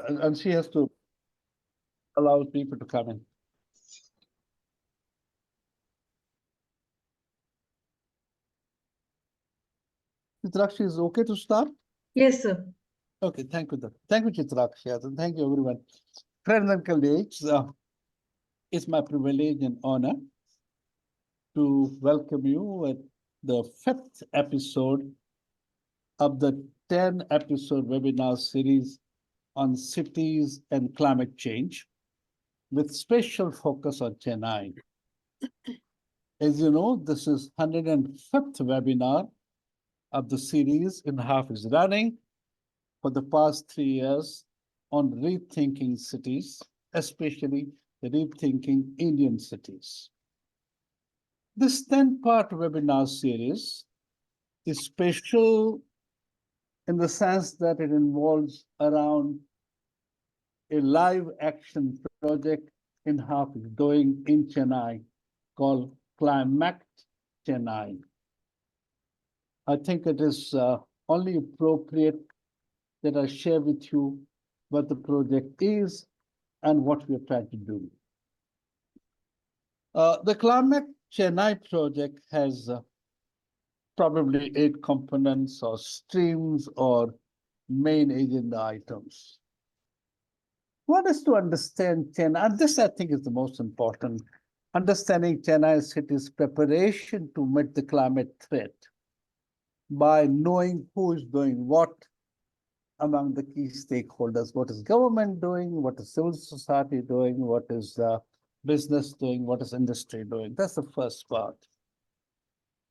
and she has to allow people to come in. Chitrakshi, is it okay to start? Yes, sir. Okay, thank you. Thank you, Chitrakshi, and thank you, everyone. Friends and colleagues, it's my privilege and honor to welcome you at the 5th episode of the 10-episode webinar series on cities and climate change, with special focus on Chennai. As you know, this is 105th webinar of the series INHAF is running for the past 3 years on rethinking cities, especially rethinking Indian cities. This 10-part webinar series is special in the sense that it involves around a live action project INHAF is doing in Chennai called Climate Chennai. I think it is only appropriate that I share with you what the project is and what we are trying to do. The Climate Chennai project has probably 8 components or streams or main agenda items. One is to understand Chennai, and this I think is the most important, understanding Chennai city's preparation to meet the climate threat by knowing who is doing what among the key stakeholders. What is government doing? What is civil society doing? What is business doing? What is industry doing? That's the first part.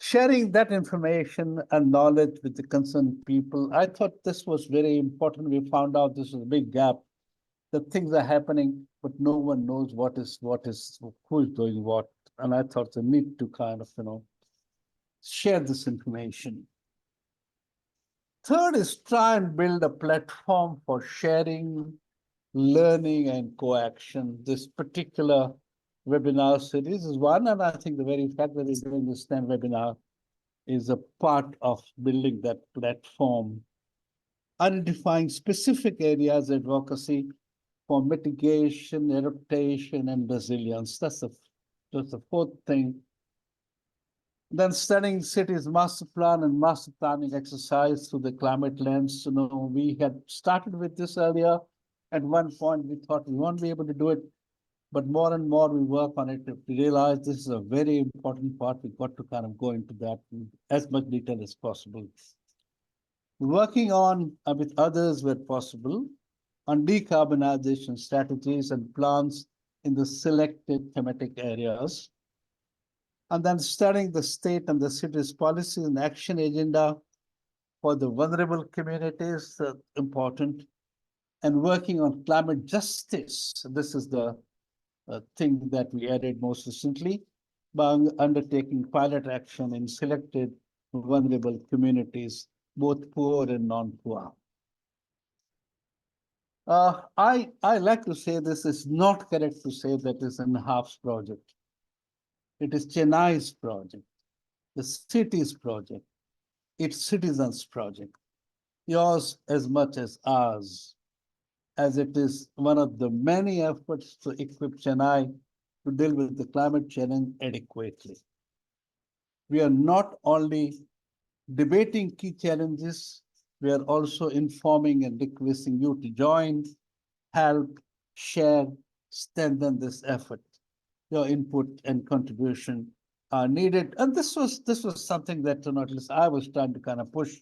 Sharing that information and knowledge with the concerned people, I thought this was very important. We found out this was a big gap, that things are happening, but no one knows who is doing what. And I thought the need to kind of, share this information. Third is try and build a platform for sharing, learning, and co-action. This particular webinar series is one, and I think the very fact that we're doing this 10 webinar is a part of building that platform, identifying specific areas of advocacy for mitigation, adaptation, and resilience. That's the fourth thing. Then studying cities master plan and master planning exercise through the climate lens. We had started with this earlier. At one point, we thought we won't be able to do it, but more and more we work on it. We realize this is a very important part. We've got to kind of go into that in as much detail as possible. Working on, with others where possible, on decarbonization strategies and plans in the selected thematic areas. And then studying the state and the city's policies and action agenda for the vulnerable communities, important, and working on climate justice. This is the thing that we added most recently, by undertaking pilot action in selected vulnerable communities, both poor and non-poor. I like to say this is not correct to say that it's INHAF's project. It is Chennai's project, the city's project, its citizens' project, yours as much as ours, as it is one of the many efforts to equip Chennai to deal with the climate challenge adequately. We are not only debating key challenges, we are also informing and requesting you to join, help, share, strengthen this effort. Your input and contribution are needed. And this was something that at least I was trying to kind of push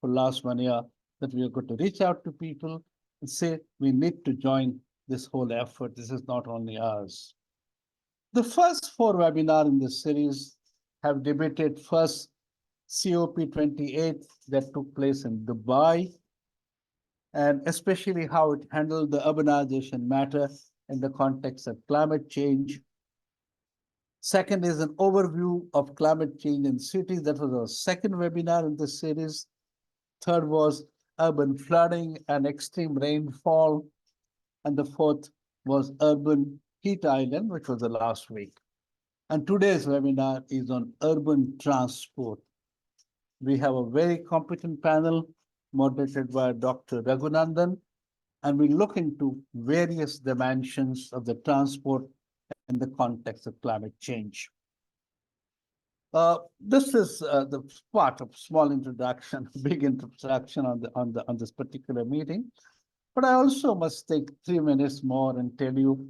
for last 1 year, that we are going to reach out to people and say, we need to join this whole effort. This is not only ours. The first 4 webinars in this series have debated first COP28 that took place in Dubai, and especially how it handled the urbanization matter in the context of climate change. Second is an overview of climate change in cities. That was our second webinar in this series. Third was urban flooding and extreme rainfall. And the fourth was urban heat island, which was the last week. And today's webinar is on urban transport. We have a very competent panel moderated by Dr. Raghunandan and we look into various dimensions of the transport in the context of climate change. This is the part of small introduction, big introduction on this particular meeting. But I also must take 3 minutes more and tell you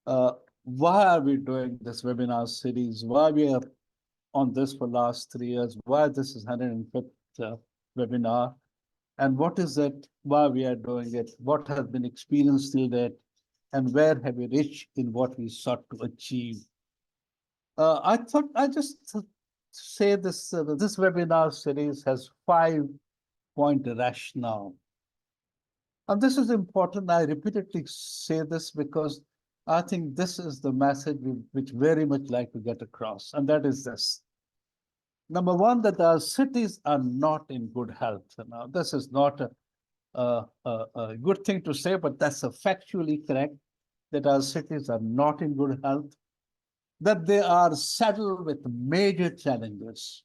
why are we doing this webinar series, why we are on this for last 3 years, why this is 105th webinar, and what is it, why we are doing it, what has been experienced till date, and where have we reached in what we sought to achieve. I thought I just say this this webinar series has 5-point rationale. And this is important. I repeatedly say this because I think this is the message which very much like to get across, and that is this. Number one, that our cities are not in good health. Now, this is not a good thing to say, but that's factually correct, that our cities are not in good health, that they are saddled with major challenges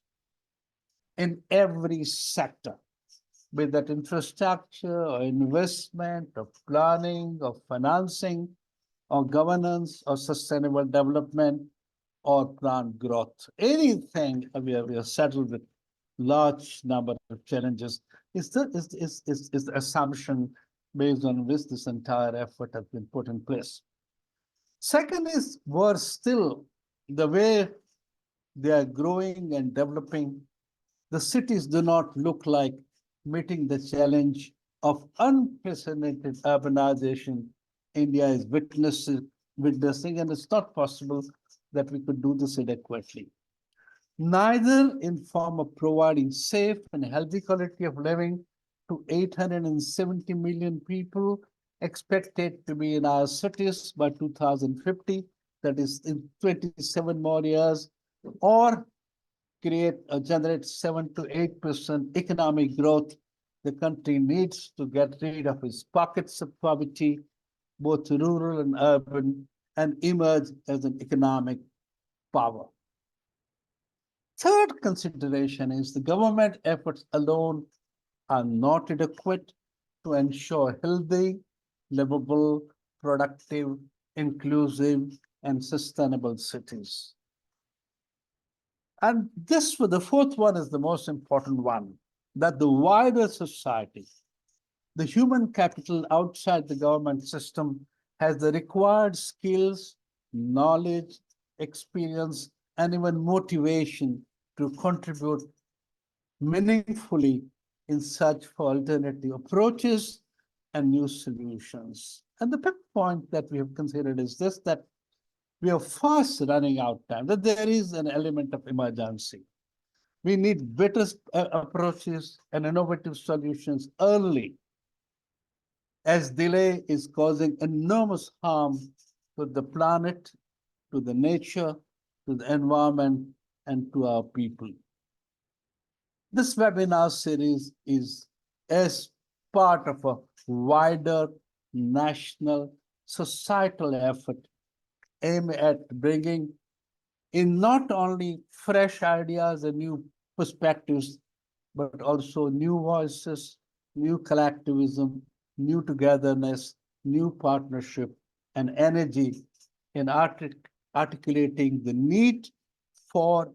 in every sector, be that infrastructure or investment or planning or financing or governance or sustainable development or plant growth. Anything we are saddled with large number of challenges is the assumption based on which this entire effort has been put in place. Second is, we're still, the way they are growing and developing, the cities do not look like meeting the challenge of unprecedented urbanization India is witnessing, and it's not possible that we could do this adequately. Neither in form of providing safe and healthy quality of living to 870 million people expected to be in our cities by 2050, that is in 27 more years, or generate 7 to 8% economic growth. The country needs to get rid of its pockets of poverty, both rural and urban, and emerge as an economic power. Third consideration is the government efforts alone are not adequate to ensure healthy, livable, productive, inclusive, and sustainable cities. And this, for the fourth one, is the most important one, that the wider society, the human capital outside the government system, has the required skills, knowledge, experience, and even motivation to contribute meaningfully in search for alternative approaches and new solutions. And the fifth point that we have considered is this, that we are fast running out of time, that there is an element of emergency. We need better approaches and innovative solutions early, as delay is causing enormous harm to the planet, to the nature, to the environment, and to our people. This webinar series is as part of a wider national societal effort aimed at bringing in not only fresh ideas and new perspectives, but also new voices, new collectivism, new togetherness, new partnership, and energy in articulating the need for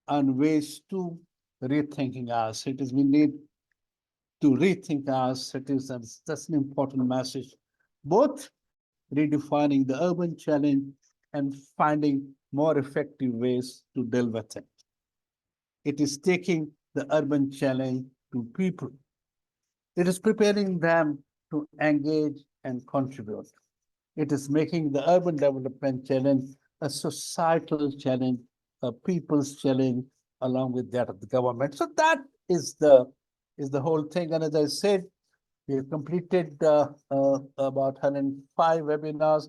and ways to rethinking our cities. We need to rethink our cities, and that's an important message, both redefining the urban challenge and finding more effective ways to deal with it. It is taking the urban challenge to people. It is preparing them to engage and contribute. It is making the urban development challenge a societal challenge, a people's challenge, along with that of the government. So that is the whole thing. And as I said, we have completed about 105 webinars.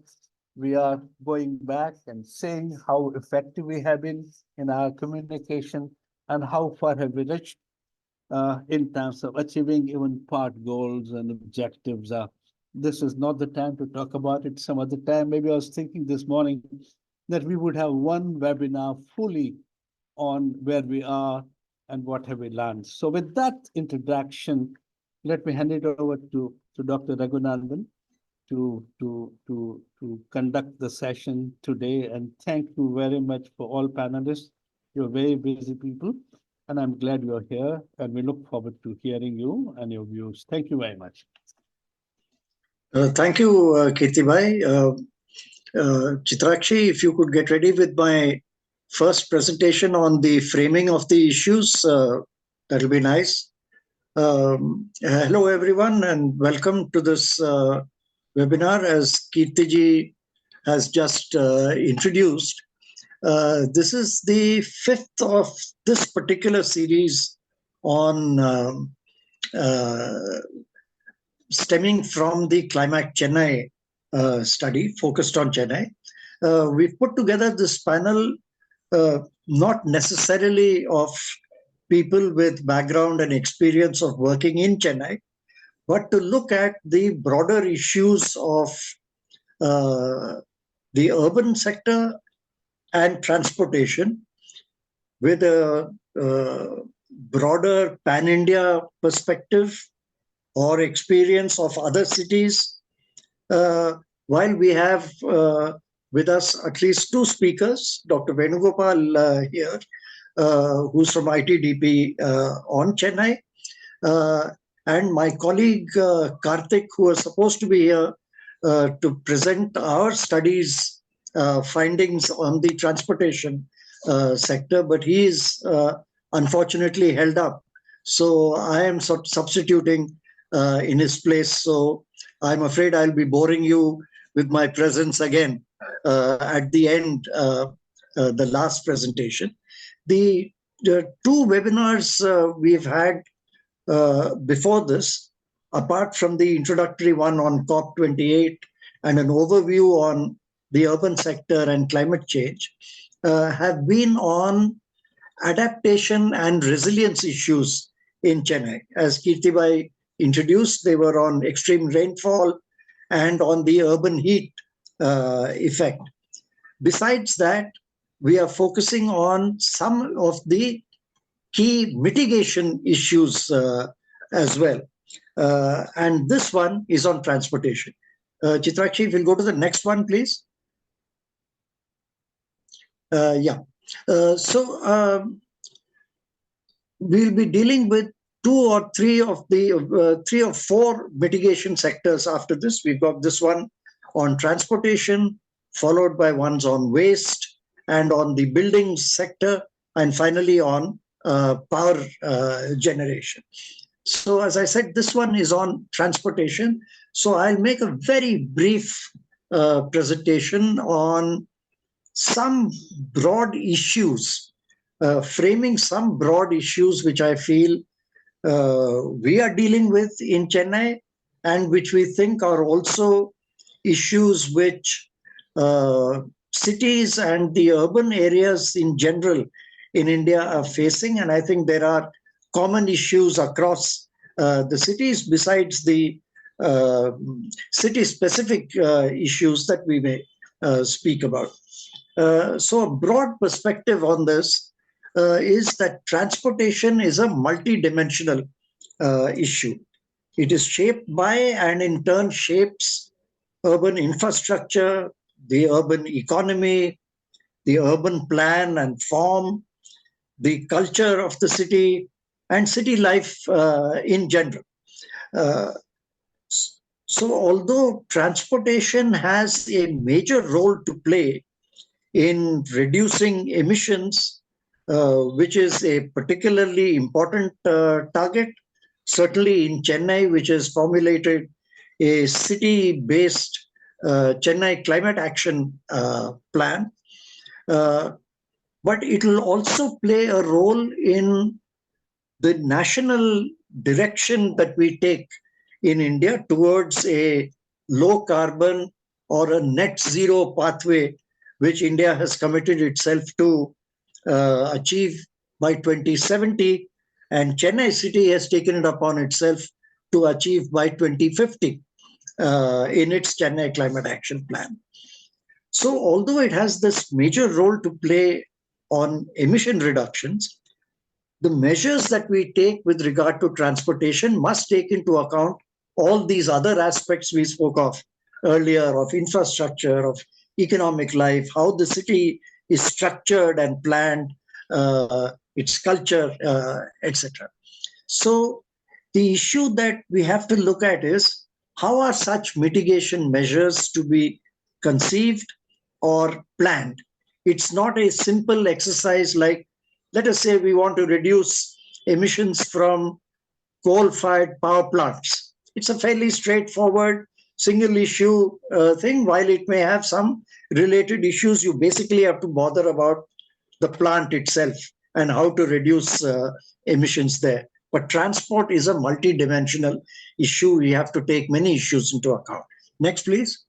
We are going back and saying how effective we have been in our communication and how far have we reached in terms of achieving even part goals and objectives. This is not the time to talk about it. Some other time, maybe I was thinking this morning that we would have one webinar fully on where we are and what have we learned. So with that introduction, let me hand it over to to Dr. Raghunandan to conduct the session today. And thank you very much for all panelists. You're very busy people, and I'm glad you're here, and we look forward to hearing you and your views. Thank you very much. Thank you, Kirtibhai. Chitrakshi, if you could get ready with my first presentation on the framing of the issues, that'll be nice. Hello, everyone, and welcome to this webinar. As Kirtiji has just introduced, this is the fifth of this particular series on stemming from the Climate Chennai study focused on Chennai. We've put together this panel not necessarily of people with background and experience of working in Chennai, but to look at the broader issues of the urban sector and transportation with a broader pan-India perspective or experience of other cities. While we have with us at least two speakers, Dr. Venugopal here, who's from ITDP on Chennai, and my colleague Karthik, who was supposed to be here to present our studies findings on the transportation sector, but he is unfortunately held up. So I am substituting in his place. So I'm afraid I'll be boring you with my presence again at the end, the last presentation. The two webinars we've had before this, apart from the introductory one on COP28 and an overview on the urban sector and climate change, have been on adaptation and resilience issues in Chennai. As Kirtibhai introduced, they were on extreme rainfall and on the urban heat effect. Besides that, we are focusing on some of the key mitigation issues as well. And this one is on transportation. Chitrakshi, if you'll go to the next one, please. Yeah. So we'll be dealing with two or three of the three or four mitigation sectors after this. We've got this one on transportation, followed by ones on waste and on the buildings sector, and finally on power generation. So as I said, this one is on transportation. So I'll make a very brief presentation on some broad issues, framing some broad issues which I feel we are dealing with in Chennai and which we think are also issues which cities and the urban areas in general in India are facing. And I think there are common issues across the cities besides the city-specific issues that we may speak about. So a broad perspective on this is that transportation is a multidimensional issue. It is shaped by and in turn shapes urban infrastructure, the urban economy, the urban plan and form, the culture of the city, and city life in general. So although transportation has a major role to play in reducing emissions, which is a particularly important target, certainly in Chennai, which has formulated a city-based Chennai Climate Action Plan. But it will also play a role in the national direction that we take in India towards a low carbon or a net zero pathway, which India has committed itself to achieve by 2070. And Chennai city has taken it upon itself to achieve by 2050 in its Chennai Climate Action Plan. So although it has this major role to play on emission reductions, the measures that we take with regard to transportation must take into account all these other aspects we spoke of earlier, of infrastructure, of economic life, how the city is structured and planned, its culture, etc. So the issue that we have to look at is, how are such mitigation measures to be conceived or planned? It's not a simple exercise like, let us say we want to reduce emissions from coal-fired power plants. It's a fairly straightforward single issue thing. While it may have some related issues, you basically have to bother about the plant itself and how to reduce emissions there. But transport is a multi-dimensional issue. We have to take many issues into account. Next, please.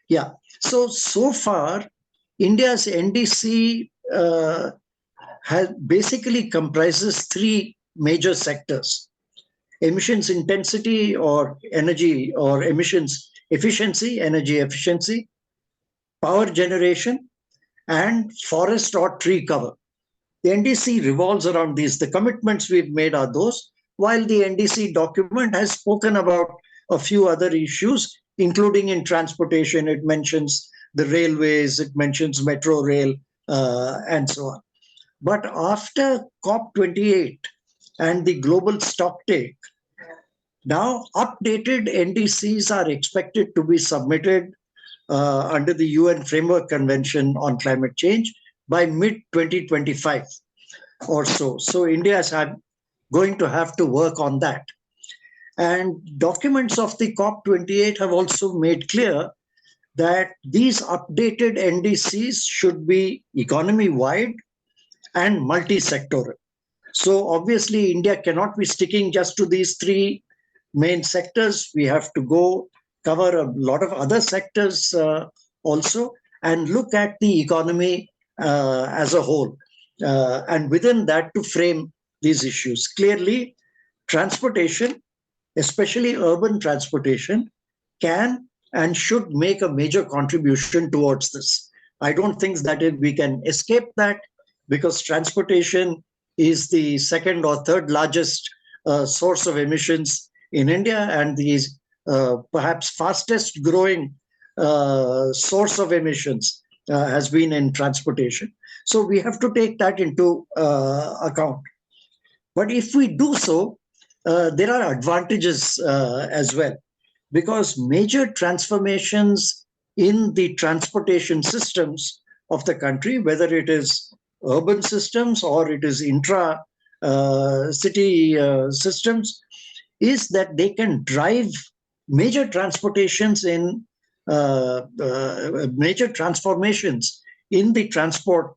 Yeah. So far, India's NDC basically comprises three major sectors: emissions intensity or energy, or emissions efficiency, energy efficiency, power generation, and forest or tree cover. The NDC revolves around these. The commitments we've made are those, while the NDC document has spoken about a few other issues, including in transportation. It mentions the railways, it mentions metro rail, and so on. But after COP28 and the global stocktake, now updated NDCs are expected to be submitted under the UN Framework Convention on Climate Change by mid-2025 or so. So India is going to have to work on that. And documents of the COP28 have also made clear that these updated NDCs should be economy-wide and multi-sectoral. So obviously, India cannot be sticking just to these three main sectors. We have to go cover a lot of other sectors also, and look at the economy as a whole. And within that, to frame these issues. Clearly, transportation, especially urban transportation, can and should make a major contribution towards this. I don't think that we can escape that, because transportation is the second or third largest source of emissions in India, and the perhaps fastest growing source of emissions has been in transportation. So we have to take that into account. But if we do so, there are advantages as well, because major transformations in the transportation systems of the country, whether it is urban systems or it is intra city systems, is that they can drive major transportations in major transformations in the transport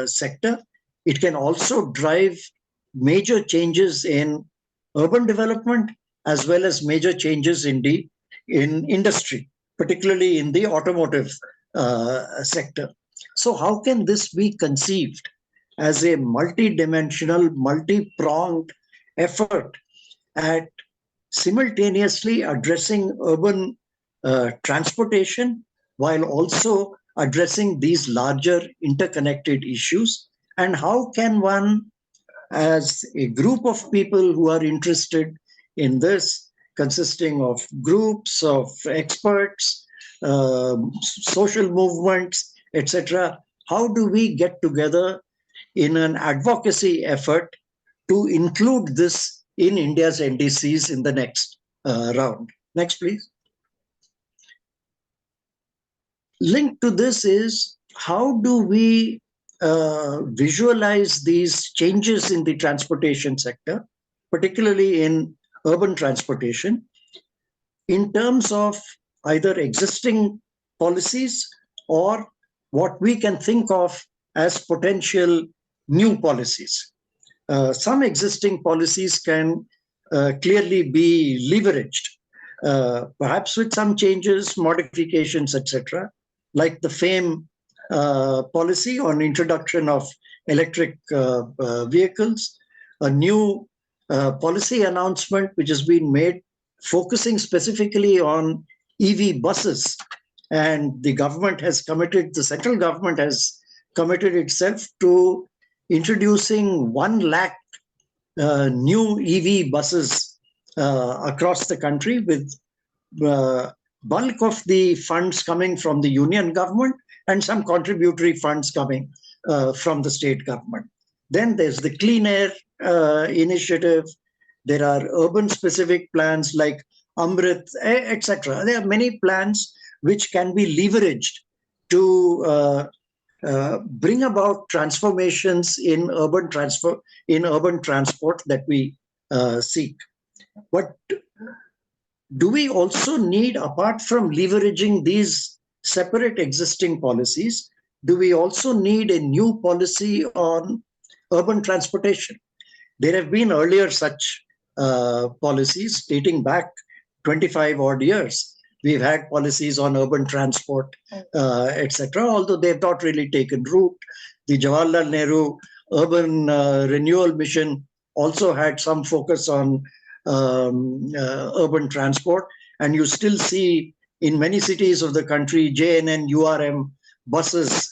sector. It can also drive major changes in urban development, as well as major changes in industry, particularly in the automotive sector. So how can this be conceived as a multi-dimensional, multi-pronged effort at simultaneously addressing urban transportation while also addressing these larger interconnected issues? And how can one, as a group of people who are interested in this, consisting of groups of experts, social movements, etc., how do we get together in an advocacy effort to include this in India's NDCs in the next round? Next, please. Linked to this is, how do we visualize these changes in the transportation sector, particularly in urban transportation, in terms of either existing policies or what we can think of as potential new policies. Some existing policies can clearly be leveraged, perhaps with some changes, modifications, etc., like the FAME policy on introduction of electric vehicles, a new policy announcement which has been made focusing specifically on EV buses. And the government has committed, the central government has committed itself to introducing 1 lakh new EV buses across the country, with bulk of the funds coming from the union government and some contributory funds coming from the state government. Then there's the Clean Air Initiative. There are urban-specific plans like Amrit, etc. There are many plans which can be leveraged to bring about transformations in urban transport that we seek. But do we also need, apart from leveraging these separate existing policies, do we also need a new policy on urban transportation? There have been earlier such policies dating back 25 odd years. We've had policies on urban transport, etc., although they've not really taken root. The Jawaharlal Nehru Urban Renewal Mission also had some focus on urban transport, and you still see in many cities of the country JNN URM buses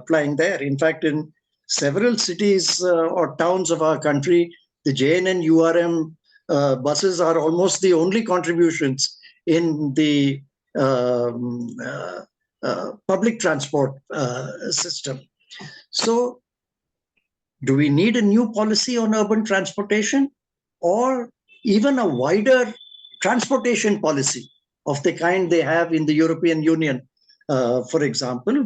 plying there. In fact, in several cities or towns of our country, the JNN URM buses are almost the only contributions in the public transport system. So, do we need a new policy on urban transportation, or even a wider transportation policy of the kind they have in the European Union, for example,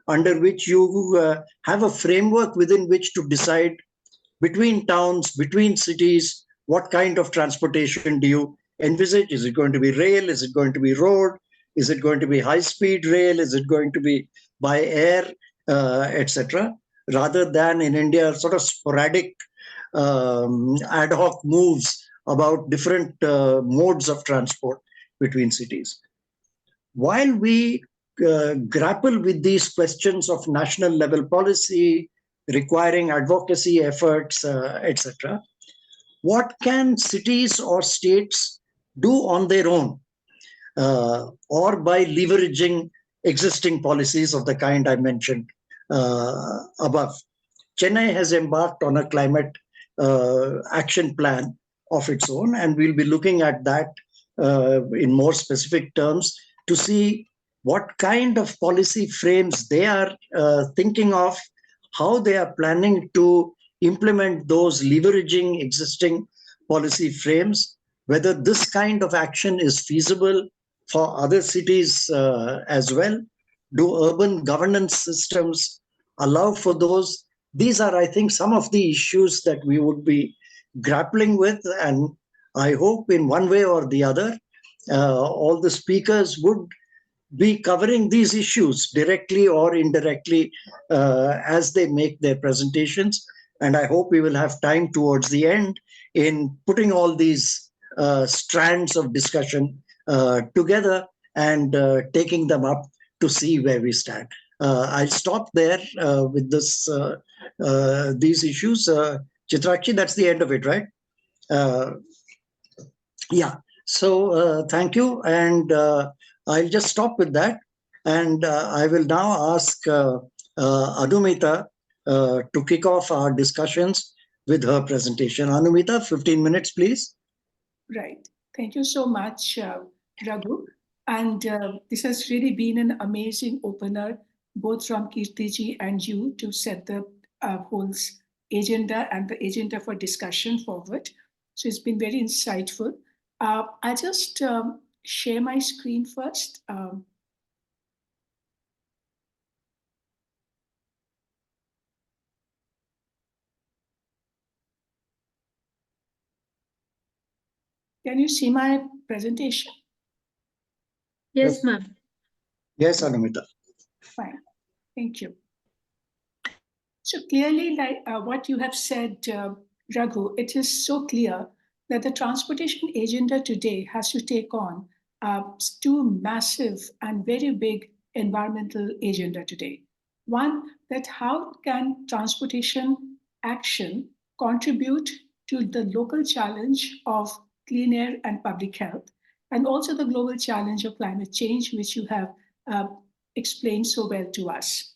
under which you have a framework within which to decide between towns, between cities, what kind of transportation do you envisage? Is it going to be rail? Is it going to be road? Is it going to be high-speed rail? Is it going to be by air, etc.? Rather than in India, sort of sporadic ad hoc moves about different modes of transport between cities. While we grapple with these questions of national level policy, requiring advocacy efforts, etc., what can cities or states do on their own, or by leveraging existing policies of the kind I mentioned above? Chennai has embarked on a climate action plan of its own, and we'll be looking at that in more specific terms to see what kind of policy frames they are thinking of, how they are planning to implement those leveraging existing policy frames, whether this kind of action is feasible for other cities as well. Do urban governance systems allow for those? These are, I think, some of the issues that we would be grappling with, and I hope in one way or the other, all the speakers would be covering these issues directly or indirectly as they make their presentations. And I hope we will have time towards the end in putting all these strands of discussion together and taking them up to see where we stand. I'll stop there with these issues. Chitrakshi, that's the end of it, right? Yeah. So thank you. And I'll just stop with that. And I will now ask Anumita to kick off our discussions with her presentation. Anumita, 15 minutes, please. Right. Thank you so much, Raghu. And this has really been an amazing opener, both from Kirtiji and you, to set the whole agenda and the agenda for discussion forward. So it's been very insightful. I'll just share my screen first. Can you see my presentation? Yes, ma'am. Yes, Anumita. Fine. Thank you. So clearly, like what you have said, Raghu, it is so clear that the transportation agenda today has to take on two massive and very big environmental agenda today. One, that how can transportation action contribute to the local challenge of clean air and public health, and also the global challenge of climate change, which you have explained so well to us.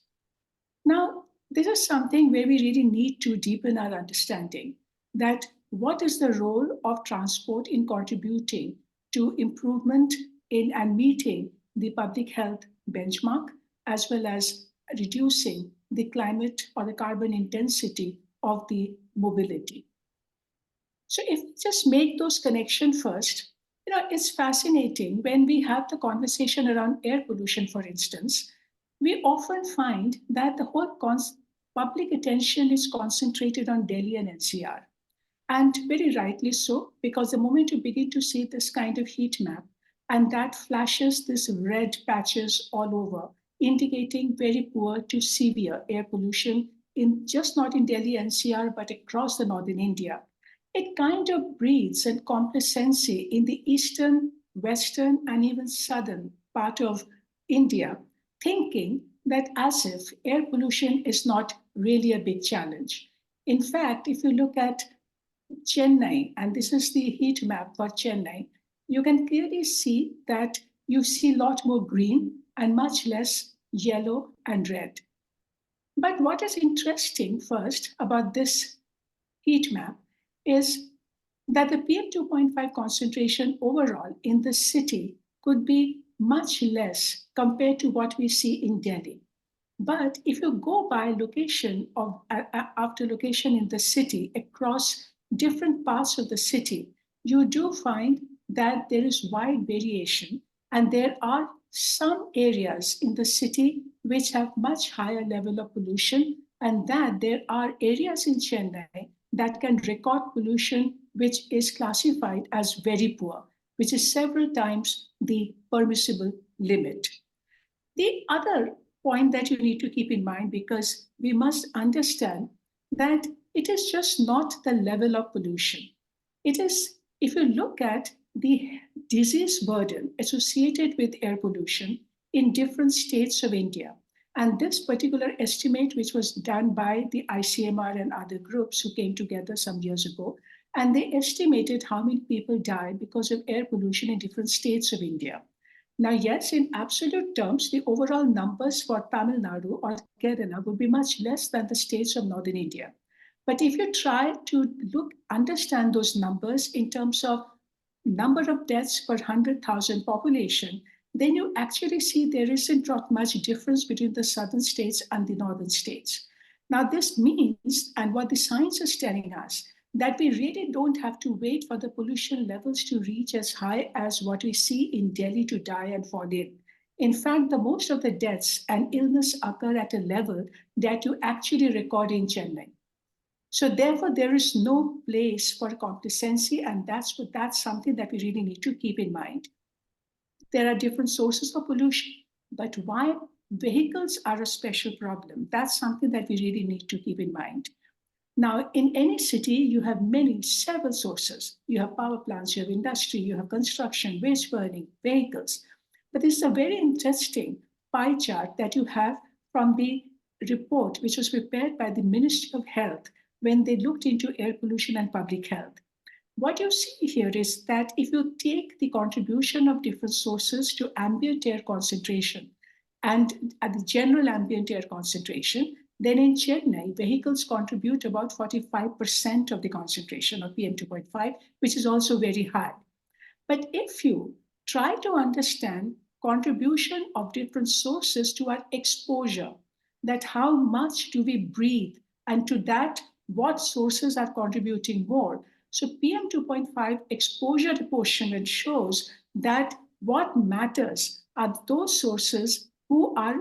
Now, this is something where we really need to deepen our understanding that what is the role of transport in contributing to improvement in and meeting the public health benchmark, as well as reducing the climate or the carbon intensity of the mobility. So if we just make those connections first, it's fascinating when we have the conversation around air pollution, for instance, we often find that the whole public attention is concentrated on Delhi and NCR. And very rightly so, because the moment you begin to see this kind of heat map, and that flashes this red patches all over, indicating very poor to severe air pollution in just not in Delhi NCR, but across the northern India. It kind of breeds a complacency in the eastern, western, and even southern part of India, thinking that as if air pollution is not really a big challenge. In fact, if you look at Chennai, and this is the heat map for Chennai, you can clearly see that you see a lot more green and much less yellow and red. But what is interesting first about this heat map is that the PM2.5 concentration overall in the city could be much less compared to what we see in Delhi. But if you go by location of after location in the city across different parts of the city, you do find that there is wide variation, and there are some areas in the city which have much higher level of pollution, and that there are areas in Chennai that can record pollution which is classified as very poor, which is several times the permissible limit. The other point that you need to keep in mind, because we must understand that it is just not the level of pollution. It is, if you look at the disease burden associated with air pollution in different states of India, and this particular estimate, which was done by the ICMR and other groups who came together some years ago, and they estimated how many people died because of air pollution in different states of India. Now, yes, in absolute terms, the overall numbers for Tamil Nadu or Kerala would be much less than the states of northern India. But if you try to understand those numbers in terms of number of deaths per 100,000 population, then you actually see there isn't not much difference between the southern states and the northern states. Now, this means, and what the science is telling us, that we really don't have to wait for the pollution levels to reach as high as what we see in Delhi to die and fall in. In fact, the most of the deaths and illness occur at a level that you actually record in Chennai. So therefore, there is no place for complacency, and that's something that we really need to keep in mind. There are different sources of pollution, but why vehicles are a special problem, that's something that we really need to keep in mind. Now, in any city, you have several sources. You have power plants, you have industry, you have construction, waste burning, vehicles. But this is a very interesting pie chart that you have from the report, which was prepared by the Ministry of Health when they looked into air pollution and public health. What you see here is that if you take the contribution of different sources to ambient air concentration and at the general ambient air concentration, then in Chennai, vehicles contribute about 45% of the concentration of PM2.5, which is also very high. But if you try to understand contribution of different sources to our exposure, that how much do we breathe, and to that, what sources are contributing more. So PM2.5 exposure apportionment shows that what matters are those sources who are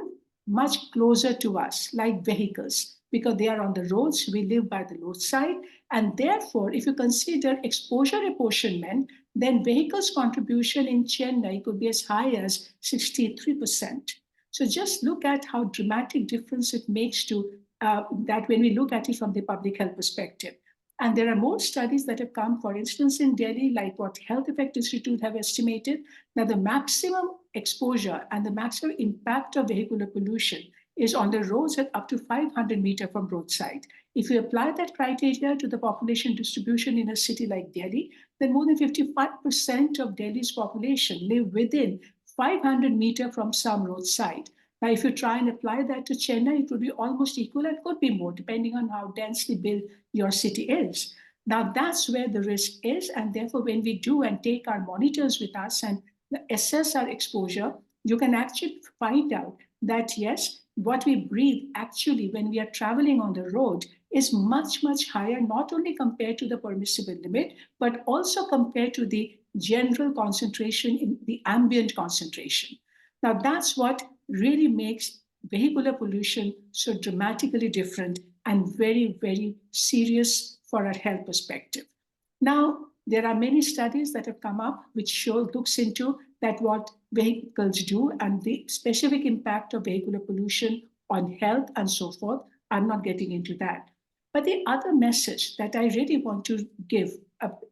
much closer to us, like vehicles, because they are on the roads, we live by the roadside, and therefore, if you consider exposure apportionment, then vehicles' contribution in Chennai could be as high as 63%. So just look at how dramatic difference it makes to that when we look at it from the public health perspective. And there are more studies that have come, for instance, in Delhi, like what Health Effect Institute have estimated, that the maximum exposure and the maximum impact of vehicular pollution is on the roads at up to 500 meters from roadside. If you apply that criteria to the population distribution in a city like Delhi, then more than 55% of Delhi's population live within 500 meters from some roadside. Now, if you try and apply that to Chennai, it would be almost equal and could be more, depending on how densely built your city is. Now that's where the risk is. And therefore, when we do and take our monitors with us and assess our exposure, you can actually find out that yes, what we breathe actually when we are traveling on the road is much, much higher, not only compared to the permissible limit, but also compared to the general concentration in the ambient concentration. Now, that's what really makes vehicular pollution so dramatically different and very, very serious for our health perspective. Now, there are many studies that have come up which looks into that what vehicles do and the specific impact of vehicular pollution on health and so forth. I'm not getting into that. But the other message that I really want to give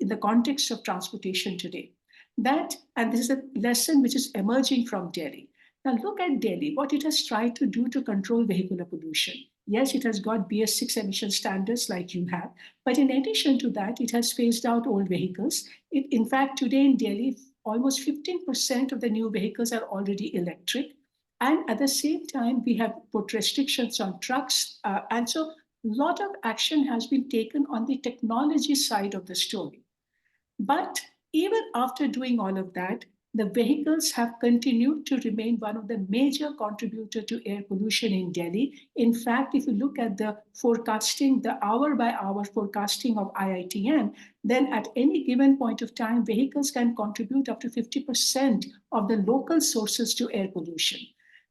in the context of transportation today, that, and this is a lesson which is emerging from Delhi. Now look at Delhi, what it has tried to do to control vehicular pollution. Yes, it has got BS6 emission standards like you have, but in addition to that, it has phased out old vehicles. In fact, today in Delhi, almost 15% of the new vehicles are already electric. And at the same time, we have put restrictions on trucks. And so a lot of action has been taken on the technology side of the story. But even after doing all of that, the vehicles have continued to remain one of the major contributor to air pollution in Delhi. In fact, if you look at the forecasting, the hour by hour forecasting of IITM, then at any given point of time, vehicles can contribute up to 50% of the local sources to air pollution.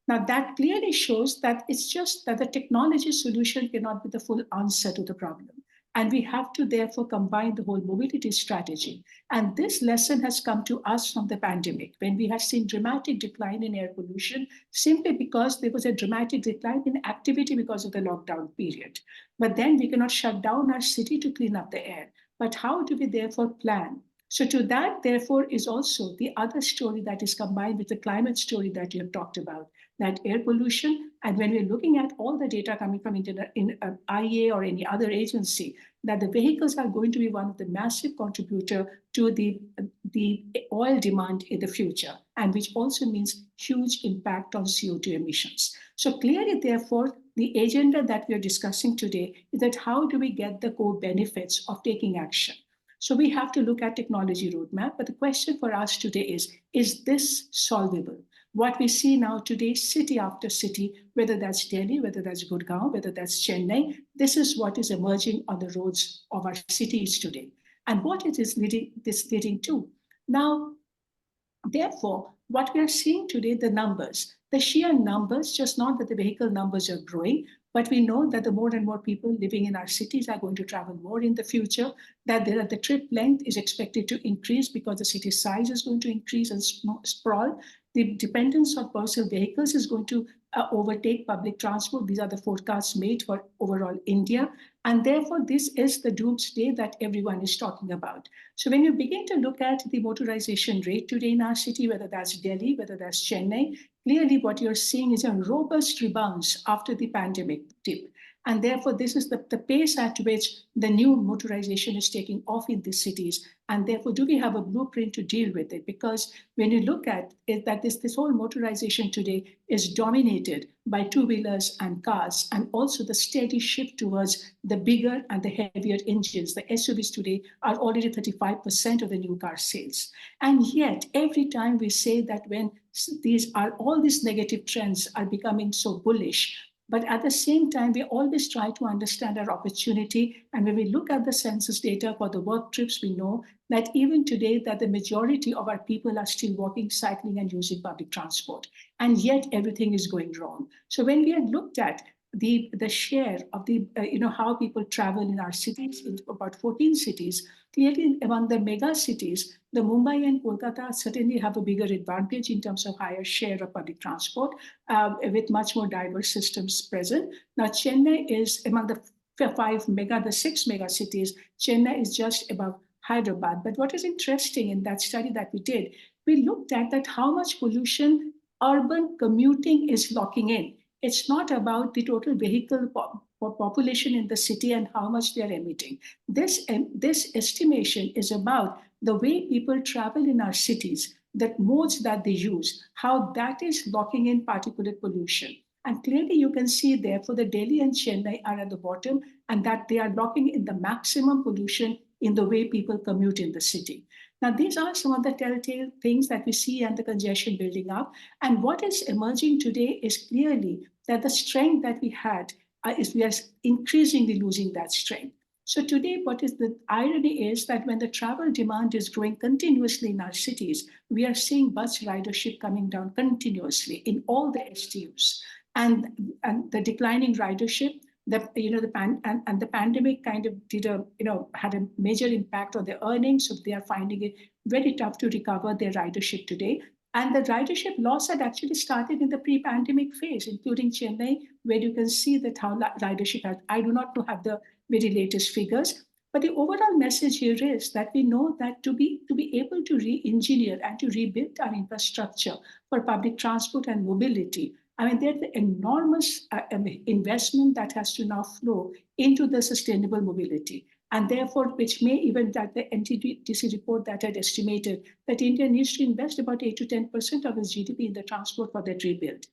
Now, that clearly shows that it's just that the technology solution cannot be the full answer to the problem. And we have to therefore combine the whole mobility strategy. And this lesson has come to us from the pandemic, when we have seen dramatic decline in air pollution simply because there was a dramatic decline in activity because of the lockdown period. But then we cannot shut down our city to clean up the air. But how do we therefore plan? So to that, therefore, is also the other story that is combined with the climate story that you have talked about, that air pollution. And when we're looking at all the data coming from IEA or any other agency, that the vehicles are going to be one of the massive contributor to the oil demand in the future, and which also means huge impact on CO2 emissions. So clearly, therefore, the agenda that we are discussing today is that how do we get the core benefits of taking action? So we have to look at technology roadmap, but the question for us today is this solvable? What we see now today, city after city, whether that's Delhi, whether that's Gurgaon, whether that's Chennai, this is what is emerging on the roads of our cities today. And what it is leading to. Now, therefore, what we are seeing today, the numbers, the sheer numbers, just not that the vehicle numbers are growing, but we know that the more and more people living in our cities are going to travel more in the future, that the trip length is expected to increase because the city size is going to increase and sprawl. The dependence on personal vehicles is going to overtake public transport. These are the forecasts made for overall India. And therefore, this is the doomsday that everyone is talking about. So when you begin to look at the motorization rate today in our city, whether that's Delhi, whether that's Chennai, clearly what you're seeing is a robust rebound after the pandemic dip. And therefore, this is the pace at which the new motorization is taking off in these cities. And therefore, do we have a blueprint to deal with it? Because when you look at it, that this whole motorization today is dominated by two-wheelers and cars, and also the steady shift towards the bigger and the heavier engines. The SUVs today are already 35% of the new car sales. And yet, every time we say that when all these negative trends are becoming so bullish, but at the same time, we always try to understand our opportunity. And when we look at the census data for the work trips, we know that even today that the majority of our people are still walking, cycling, and using public transport. And yet everything is going wrong. So when we had looked at the share of the, how people travel in our cities, in about 14 cities, clearly among the mega cities, the Mumbai and Kolkata certainly have a bigger advantage in terms of higher share of public transport with much more diverse systems present. Now, Chennai is among the the 6 mega cities, Chennai is just above Hyderabad. But what is interesting in that study that we did, we looked at that how much pollution urban commuting is locking in. It's not about the total vehicle population in the city and how much they're emitting. This estimation is about the way people travel in our cities, the modes that they use, how that is locking in particulate pollution. And clearly you can see therefore the Delhi and Chennai are at the bottom, and that they are locking in the maximum pollution in the way people commute in the city. Now, these are some of the telltale things that we see and the congestion building up. And what is emerging today is clearly that the strength that we had is we are increasingly losing that strength. So today, what is the irony is that when the travel demand is growing continuously in our cities, we are seeing bus ridership coming down continuously in all the STUs. And the declining ridership, the pandemic kind of had a major impact on their earnings. So they are finding it very tough to recover their ridership today. And the ridership loss had actually started in the pre-pandemic phase, including Chennai, where you can see that how ridership has. I do not have the very latest figures, but the overall message here is that we know that to be able to re-engineer and to rebuild our infrastructure for public transport and mobility, I mean, there's an enormous investment that has to now flow into the sustainable mobility. And therefore, which may even that the NTDC report that had estimated that India needs to invest about 8 to 10% of its GDP in the transport for that rebuild.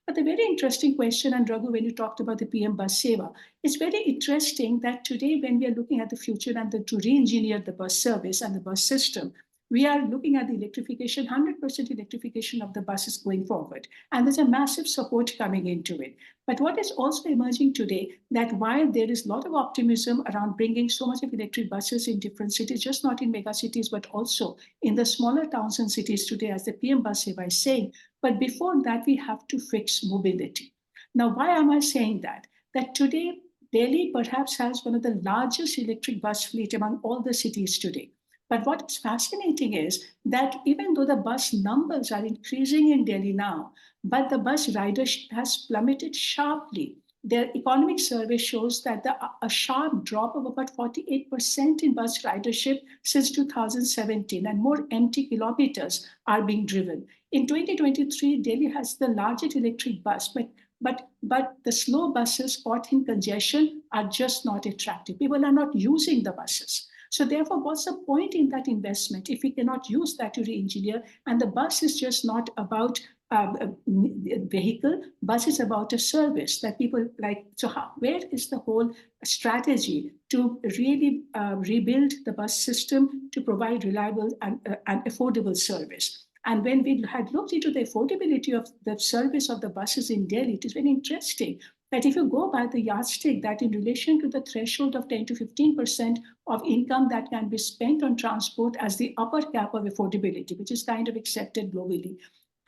But the very interesting question, and Raghu, when you talked about the PM Bus Seva, it's very interesting that today, when we are looking at the future and to re-engineer the bus service and the bus system, we are looking at the electrification, 100% electrification of the buses going forward. And there's a massive support coming into it. But what is also emerging today, that while there is a lot of optimism around bringing so much of electric buses in different cities, just not in mega cities, but also in the smaller towns and cities today, as the PM Bus Seva is saying, but before that, we have to fix mobility. Now, why am I saying that? That today, Delhi perhaps has one of the largest electric bus fleet among all the cities today. But what is fascinating is that even though the bus numbers are increasing in Delhi now, but the bus ridership has plummeted sharply. Their economic survey shows that a sharp drop of about 48% in bus ridership since 2017, and more empty kilometers are being driven. In 2023, Delhi has the largest electric bus, but the slow buses caught in congestion are just not attractive. People are not using the buses. So therefore, what's the point in that investment if we cannot use that to re-engineer? And the bus is just not about a vehicle. Bus is about a service that people like. So where is the whole strategy to really rebuild the bus system to provide reliable and affordable service? And when we had looked into the affordability of the service of the buses in Delhi, it is very interesting that if you go by the yardstick, that in relation to the threshold of 10 to 15% of income that can be spent on transport as the upper cap of affordability, which is kind of accepted globally.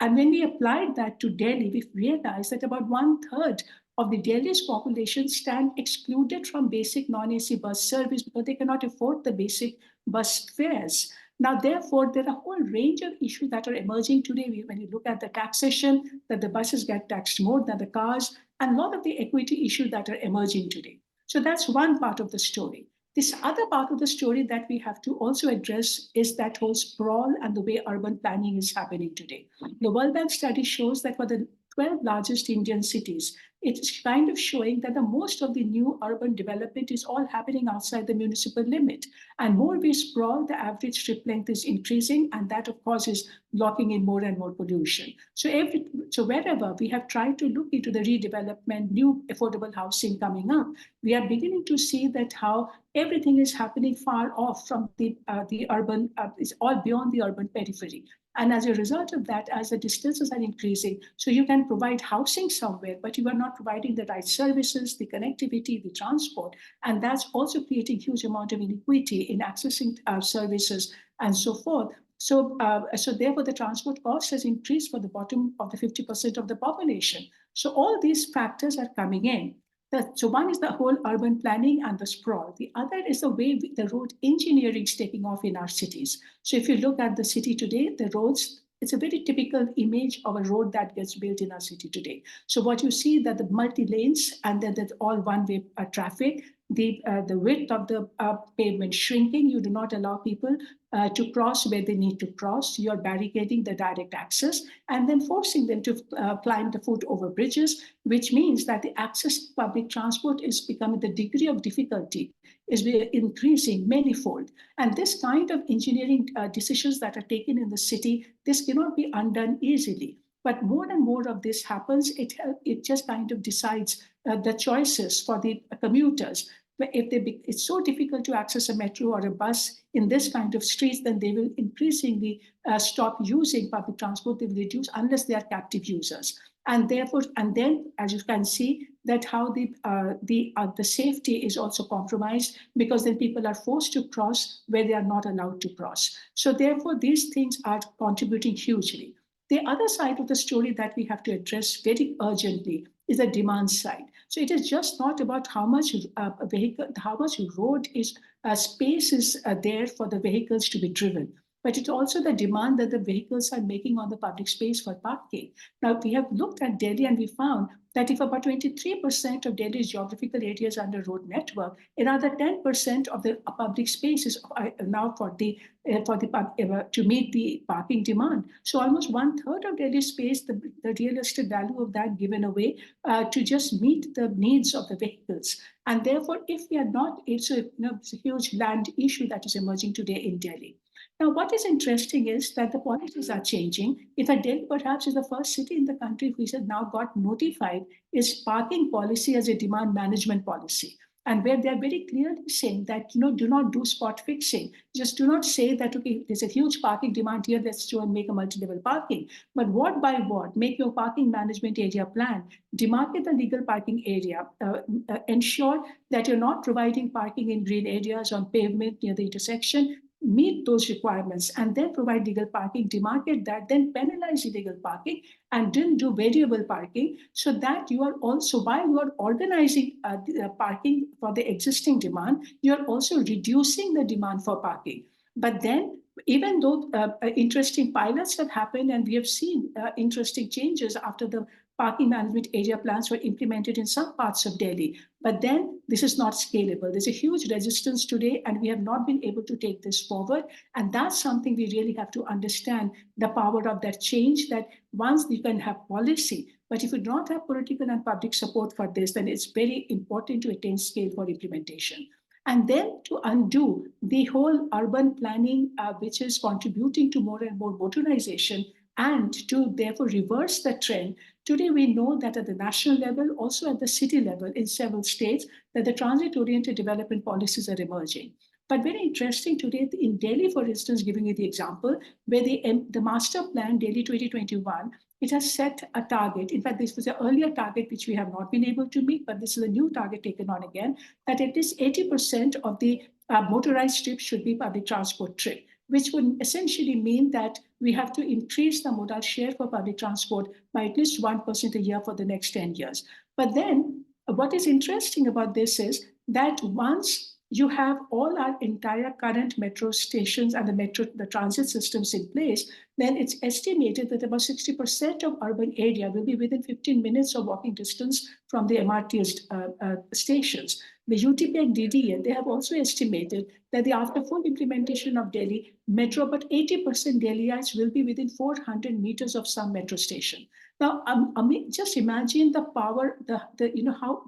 And when we applied that to Delhi, we realized that about 1/3 of the Delhi's population stand excluded from basic non-AC bus service because they cannot afford the basic bus fares. Now, therefore, there are a whole range of issues that are emerging today. When you look at the taxation, that the buses get taxed more than the cars, and a lot of the equity issues that are emerging today. So that's one part of the story. This other part of the story that we have to also address is that whole sprawl and the way urban planning is happening today. The World Bank study shows that for the 12 largest Indian cities, it's kind of showing that the most of the new urban development is all happening outside the municipal limit. And more we sprawl, the average strip length is increasing, and that, of course, is blocking in more and more pollution. So wherever we have tried to look into the redevelopment, new affordable housing coming up, we are beginning to see that how everything is happening far off from the urban, it's all beyond the urban periphery. And as a result of that, as the distances are increasing, so you can provide housing somewhere, but you are not providing the right services, the connectivity, the transport. And that's also creating huge amount of inequity in accessing services and so forth. So therefore, the transport cost has increased for the bottom of the 50% of the population. So all these factors are coming in. So one is the whole urban planning and the sprawl. The other is the way the road engineering is taking off in our cities. So if you look at the city today, the roads, it's a very typical image of a road that gets built in our city today. So what you see that the multi-lanes and then there's all one-way traffic, the width of the pavement shrinking. You do not allow people to cross where they need to cross. You're barricading the direct access and then forcing them to climb the foot over bridges, which means that the access to public transport is becoming, the degree of difficulty is increasing manifold. And this kind of engineering decisions that are taken in the city, this cannot be undone easily. But more and more of this happens, it just kind of decides the choices for the commuters. it's so difficult to access a metro or a bus in this kind of streets, then they will increasingly stop using public transport. They will reduce unless they are captive users. And therefore, and then, as you can see, that how the safety is also compromised, because then people are forced to cross where they are not allowed to cross. So therefore, these things are contributing hugely. The other side of the story that we have to address very urgently is the demand side. So it is just not about how much how much road is space is there for the vehicles to be driven, but it's also the demand that the vehicles are making on the public space for parking. Now, we have looked at Delhi and we found that if about 23% of Delhi's geographical area is under road network, another 10% of the public spaces are now to meet the parking demand. So almost 1/3 of Delhi's space, the real estate value of that given away to just meet the needs of the vehicles. And therefore, if we are not, it's a huge land issue that is emerging today in Delhi. Now, what is interesting is that the policies are changing. In fact, Delhi perhaps is the first city in the country which has now got notified its parking policy as a demand management policy. And where they're very clearly saying that, do not do spot fixing. Just do not say that, okay, there's a huge parking demand here, let's go and make a multi-level parking. But ward by ward, make your parking management area plan, demarcate the legal parking area, ensure that you're not providing parking in green areas on pavement near the intersection, meet those requirements, and then provide legal parking, demarcate that, then penalize illegal parking, and then do variable parking, so that you are also, while you are organizing parking for the existing demand, you are also reducing the demand for parking. But then, even though interesting pilots have happened and we have seen interesting changes after the parking management area plans were implemented in some parts of Delhi. But then this is not scalable. There's a huge resistance today, and we have not been able to take this forward. And that's something we really have to understand, the power of that change, that once you can have policy, but if you do not have political and public support for this, then it's very important to attain scale for implementation. And then to undo the whole urban planning, which is contributing to more and more motorization, and to therefore reverse the trend. Today, we know that at the national level, also at the city level in several states, that the transit-oriented development policies are emerging. But very interesting today, in Delhi, for instance, giving you the example, where the master plan, Delhi 2021, it has set a target. In fact, this was an earlier target which we have not been able to meet, but this is a new target taken on again, that at least 80% of the motorized trips should be public transport trip, which would essentially mean that we have to increase the modal share for public transport by at least 1% a year for the next 10 years. But then what is interesting about this is that once you have all our entire current metro stations and the transit systems in place, then it's estimated that about 60% of urban area will be within 15 minutes of walking distance from the MRT stations. The UTP and DDA, they have also estimated that after full implementation of Delhi Metro, about 80% Delhiites will be within 400 meters of some metro station. Now, just imagine the power,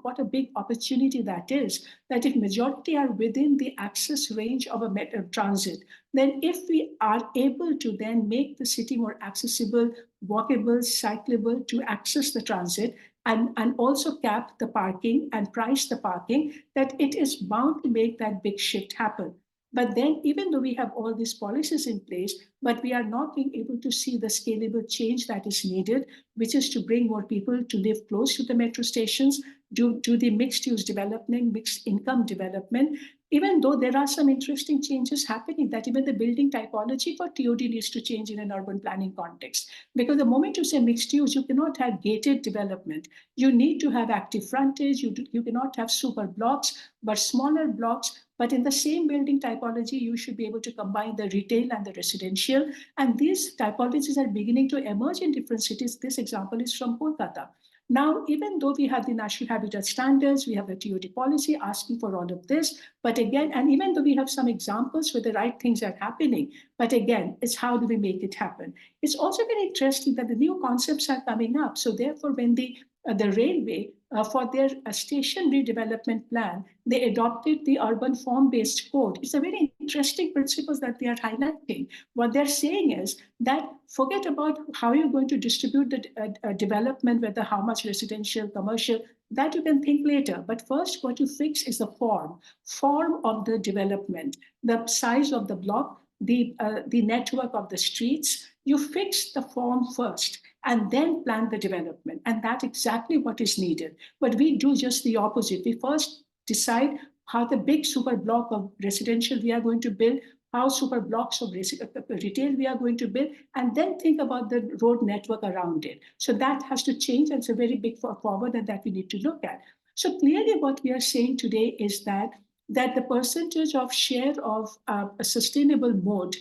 what a big opportunity that is, that if majority are within the access range of a metro transit, then if we are able to then make the city more accessible, walkable, cyclable to access the transit, and also cap the parking and price the parking, that it is bound to make that big shift happen. But then, even though we have all these policies in place, but we are not being able to see the scalable change that is needed, which is to bring more people to live close to the metro stations, do the mixed use development, mixed income development. Even though there are some interesting changes happening, that even the building typology for TOD needs to change in an urban planning context. Because the moment you say mixed use, you cannot have gated development. You need to have active frontage. You cannot have super blocks, but smaller blocks. But in the same building typology, you should be able to combine the retail and the residential. And these typologies are beginning to emerge in different cities. This example is from Kolkata. Now, even though we have the National Habitat Standards, we have the TOD policy asking for all of this, but again, and even though we have some examples where the right things are happening, but again, it's how do we make it happen? It's also very interesting that the new concepts are coming up. So therefore, when the the railway, for their station redevelopment plan, they adopted the urban form-based code. It's a very interesting principle that they are highlighting. What they're saying is that forget about how you're going to distribute the development, whether how much residential, commercial, that you can think later. But first, what you fix is the form of the development, the size of the block, the network of the streets. You fix the form first and then plan the development. And that's exactly what is needed. But we do just the opposite. We first decide how the big super block of residential we are going to build, how super blocks of retail we are going to build, and then think about the road network around it. So that has to change, and it's a very big forward that we need to look at. So clearly what we are saying today is that the percentage of share of a sustainable mode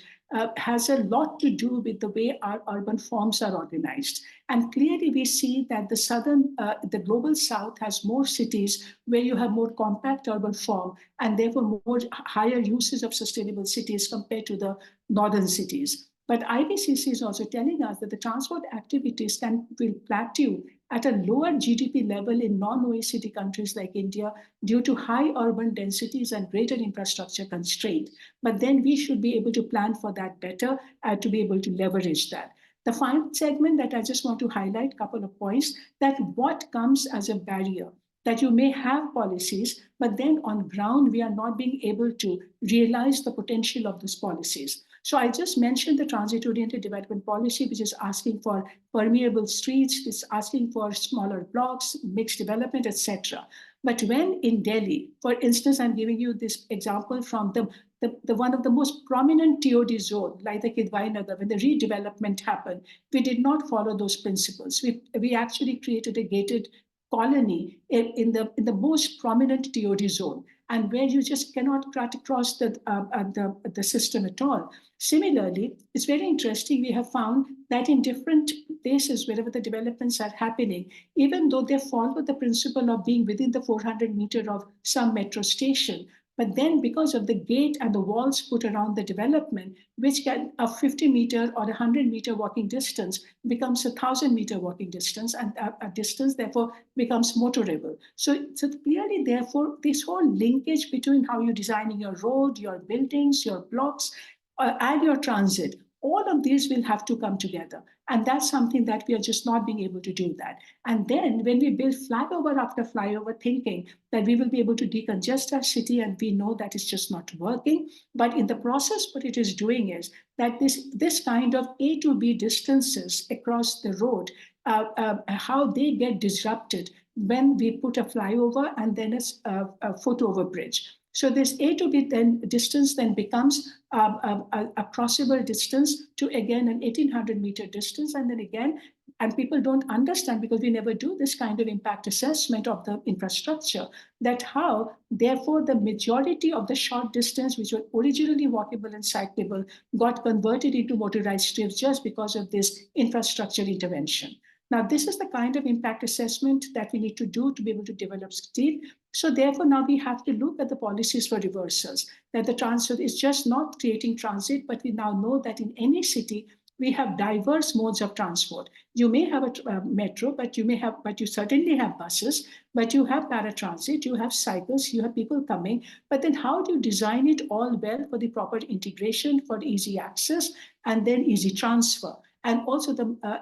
has a lot to do with the way our urban forms are organized. And clearly we see that the global south has more cities where you have more compact urban form and therefore more higher uses of sustainable cities compared to the northern cities. But IPCC is also telling us that the transport activities will plateau at a lower GDP level in non-OECD countries like India due to high urban densities and greater infrastructure constraint. But then we should be able to plan for that better to be able to leverage that. The final segment that I just want to highlight, a couple of points, that what comes as a barrier, that you may have policies, but then on ground, we are not being able to realize the potential of those policies. So I just mentioned the transit-oriented development policy, which is asking for permeable streets, it's asking for smaller blocks, mixed development, etc. But when in Delhi, for instance, I'm giving you this example from the one of the most prominent TOD zone, like the Tiwari Nagar, when the redevelopment happened, we did not follow those principles. We actually created a gated colony in the most prominent TOD zone, and where you just cannot cut across the system at all. Similarly, it's very interesting. We have found that in different places, wherever the developments are happening, even though they follow the principle of being within the 400 meter of some metro station, but then because of the gate and the walls put around the development, which can a 50 meter or 100 meter walking distance becomes a 1,000 meter walking distance, and a distance therefore becomes motorable. So clearly, therefore, this whole linkage between how you're designing your road, your buildings, your blocks, and your transit, all of these will have to come together. And that's something that we are just not being able to do that. And then when we build flyover after flyover, thinking that we will be able to decongest our city, and we know that it's just not working. But in the process, what it is doing is that this kind of A to B distances across the road, how they get disrupted when we put a flyover and then a foot over bridge. So this A to B then distance then becomes a crossable distance to again an 1800 meter distance, and then again, and people don't understand because we never do this kind of impact assessment of the infrastructure, that how therefore the majority of the short distance which were originally walkable and cyclable got converted into motorized strips just because of this infrastructure intervention. Now, this is the kind of impact assessment that we need to do to be able to develop steel. So therefore, now we have to look at the policies for reversals, that the transit is just not creating transit, but we now know that in any city, we have diverse modes of transport. You may have a metro, but you certainly have buses, but you have paratransit, you have cycles, you have people coming. But then how do you design it all well for the proper integration, for easy access, and then easy transfer? And also,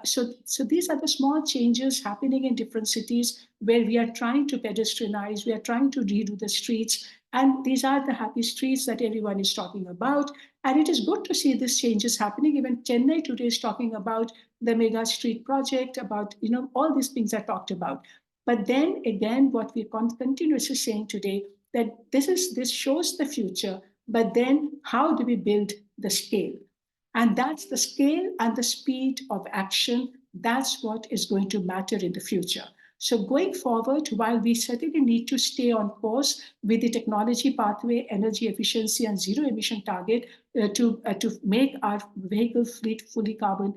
so these are the small changes happening in different cities where we are trying to pedestrianize, we are trying to redo the streets, and these are the happy streets that everyone is talking about. And it is good to see these changes happening. Even Chennai today is talking about the mega street project, about all these things I talked about. But then again, what we're continuously saying today, that this shows the future, but then how do we build the scale? And that's the scale and the speed of action. That's what is going to matter in the future. So going forward, while we certainly need to stay on course with the technology pathway, energy efficiency, and zero emission target to make our vehicle fleet fully carbon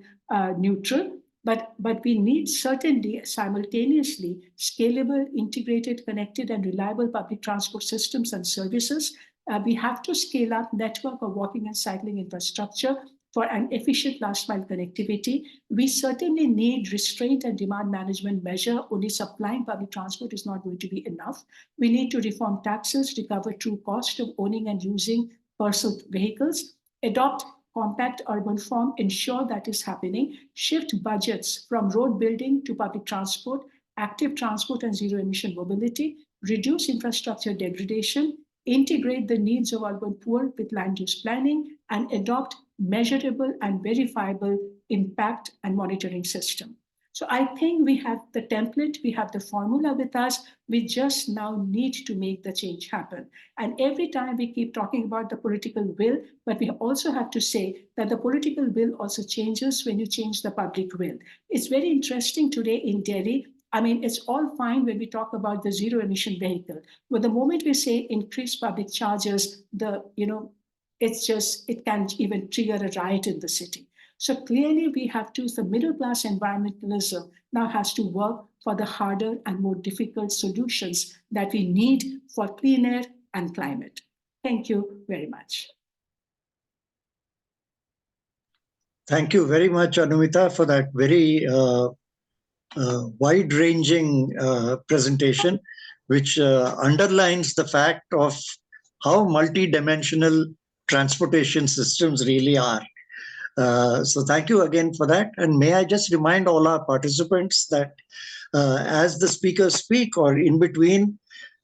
neutral, but we need certainly simultaneously scalable, integrated, connected, and reliable public transport systems and services. We have to scale up network of walking and cycling infrastructure. for an efficient last mile connectivity. We certainly need restraint and demand management measure. Only supplying public transport is not going to be enough. We need to reform taxes, recover true cost of owning and using personal vehicles, adopt compact urban form, ensure that is happening, shift budgets from road building to public transport, active transport and zero emission mobility, reduce infrastructure degradation, integrate the needs of urban poor with land use planning, and adopt measurable and verifiable impact and monitoring system. So I think we have the template, we have the formula with us. We just now need to make the change happen. And every time we keep talking about the political will, but we also have to say that the political will also changes when you change the public will. It's very interesting today in Delhi. I mean, it's all fine when we talk about the zero emission vehicle. But the moment we say increase public charges, it can even trigger a riot in the city. So clearly, we have to, the middle class environmentalism now has to work for the harder and more difficult solutions that we need for clean air and climate. Thank you very much. Thank you very much, Anumita, for that very wide-ranging presentation, which underlines the fact of how multidimensional transportation systems really are. So thank you again for that. And may I just remind all our participants that as the speakers speak or in between,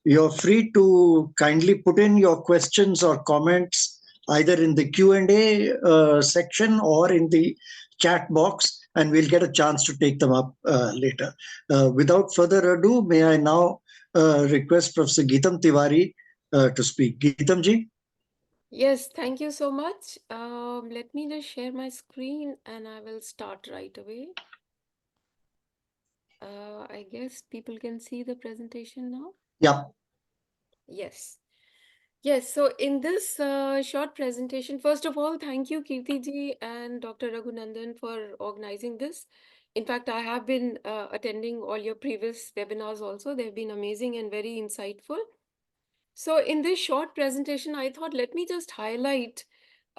you're free to kindly put in your questions or comments either in the Q&A section or in the chat box, and we'll get a chance to take them up later. Without further ado, may I now request Professor Geetam Tiwari to speak. Geetam ji? Yes, thank you so much. Let me just share my screen and I will start right away. I guess people can see the presentation now. Yeah. Yes. Yes, so in this short presentation, first of all, thank you, Kirti ji and Dr. Raghunandan for organizing this. In fact, I have been attending all your previous webinars also. They've been amazing and very insightful. So in this short presentation, I thought, let me just highlight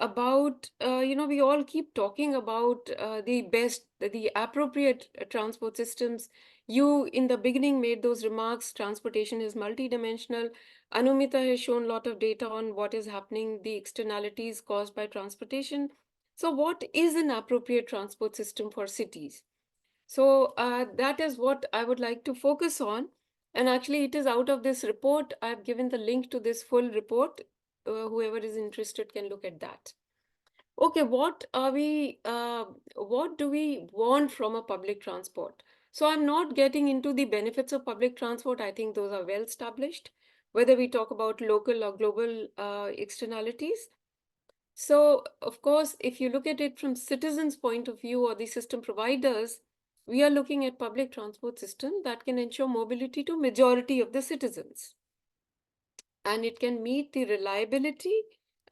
about, we all keep talking about the appropriate transport systems. You, in the beginning, made those remarks, transportation is multidimensional. Anumita has shown a lot of data on what is happening, the externalities caused by transportation. So what is an appropriate transport system for cities? So that is what I would like to focus on. And actually, it is out of this report. I've given the link to this full report. Whoever is interested can look at that. Okay, what do we want from a public transport? So I'm not getting into the benefits of public transport. I think those are well established, whether we talk about local or global externalities. So, of course, if you look at it from citizens' point of view or the system providers, we are looking at public transport system that can ensure mobility to majority of the citizens. And it can meet the reliability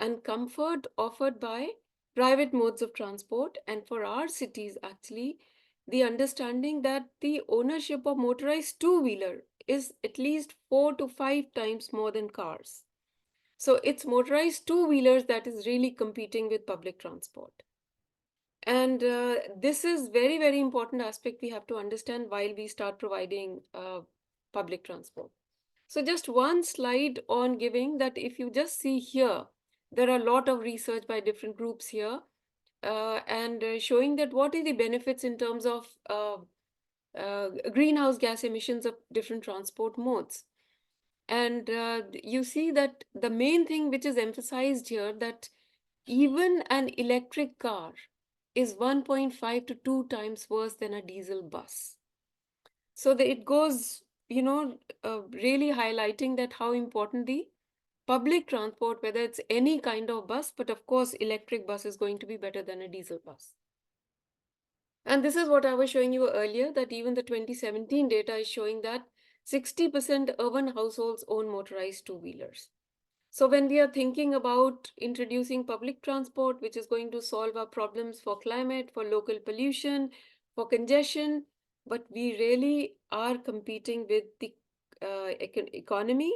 and comfort offered by private modes of transport. And for our cities, actually, the understanding that the ownership of motorized two-wheeler is at least 4 to 5 times more than cars. So it's motorized two-wheelers that is really competing with public transport. And this is very, very important aspect we have to understand while we start providing public transport. So just one slide on giving that if you just see here, there are a lot of research by different groups here and showing that what are the benefits in terms of greenhouse gas emissions of different transport modes. And you see that the main thing which is emphasized here that even an electric car is 1.5 to 2 times worse than a diesel bus. So it goes, really highlighting that how important the public transport, whether it's any kind of bus, but of course, electric bus is going to be better than a diesel bus. And this is what I was showing you earlier, that even the 2017 data is showing that 60% urban households own motorized two-wheelers. So when we are thinking about introducing public transport, which is going to solve our problems for climate, for local pollution, for congestion, but we really are competing with the economy,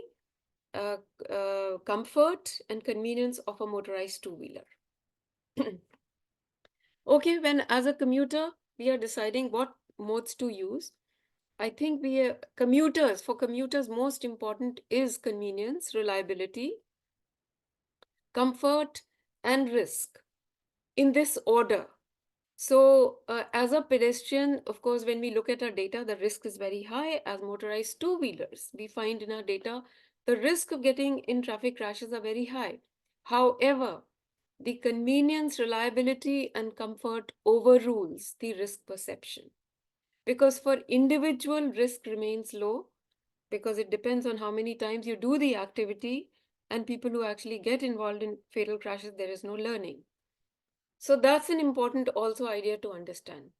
comfort and convenience of a motorized two-wheeler. Okay, when as a commuter, we are deciding what modes to use. I think for commuters, most important is convenience, reliability, comfort, and risk in this order. So, as a pedestrian, of course, when we look at our data, the risk is very high. As motorized two-wheelers, we find in our data the risk of getting in traffic crashes are very high. However, the convenience, reliability, and comfort overrules the risk perception. Because for individual, risk remains low because it depends on how many times you do the activity, and people who actually get involved in fatal crashes, there is no learning. So that's an important also idea to understand.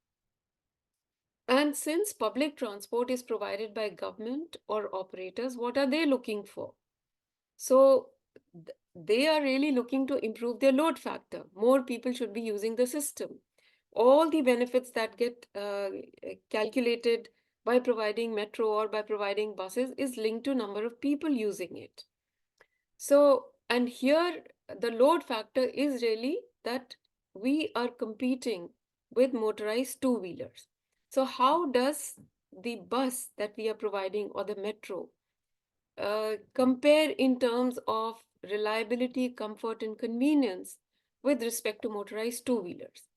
And since public transport is provided by government or operators, what are they looking for? So they are really looking to improve their load factor. More people should be using the system. All the benefits that get calculated by providing metro or by providing buses is linked to number of people using it. So, and here the load factor is really that we are competing with motorized two-wheelers. So how does the bus that we are providing or the metro compare in terms of reliability, comfort, and convenience with respect to motorized two-wheelers?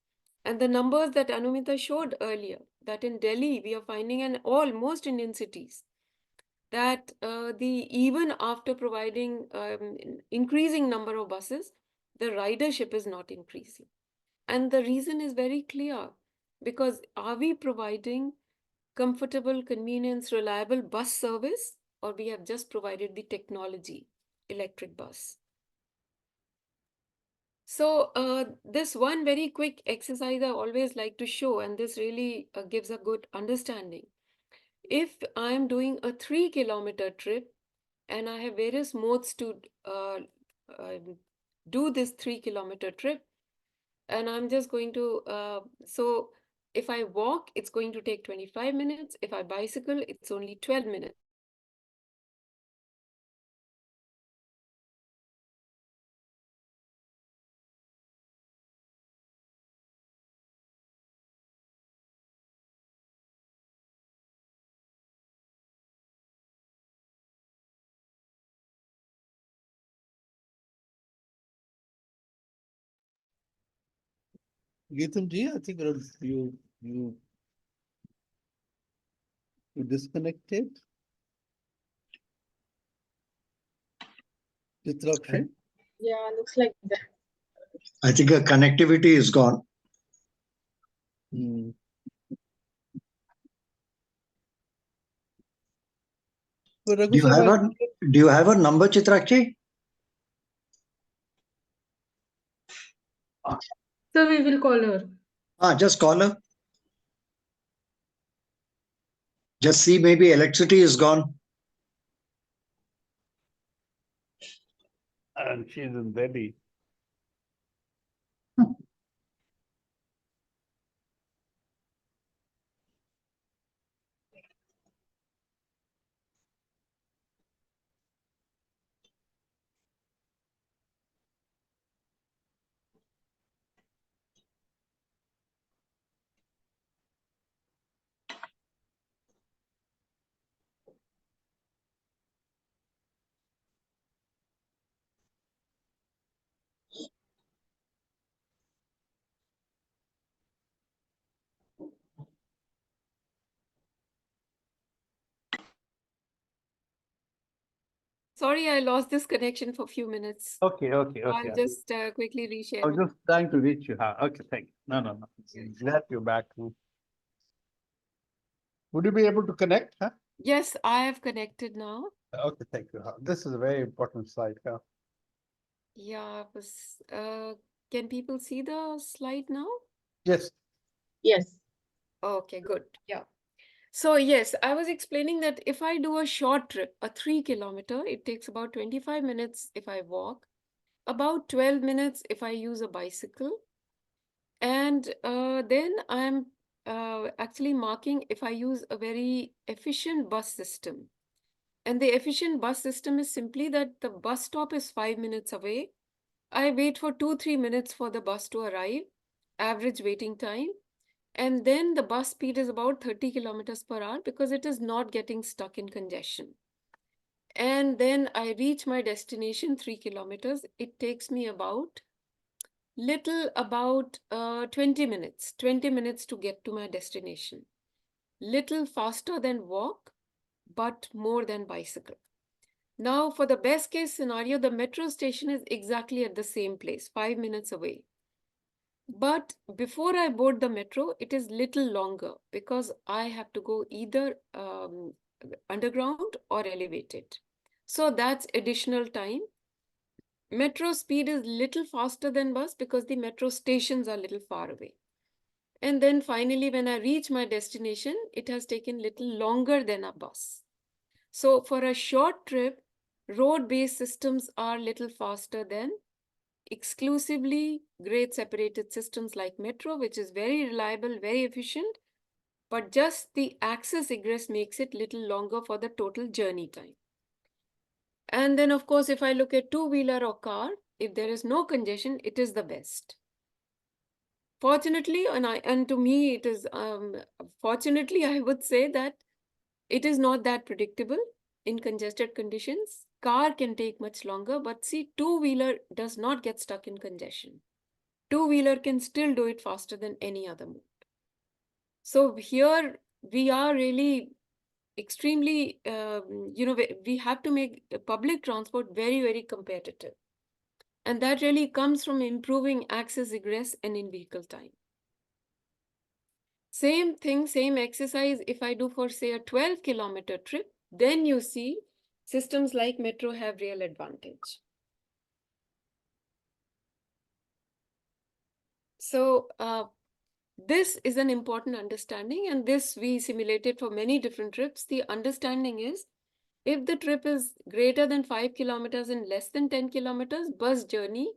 And the numbers that Anumita showed earlier, that in Delhi we are finding, and almost Indian cities, that even after providing increasing number of buses, the ridership is not increasing. And the reason is very clear, because are we providing comfortable, convenience, reliable bus service, or we have just provided the technology, electric bus? So this one very quick exercise I always like to show, and this really gives a good understanding. If I'm doing a 3-kilometer trip and I have various modes to uh, do this 3-kilometer trip, and I'm just going to, so if I walk, it's going to take 25 minutes. If I bicycle, it's only 12 minutes. Geetam ji, I think you you disconnected. Chitrakshi? Yeah, looks like that. I think her connectivity is gone. Hmm. So Do Raghu you sir, have a Do you have a number, Chitrakshi? So we will call her. Just call her. Just see, maybe electricity is gone. and she's in Delhi. Sorry, I lost this connection for a few minutes. Okay. I'll just quickly I reshare was it. just trying to reach you. Okay, thank you. No. Glad you're back. Would you be able to connect? Huh? Yes, I have connected now. Okay, thank you. This is a very important slide. Yeah, can people see the slide now? Yes. Yes. Okay, good. Yeah. So yes, I was explaining that if I do a short trip, a 3-kilometer, it takes about 25 minutes if I walk, about 12 minutes if I use a bicycle, and then I'm actually marking if I use a very efficient bus system. And the efficient bus system is simply that the bus stop is 5 minutes away. I wait for 2-3 minutes for the bus to arrive. average waiting time. And then the bus speed is about 30 kilometers per hour because it is not getting stuck in congestion. And then I reach my destination 3 kilometers. It takes me about 20 minutes to get to my destination. Little faster than walk, but more than bicycle. Now, for the best case scenario, the metro station is exactly at the same place, 5 minutes away. But before I board the metro, it is little longer because I have to go either underground or elevated. So that's additional time. Metro speed is little faster than bus because the metro stations are little far away. And then finally, when I reach my destination, it has taken little longer than a bus. So for a short trip, road-based systems are little faster than exclusively grade separated systems like metro, which is very reliable, very efficient, but just the access egress makes it little longer for the total journey time. And then of course, if I look at two-wheeler or car, if there is no congestion, it is the best. Fortunately, and to me, it is, fortunately, I would say that it is not that predictable in congested conditions. Car can take much longer, but see, two-wheeler does not get stuck in congestion. Two-wheeler can still do it faster than any other mode. So here we are really extremely, we have to make public transport very, very competitive. And that really comes from improving access, egress, and in-vehicle time. Same thing, same exercise, if I do for say a 12-kilometer trip, then you see systems like metro have real advantage. So this is an important understanding, and this we simulated for many different trips. The understanding is if the trip is greater than 5 kilometers and less than 10 kilometers bus journey,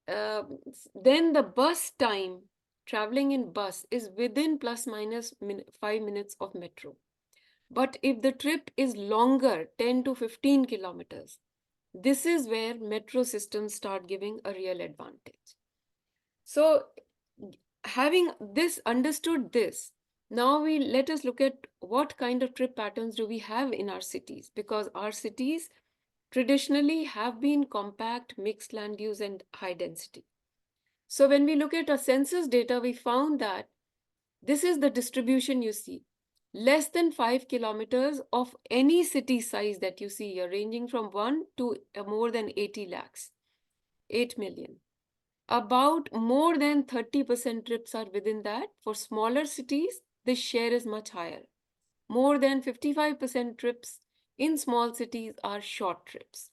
then the bus time traveling in bus is within plus minus 5 minutes of metro. But if the trip is longer, 10 to 15 kilometers, this is where metro systems start giving a real advantage. So having this understood this, now let us look at what kind of trip patterns do we have in our cities, because our cities traditionally have been compact, mixed land use and high density. So when we look at our census data, we found that this is the distribution you see. Less than 5 kilometers of any city size that you see here, ranging from 1 to more than 80 lakhs, 8 million. About more than 30% trips are within that. For smaller cities, the share is much higher. More than 55% trips in small cities are short trips.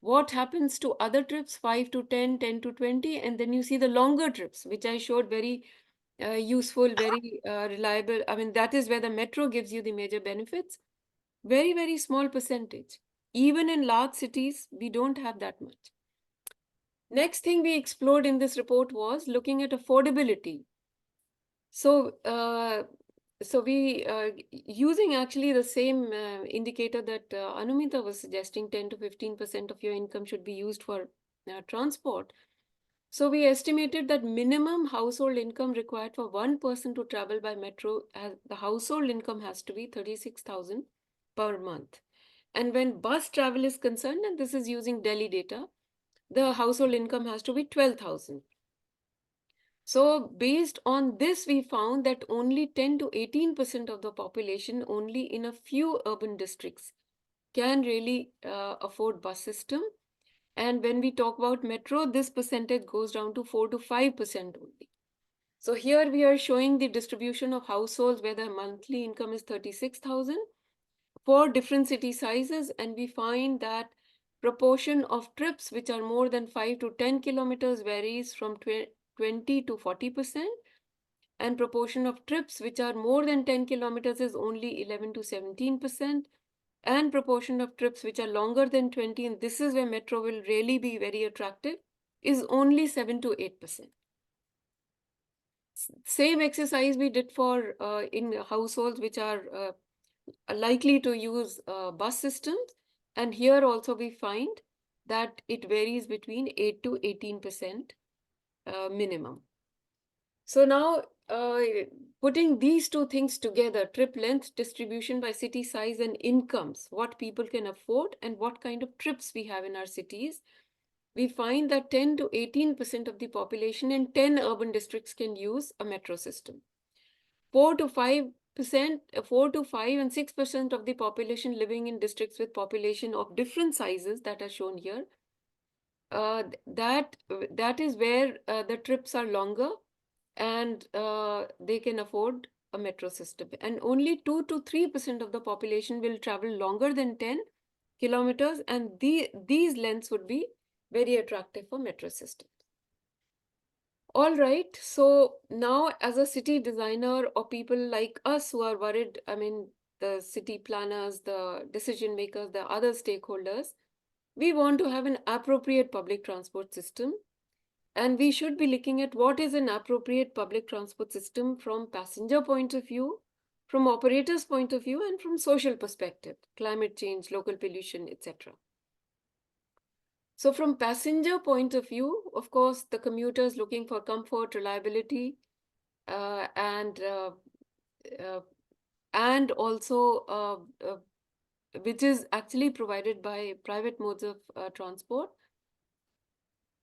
What happens to other trips? 5 to 10, 10 to 20, and then you see the longer trips, which I showed very useful, very reliable. I mean, that is where the metro gives you the major benefits. Very, very small percentage. Even in large cities, we don't have that much. Next thing we explored in this report was looking at affordability. So, using actually the same indicator that Anumita was suggesting, 10 to 15% of your income should be used for transport. So we estimated that minimum household income required for one person to travel by metro, the household income has to be 36,000 per month. And when bus travel is concerned, and this is using Delhi data, the household income has to be 12,000. So based on this, we found that only 10 to 18% of the population, only in a few urban districts, can really afford bus system. And when we talk about metro, this percentage goes down to 4 to 5% only. So here we are showing the distribution of households where the monthly income is 36,000 for different city sizes. And we find that proportion of trips which are more than 5 to 10 kilometers varies from 20 to 40%. And proportion of trips which are more than 10 kilometers is only 11 to 17%. And proportion of trips which are longer than 20, and this is where metro will really be very attractive, is only 7 to 8%. Same exercise we did for in households which are likely to use bus systems. And here also we find that it varies between 8 to 18% minimum. So now, putting these two things together, trip length, distribution by city size and incomes, what people can afford and what kind of trips we have in our cities, we find that 10 to 18% of the population in 10 urban districts can use a metro system. 4 to 5%, 4 to 5 and 6% of the population living in districts with population of different sizes that are shown here, that is where the trips are longer and they can afford a metro system. And only 2 to 3% of the population will travel longer than 10 kilometers, and these lengths would be very attractive for metro systems. All right, so now as a city designer or people like us who are worried, I mean, the city planners, the decision makers, the other stakeholders, we want to have an appropriate public transport system. And we should be looking at what is an appropriate public transport system from passenger point of view, from operators point of view, and from social perspective, climate change, local pollution, etc. So from passenger point of view, of course, the commuter is looking for comfort, reliability, and also which is actually provided by private modes of transport.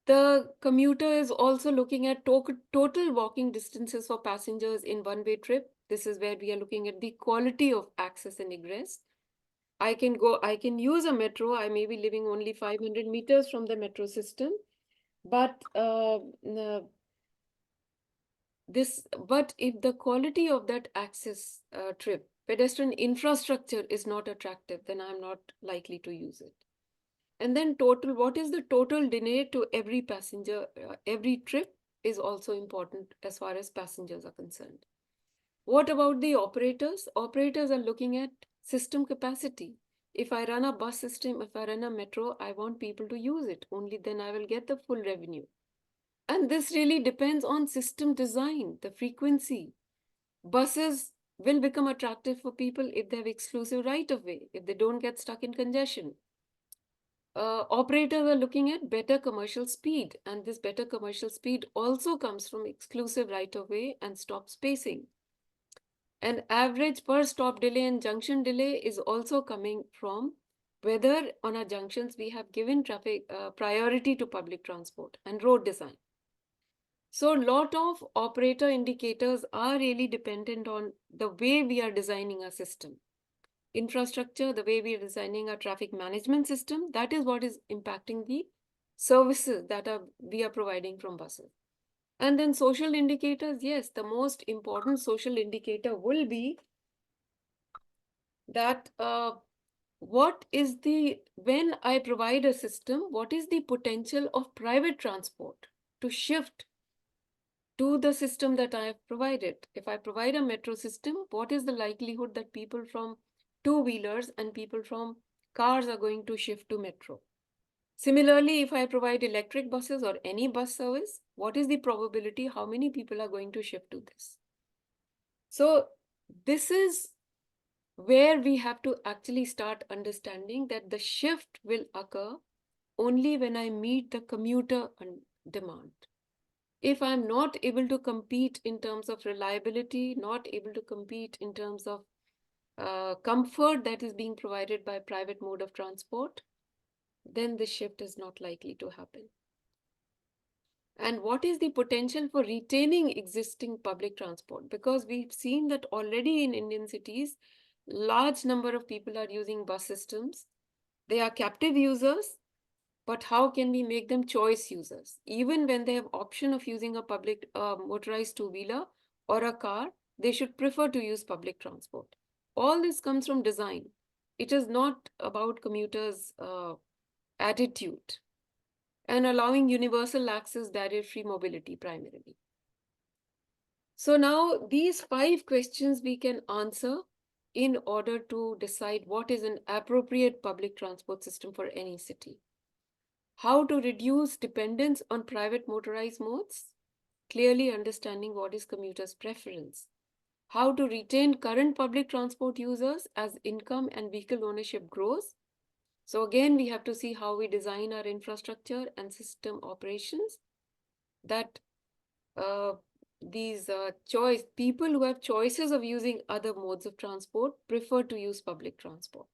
The commuter is also looking at total walking distances for passengers in one-way trip. This is where we are looking at the quality of access and egress. I can use a metro. I may be living only 500 meters from the metro system, but if the quality of that access trip, pedestrian infrastructure is not attractive, then I'm not likely to use it. And then what is the total delay to every passenger, every trip is also important as far as passengers are concerned. What about the operators? Operators are looking at system capacity. If I run a bus system, if I run a metro, I want people to use it. Only then I will get the full revenue. And this really depends on system design, the frequency. Buses will become attractive for people if they have exclusive right of way, if they don't get stuck in congestion. Operators are looking at better commercial speed, and this better commercial speed also comes from exclusive right of way and stop spacing. An average per stop delay and junction delay is also coming from whether on our junctions we have given traffic priority to public transport and road design. So a lot of operator indicators are really dependent on the way we are designing our system. Infrastructure, the way we are designing our traffic management system, that is what is impacting the services that we are providing from buses. And then social indicators, yes, the most important social indicator will be that when I provide a system, what is the potential of private transport to shift to the system that I have provided? If I provide a metro system, what is the likelihood that people from two-wheelers and people from cars are going to shift to metro? Similarly, if I provide electric buses or any bus service, what is the probability how many people are going to shift to this? So this is where we have to actually start understanding that the shift will occur only when I meet the commuter demand. If I'm not able to compete in terms of reliability, not able to compete in terms of comfort that is being provided by private mode of transport, then the shift is not likely to happen. And what is the potential for retaining existing public transport? Because we've seen that already in Indian cities, large number of people are using bus systems. They are captive users, but how can we make them choice users? Even when they have option of using a public motorized two-wheeler or a car, they should prefer to use public transport. All this comes from design. It is not about commuters' attitude, and allowing universal access, barrier-free mobility primarily. So now these 5 questions we can answer in order to decide what is an appropriate public transport system for any city. How to reduce dependence on private motorized modes, clearly understanding what is commuters' preference. How to retain current public transport users as income and vehicle ownership grows. So again, we have to see how we design our infrastructure and system operations that these people who have choices of using other modes of transport prefer to use public transport.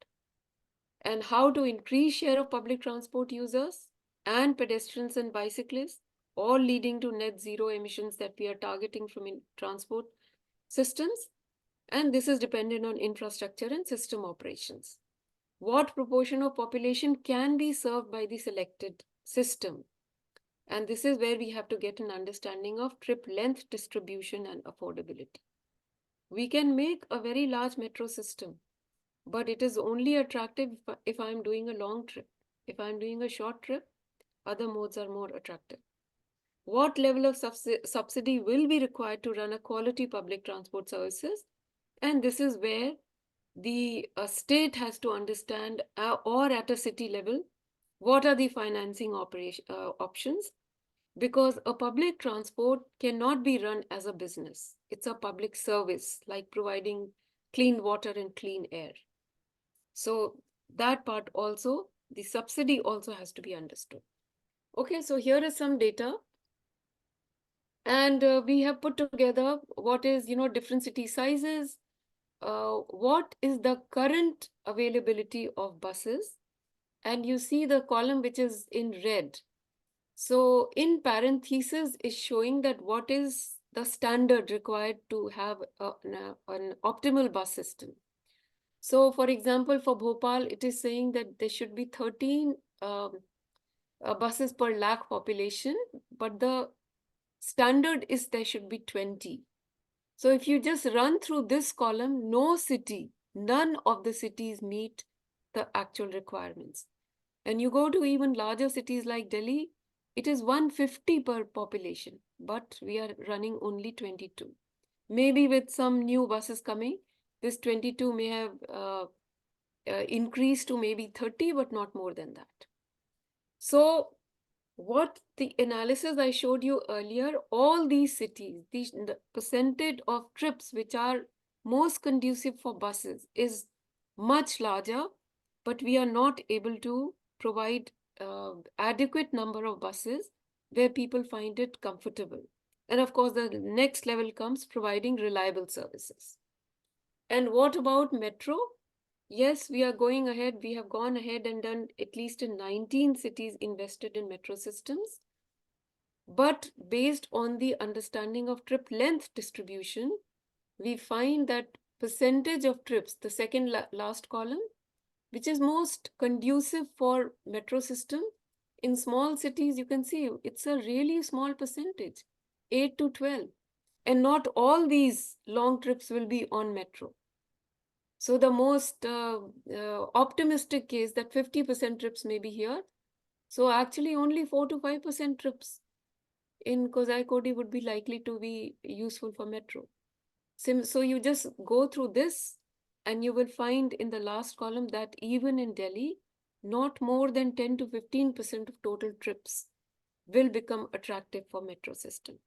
And how to increase share of public transport users and pedestrians and bicyclists, all leading to net zero emissions that we are targeting from transport systems. And this is dependent on infrastructure and system operations. What proportion of population can be served by the selected system? And this is where we have to get an understanding of trip length distribution and affordability. We can make a very large metro system, but it is only attractive if I'm doing a long trip. If I'm doing a short trip, other modes are more attractive. What level of subsidy will be required to run a quality public transport services? And this is where the state has to understand, or at a city level, what are the financing options? Because a public transport cannot be run as a business. It's a public service, like providing clean water and clean air. So that part also, the subsidy also has to be understood. Okay, so here is some data. And we have put together what is, different city sizes, what is the current availability of buses. And you see the column which is in red. So in parentheses is showing that what is the standard required to have an optimal bus system. So for example, for Bhopal, it is saying that there should be 13 buses per lakh population, but the standard is there should be 20. So if you just run through this column, none of the cities meet the actual requirements. And you go to even larger cities like Delhi, it is 150 per population, but we are running only 22. Maybe with some new buses coming, this 22 may have increased to maybe 30, but not more than that. So what the analysis I showed you earlier, all these cities, the percentage of trips which are most conducive for buses is much larger, but we are not able to provide adequate number of buses where people find it comfortable. And of course, the next level comes providing reliable services. And what about metro? Yes, we are going ahead. We have gone ahead and done at least in 19 cities invested in metro systems. But based on the understanding of trip length distribution, we find that percentage of trips, the second last column, which is most conducive for metro system, in small cities, you can see it's a really small percentage, 8 to 12. And not all these long trips will be on metro. So the most optimistic case that 50% trips may be here. So actually only 4 to 5% trips in Kozhikode would be likely to be useful for metro. So you just go through this and you will find in the last column that even in Delhi, not more than 10 to 15% of total trips will become attractive for metro system.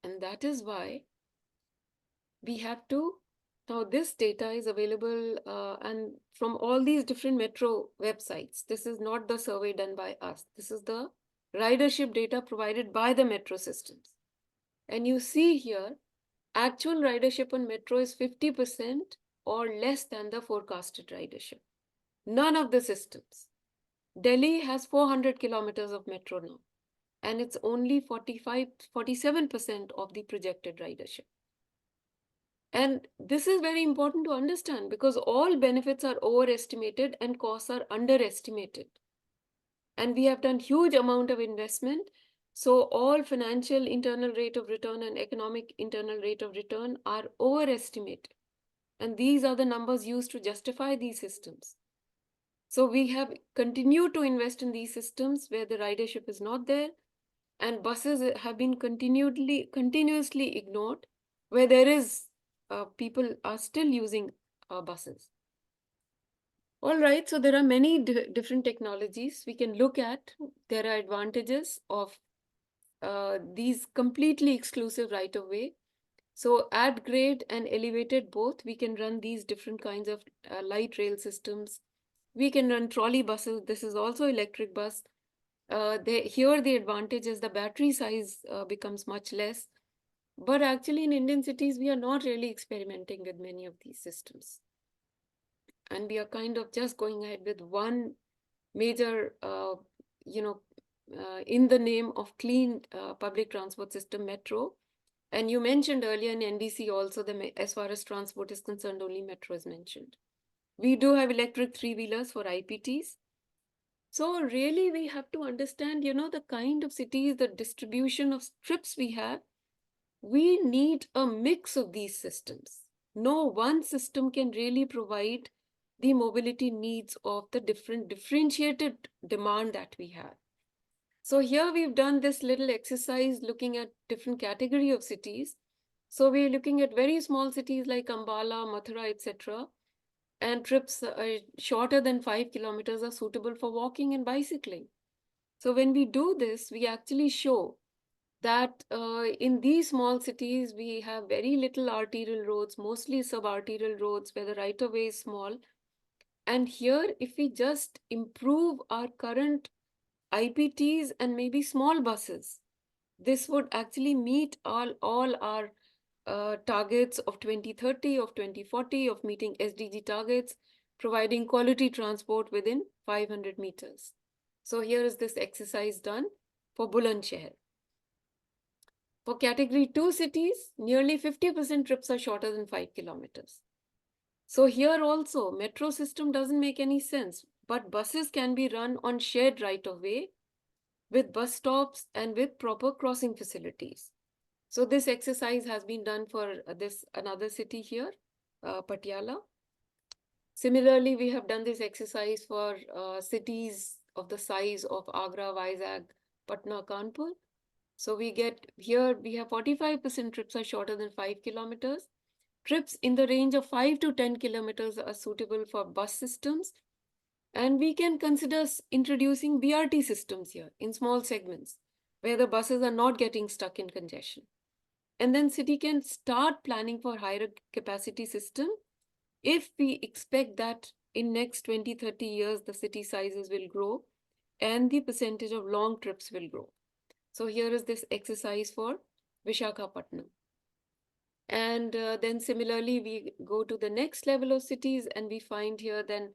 And that is why we have to, now this data is available and from all these different metro websites. This is not the survey done by us. This is the ridership data provided by the metro systems. And you see here, actual ridership on metro is 50% or less than the forecasted ridership. None of the systems. Delhi has 400 kilometers of metro now, and it's only 47% of the projected ridership. And this is very important to understand because all benefits are overestimated and costs are underestimated. And we have done huge amount of investment. So all financial internal rate of return and economic internal rate of return are overestimated. And these are the numbers used to justify these systems. So we have continued to invest in these systems where the ridership is not there, and buses have been continuously ignored where there is people are still using buses. All right, so there are many different technologies we can look at. There are advantages of these completely exclusive right-of-way. So at grade and elevated both, we can run these different kinds of light rail systems. We can run trolley buses. This is also electric bus. Here the advantage is the battery size becomes much less. But actually in Indian cities, we are not really experimenting with many of these systems. And we are kind of just going ahead with one major, in the name of clean public transport system, metro. And you mentioned earlier in NDC also, as far as transport is concerned, only metro is mentioned. We do have electric three-wheelers for IPTs. So really we have to understand, the kind of cities, the distribution of trips we have. We need a mix of these systems. No one system can really provide the mobility needs of the differentiated demand that we have. So here we've done this little exercise looking at different category of cities. So we're looking at very small cities like Ambala, Mathura, etc. And trips shorter than 5 kilometers are suitable for walking and bicycling. So when we do this, we actually show that in these small cities, we have very little arterial roads, mostly sub-arterial roads where the right-of-way is small. And here, if we just improve our current IPTs and maybe small buses, this would actually meet all our targets of 2030, of 2040, of meeting SDG targets, providing quality transport within 500 meters. So here is this exercise done for Bulandshahr. For category 2 cities, nearly 50% trips are shorter than 5 kilometers. So here also, metro system doesn't make any sense, but buses can be run on shared right-of-way with bus stops and with proper crossing facilities. So this exercise has been done for another city here, Patiala. Similarly, we have done this exercise for cities of the size of Agra, Vizag, Patna, Kanpur. So we have 45% trips are shorter than 5 kilometers. Trips in the range of 5 to 10 kilometers are suitable for bus systems. And we can consider introducing BRT systems here in small segments where the buses are not getting stuck in congestion. And then city can start planning for higher capacity system if we expect that in next 20, 30 years, the city sizes will grow and the percentage of long trips will grow. So here is this exercise for Visakhapatnam. And then similarly, we go to the next level of cities and we find here then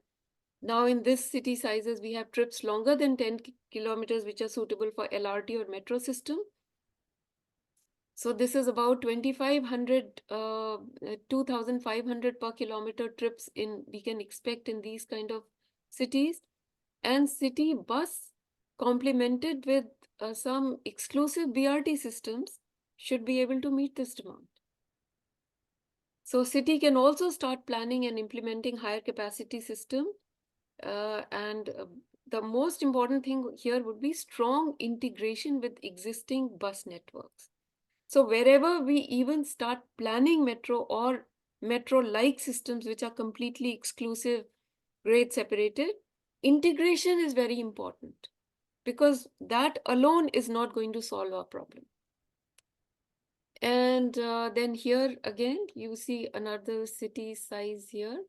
now in this city sizes, we have trips longer than 10 kilometers, which are suitable for LRT or metro system. So this is about 2,500 per kilometer trips we can expect in these kind of cities. And city bus complemented with some exclusive BRT systems should be able to meet this demand. So city can also start planning and implementing higher capacity system. The most important thing here would be strong integration with existing bus networks. So wherever we even start planning metro or metro-like systems which are completely exclusive, grade separated, integration is very important because that alone is not going to solve our problem. And then here again, you see another city size here.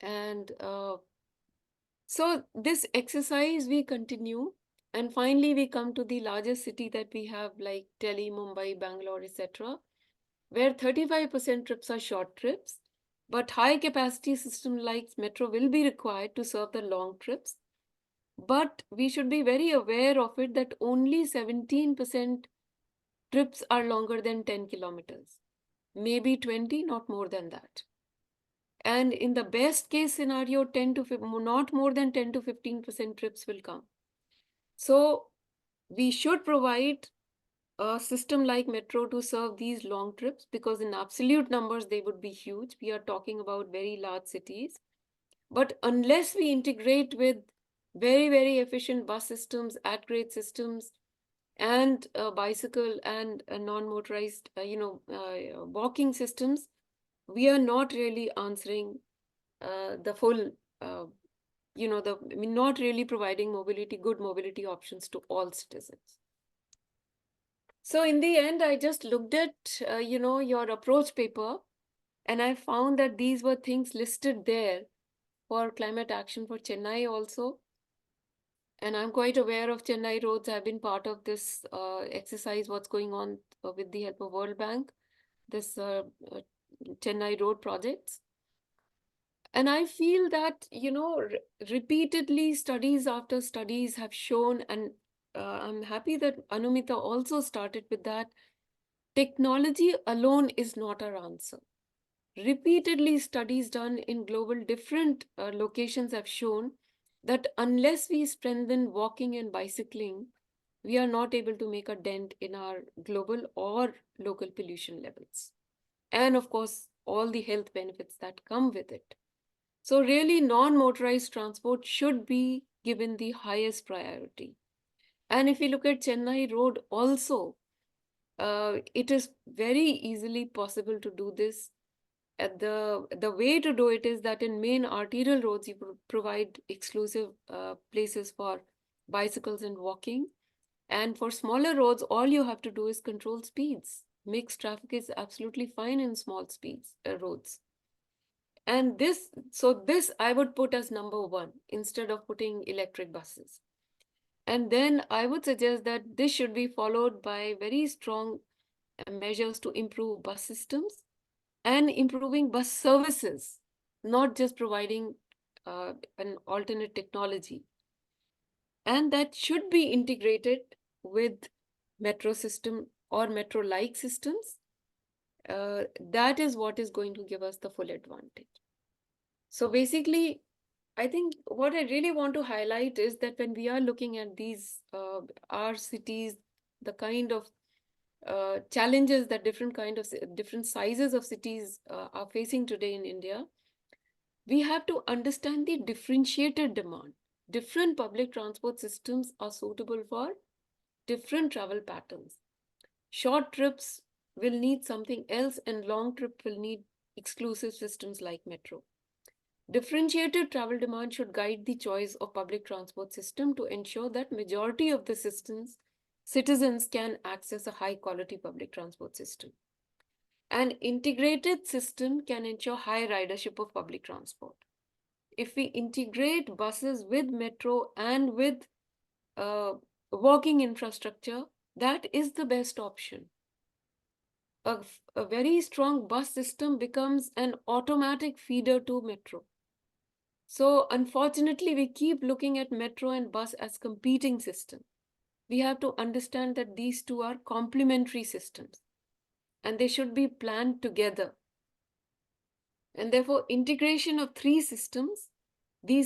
And so this exercise we continue. And finally, we come to the largest city that we have like Delhi, Mumbai, Bangalore, etc., where 35% trips are short trips, but high capacity system like metro will be required to serve the long trips. But we should be very aware of it that only 17% trips are longer than 10 kilometers, maybe 20, not more than that. And in the best case scenario, not more than 10 to 15% trips will come. So we should provide a system like metro to serve these long trips because in absolute numbers, they would be huge. We are talking about very large cities. But unless we integrate with very, very efficient bus systems, at-grade systems, and bicycle and non-motorized, walking systems, we are not really answering the full, not really providing good mobility options to all citizens. So in the end, I just looked at, your approach paper, and I found that these were things listed there for climate action for Chennai also. And I'm quite aware of Chennai roads. I've been part of this exercise, what's going on with the help of World Bank, this Chennai road projects. And I feel that, repeatedly studies after studies have shown, and I'm happy that Anumita also started with that, technology alone is not our answer. Repeatedly studies done in global different locations have shown that unless we strengthen walking and bicycling, we are not able to make a dent in our global or local pollution levels. And of course, all the health benefits that come with it. So really, non-motorized transport should be given the highest priority. And if you look at Chennai Road also, it is very easily possible to do this. The way to do it is that in main arterial roads, you provide exclusive places for bicycles and walking. And for smaller roads, all you have to do is control speeds. Mixed traffic is absolutely fine in small speeds roads. And this I would put as number one instead of putting electric buses. And then I would suggest that this should be followed by very strong measures to improve bus systems and improving bus services, not just providing an alternate technology. And that should be integrated with metro system or metro-like systems. That is what is going to give us the full advantage. So basically, I think what I really want to highlight is that when we are looking at these, our cities, the kind of challenges that different sizes of cities are facing today in India, we have to understand the differentiated demand. Different public transport systems are suitable for different travel patterns. Short trips will need something else, and long trip will need exclusive systems like metro. Differentiated travel demand should guide the choice of public transport system to ensure that majority of the citizens can access a high quality public transport system. An integrated system can ensure high ridership of public transport. If we integrate buses with metro and with walking infrastructure, that is the best option. A very strong bus system becomes an automatic feeder to metro. So unfortunately, we keep looking at metro and bus as competing systems. We have to understand that these two are complementary systems and they should be planned together. And therefore, integration of these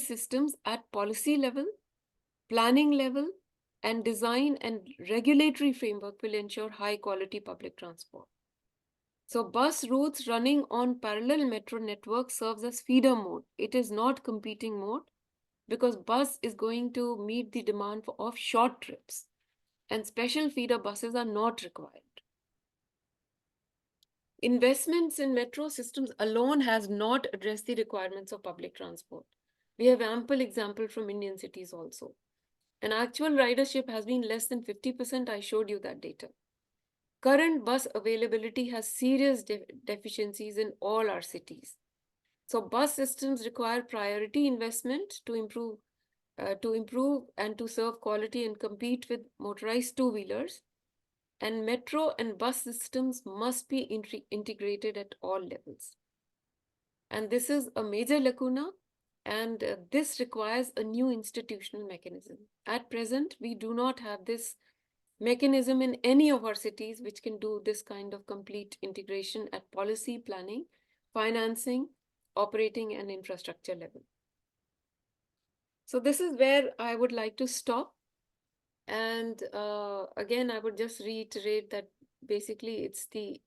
systems at policy level, planning level, and design and regulatory framework will ensure high quality public transport. So bus routes running on parallel metro network serves as feeder mode. It is not competing mode because bus is going to meet the demand of short trips and special feeder buses are not required. Investments in metro systems alone has not addressed the requirements of public transport. We have ample example from Indian cities also. And actual ridership has been less than 50%. I showed you that data. Current bus availability has serious deficiencies in all our cities. So bus systems require priority investment to improve and to serve quality and compete with motorized two-wheelers. And metro and bus systems must be integrated at all levels. And this is a major lacuna, and this requires a new institutional mechanism. At present, we do not have this mechanism in any of our cities which can do this kind of complete integration at policy, planning, financing, operating, and infrastructure level. So this is where I would like to stop. And again, I would just reiterate that basically it's the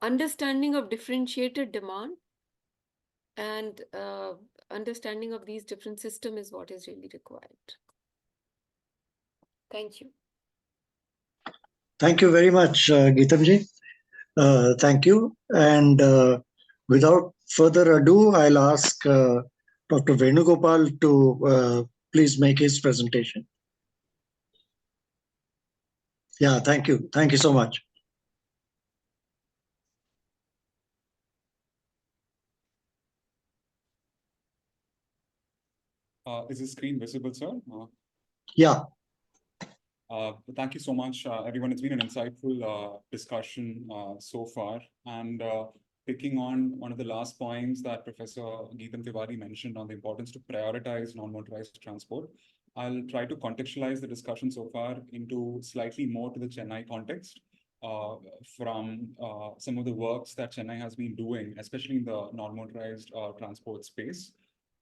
understanding of differentiated demand and understanding of these different systems is what is really required. Thank you. Thank you very much, Geetamji. Thank you. And without further ado, I'll ask Dr. Venugopal to please make his presentation. Yeah, thank you. Thank you so much. Is the screen visible, sir? Yeah. Thank you so much, everyone. It's been an insightful discussion so far. And picking on one of the last points that Professor Geetam Tiwari mentioned on the importance to prioritize non-motorized transport, I'll try to contextualize the discussion so far into slightly more to the Chennai context from some of the works that Chennai has been doing, especially in the non-motorized transport space.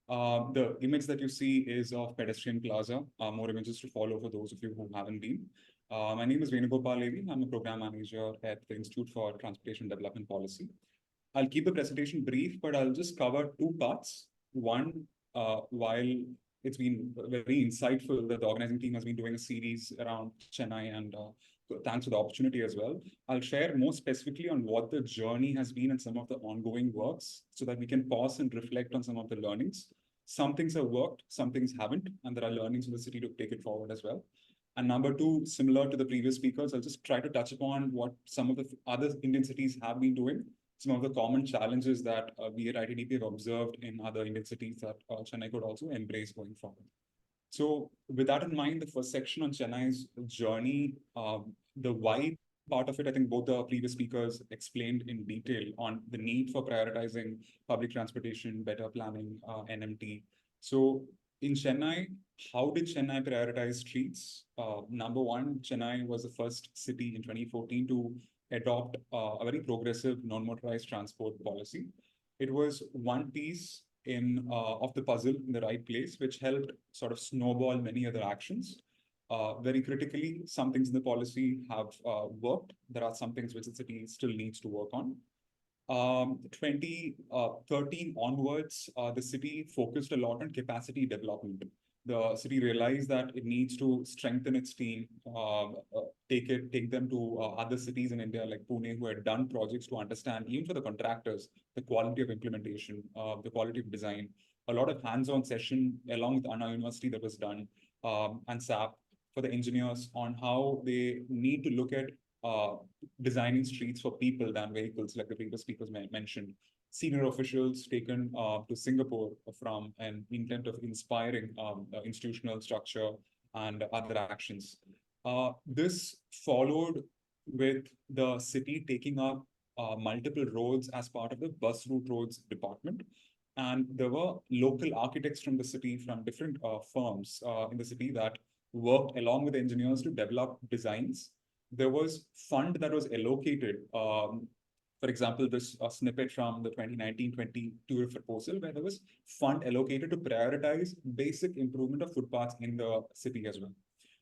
The image that you see is of pedestrian plaza. More images to follow for those of you who haven't been. My name is Venugopal. I'm a program manager at the Institute for Transportation Development Policy. I'll keep the presentation brief, but I'll just cover two parts. One, while it's been very insightful that the organizing team has been doing a series around Chennai, and thanks for the opportunity as well. I'll share more specifically on what the journey has been and some of the ongoing works so that we can pause and reflect on some of the learnings. Some things have worked, some things haven't, and there are learnings for the city to take it forward as well. And number two, similar to the previous speakers, I'll just try to touch upon what some of the other Indian cities have been doing, some of the common challenges that we at ITDP have observed in other Indian cities that Chennai could also embrace going forward. So with that in mind, the first section on Chennai's journey, the why part of it, I think both the previous speakers explained in detail on the need for prioritizing public transportation, better planning, NMT. So in Chennai, how did Chennai prioritize streets? Number one, Chennai was the first city in 2014 to adopt a very progressive non-motorized transport policy. It was one piece of the puzzle in the right place, which helped sort of snowball many other actions. Very critically, some things in the policy have worked. There are some things which the city still needs to work on. 2013 onwards, the city focused a lot on capacity development. The city realized that it needs to strengthen its team, take them to other cities in India like Pune who had done projects to understand, even for the contractors, the quality of implementation, the quality of design. A lot of hands-on session along with Anna University that was done, and SAP for the engineers on how they need to look at designing streets for people than vehicles, like the previous speakers mentioned. Senior officials taken to Singapore from an intent of inspiring institutional structure and other actions. This followed with the city taking up multiple roads as part of the bus route roads department. And there were local architects from the city, from different firms in the city that worked along with engineers to develop designs. There was fund that was allocated. For example, this snippet from the 2019-20 tour proposal, where there was fund allocated to prioritize basic improvement of footpaths in the city as well.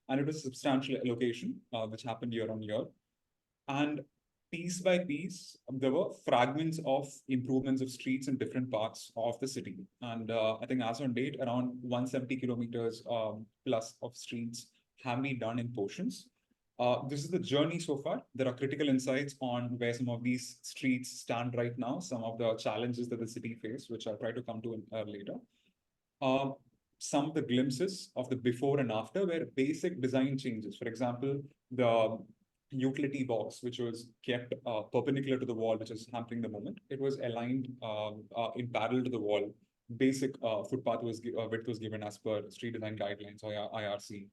And it was a substantial allocation, which happened year on year. And piece by piece, there were fragments of improvements of streets in different parts of the city. And I think as on date, around 170 kilometers plus of streets have been done in portions. This is the journey so far. There are critical insights on where some of these streets stand right now, some of the challenges that the city face, which I'll try to come to later. Some of the glimpses of the before and after were basic design changes. For example, the utility box, which was kept perpendicular to the wall, which is hampering the movement, it was aligned in parallel to the wall. Basic footpath width was given as per street design guidelines or IRC.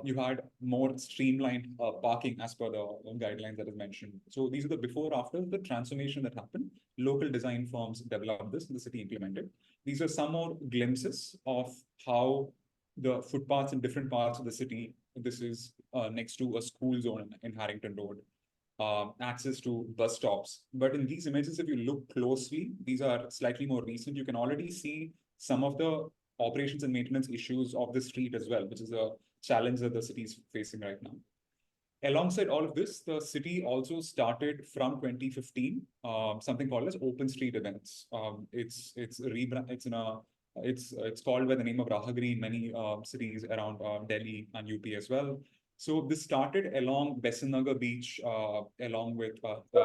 You had more streamlined parking as per the guidelines that is mentioned. So these are the before, after the transformation that happened. Local design firms developed this and the city implemented. These are some more glimpses of how the footpaths in different parts of the city. This is next to a school zone in Harrington Road. Access to bus stops. But in these images, if you look closely, these are slightly more recent. You can already see some of the operations and maintenance issues of the street as well, which is a challenge that the city is facing right now. Alongside all of this, the city also started from 2015 something called as open street events. It's called by the name of Rahagiri in many cities around Delhi and UP as well. So this started along Besant Beach, along with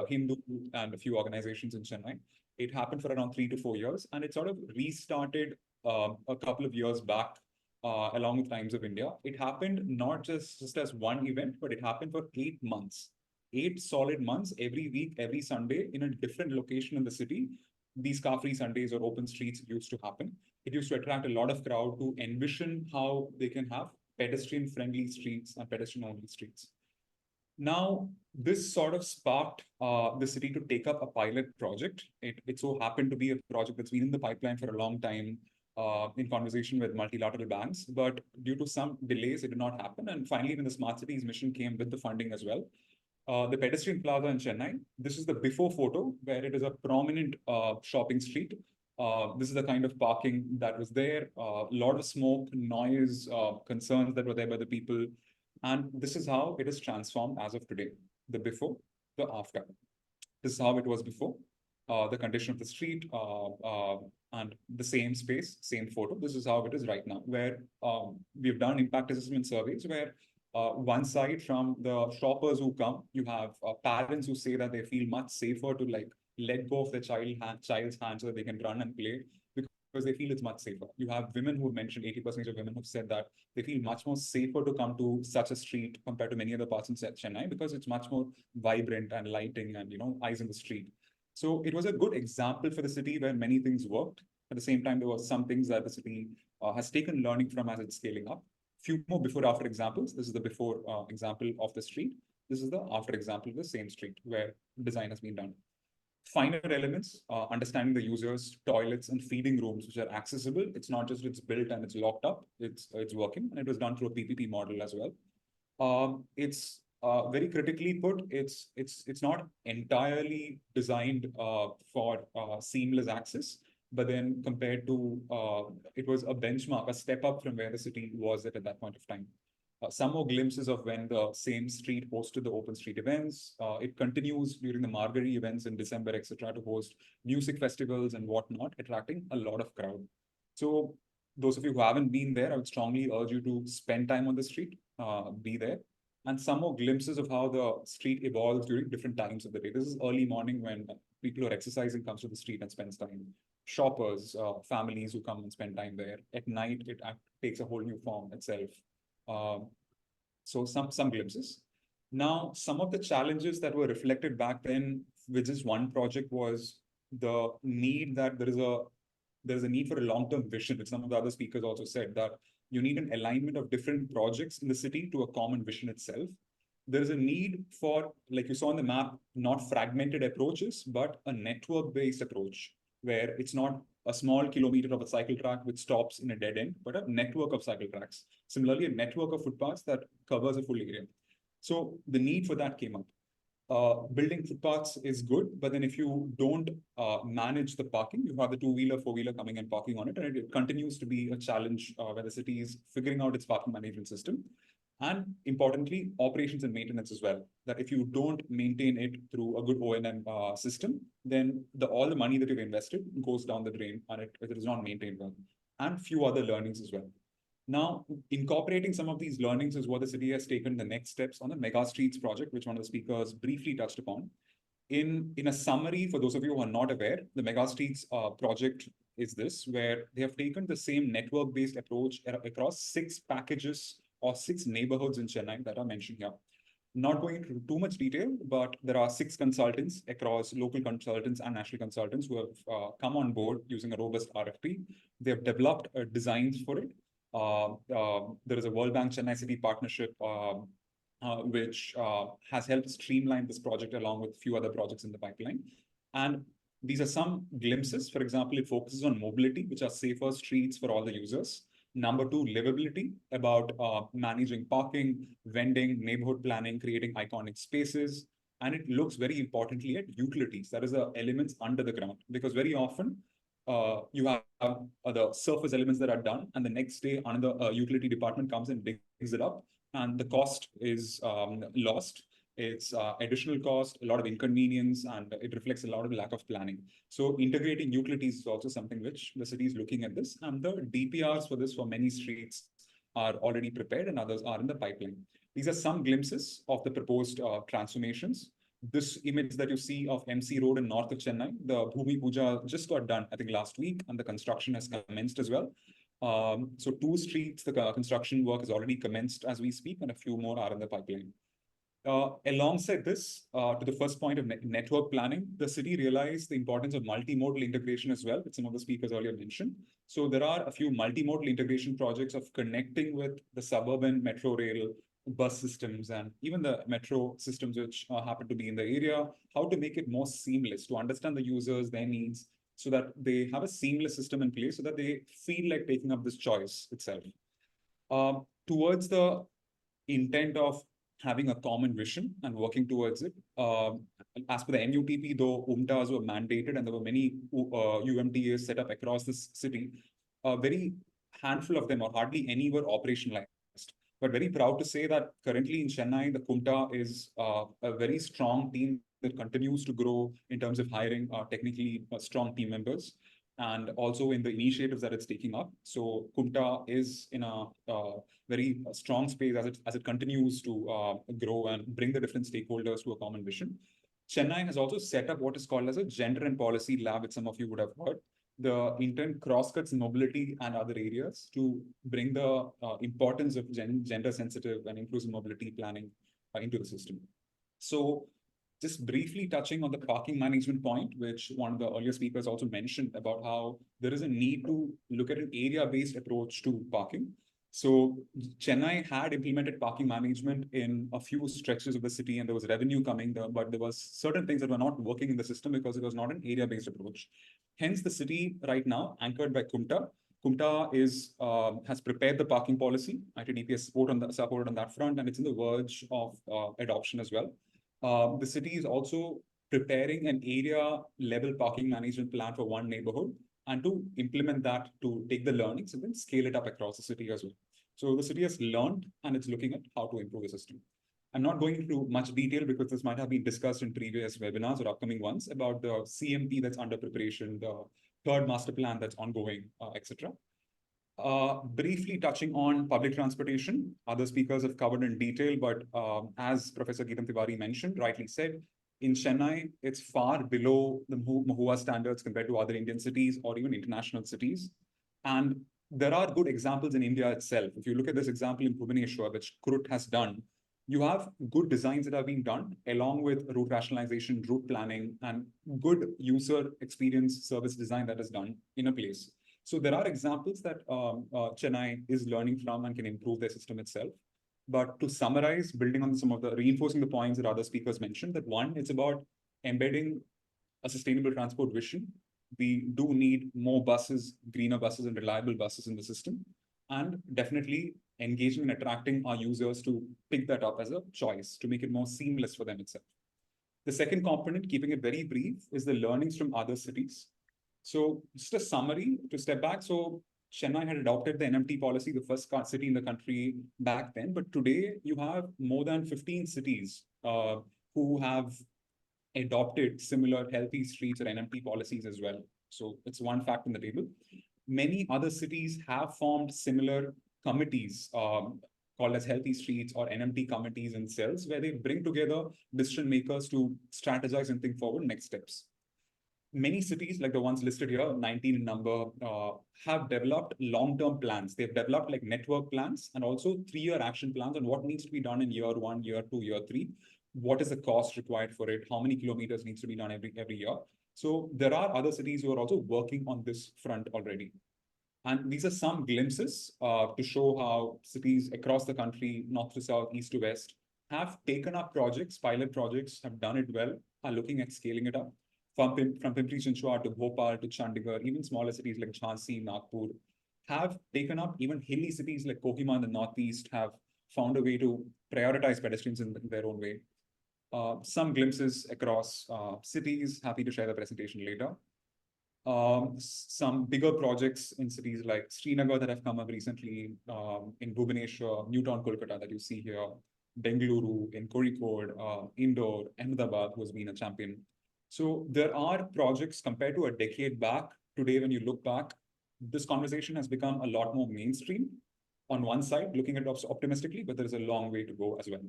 Hindu and a few organizations in Chennai. It happened for around 3 to 4 years, and it sort of restarted a couple of years back along with Times of India. It happened not just as one event, but it happened for 8 months. 8 solid months, every week, every Sunday, in a different location in the city. These car-free Sundays or open streets used to happen. It used to attract a lot of crowd to envision how they can have pedestrian-friendly streets and pedestrian-only streets. Now, this sort of sparked the city to take up a pilot project. It so happened to be a project that's been in the pipeline for a long time, in conversation with multilateral banks, but due to some delays, it did not happen. And finally, when the Smart Cities mission came with the funding as well, the pedestrian plaza in Chennai, this is the before photo where it is a prominent shopping street. This is the kind of parking that was there, a lot of smoke, noise, concerns that were there by the people. And this is how it is transformed as of today, the before, the after. This is how it was before, the condition of the street, and the same space, same photo. This is how it is right now, where we've done impact assessment surveys where one side from the shoppers who come, you have parents who say that they feel much safer to like let go of their child's hand so that they can run and play because they feel it's much safer. You have women who mentioned 80% of women who've said that they feel much more safer to come to such a street compared to many other parts in Chennai because it's much more vibrant and lighting and, you know, eyes on the street. So it was a good example for the city where many things worked. At the same time, there were some things that the city has taken learning from as it's scaling up. Few more before-after examples. This is the before example of the street. This is the after example of the same street where design has been done. Finer elements, understanding the users, toilets, and feeding rooms, which are accessible. It's not just it's built and it's locked up. It's working, and it was done through a PPP model as well. It's very critically put. It's not entirely designed for seamless access. But then compared to, it was a benchmark, a step up from where the city was at that point of time. Some more glimpses of when the same street hosted the open street events. It continues during the Margari events in December, etc., to host music festivals and whatnot, attracting a lot of crowd. So those of you who haven't been there, I would strongly urge you to spend time on the street, be there. And some more glimpses of how the street evolves during different times of the day. This is early morning when people who are exercising comes to the street and spends time. Shoppers, families who come and spend time there. At night, it takes a whole new form itself. So some glimpses. Now, some of the challenges that were reflected back then with this one project was the need that there is a need for a long-term vision, which some of the other speakers also said that you need an alignment of different projects in the city to a common vision itself. There is a need for, like you saw on the map, not fragmented approaches, but a network-based approach, where it's not a small kilometer of a cycle track which stops in a dead end, but a network of cycle tracks. Similarly, a network of footpaths that covers a full area. So the need for that came up. Building footpaths is good, but then if you don't manage the parking, you have the two-wheeler, four-wheeler coming and parking on it, and it continues to be a challenge where the city is figuring out its parking management system. And importantly, operations and maintenance as well. That if you don't maintain it through a good O&M system, then all the money that you've invested goes down the drain and it is not maintained well. And few other learnings as well. Now, incorporating some of these learnings is what the city has taken the next steps on the Mega Streets project, which one of the speakers briefly touched upon. In a summary, for those of you who are not aware, the Mega Streets project is this, where they have taken the same network-based approach across 6 packages or 6 neighborhoods in Chennai that are mentioned here. Not going into too much detail, but there are 6 consultants across local consultants and national consultants who have come on board using a robust RFP. They have developed designs for it. There is a World Bank Chennai City partnership which has helped streamline this project along with a few other projects in the pipeline. And these are some glimpses. For example, it focuses on mobility, which are safer streets for all the users. Number 2, livability, about managing parking, vending, neighborhood planning, creating iconic spaces. And it looks very importantly at utilities. That is the elements under the ground, because very often you have the surface elements that are done, and the next day another utility department comes and digs it up, and the cost is lost. It's additional cost, a lot of inconvenience, and it reflects a lot of lack of planning. So integrating utilities is also something which the city is looking at this, and the DPRs for this for many streets are already prepared and others are in the pipeline. These are some glimpses of the proposed transformations. This image that you see of MC Road in north of Chennai, the Bhumi Puja just got done, I think last week, and the construction has commenced as well. So 2 streets, the construction work has already commenced as we speak, and a few more are in the pipeline. Alongside this, to the first point of network planning, the city realized the importance of multimodal integration as well, which some of the speakers earlier mentioned. So there are a few multimodal integration projects of connecting with the suburban metro rail, bus systems, and even the metro systems which happen to be in the area, how to make it more seamless, to understand the users, their needs, so that they have a seamless system in place so that they feel like taking up this choice itself. Towards the intent of having a common vision and working towards it. As per the NUTP, though UMTAs were mandated and there were many UMTAs set up across this city, a very handful of them, or hardly any, were operationalized. But very proud to say that currently in Chennai, the KUMTA is a very strong team that continues to grow in terms of hiring technically strong team members, and also in the initiatives that it's taking up. So KUMTA is in a very strong space as it continues to grow and bring the different stakeholders to a common vision. Chennai has also set up what is called as a gender and policy lab, which some of you would have heard. The intent cross-cuts mobility and other areas to bring the importance of gender sensitive and inclusive mobility planning into the system. So just briefly touching on the parking management point, which one of the earlier speakers also mentioned about how there is a need to look at an area-based approach to parking. So Chennai had implemented parking management in a few stretches of the city, and there was revenue coming there, but there was certain things that were not working in the system because it was not an area-based approach. Hence, the city right now, anchored by KUMTA, has prepared the parking policy. ITDP has supported on that front, and it's in the verge of adoption as well. The city is also preparing an area-level parking management plan for one neighborhood, and to implement that, to take the learnings and then scale it up across the city as well. So the city has learned and it's looking at how to improve the system. I'm not going into much detail because this might have been discussed in previous webinars or upcoming ones about the CMP that's under preparation, the third master plan that's ongoing, etc. Briefly touching on public transportation, other speakers have covered in detail, but as Professor Geetam Tiwari mentioned, rightly said, in Chennai, it's far below the MOHUA standards compared to other Indian cities or even international cities. And there are good examples in India itself. If you look at this example in Bhubaneswar, which CRUT has done, you have good designs that are being done along with route rationalization, route planning, and good user experience service design that is done in a place. So there are examples that Chennai is learning from and can improve their system itself. But to summarize, building on some of the, reinforcing the points that other speakers mentioned, that one, it's about embedding a sustainable transport vision. We do need more buses, greener buses, and reliable buses in the system. And definitely engaging and attracting our users to pick that up as a choice, to make it more seamless for them itself. The second component, keeping it very brief, is the learnings from other cities. So just a summary to step back. So Chennai had adopted the NMT policy, the first city in the country back then. But today you have more than 15 cities who have adopted similar healthy streets or NMT policies as well. So it's one fact on the table. Many other cities have formed similar committees called as healthy streets or NMT committees and cells, where they bring together decision makers to strategize and think forward next steps. Many cities, like the ones listed here, 19 in number, have developed long-term plans. They've developed like network plans and also 3-year action plans on what needs to be done in year 1, year 2, year 3. What is the cost required for it? How many kilometers needs to be done every year? So there are other cities who are also working on this front already. And these are some glimpses to show how cities across the country, north to south, east to west, have taken up projects, pilot projects, have done it well, are looking at scaling it up. From Pimpri-Chinchwad to Bhopal to Chandigarh, even smaller cities like Jhansi, Nagpur, have taken up. Even hilly cities like Kohima in the northeast have found a way to prioritize pedestrians in their own way. Some glimpses across cities, happy to share the presentation later. Some bigger projects in cities like Srinagar that have come up recently, in Bhubaneswar, Newtown, Kolkata that you see here, Bengaluru, in Kozhikode, Indore, Ahmedabad, who has been a champion. So there are projects compared to a decade back. Today, when you look back, this conversation has become a lot more mainstream on one side, looking at it optimistically, but there is a long way to go as well.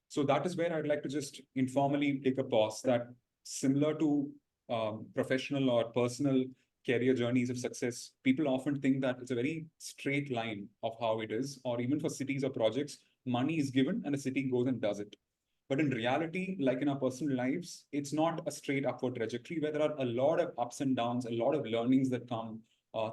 So that is where I'd like to just informally take a pause, that similar to professional or personal career journeys of success, people often think that it's a very straight line of how it is, or even for cities or projects, money is given and a city goes and does it. But in reality, like in our personal lives, it's not a straight upward trajectory where there are a lot of ups and downs, a lot of learnings that come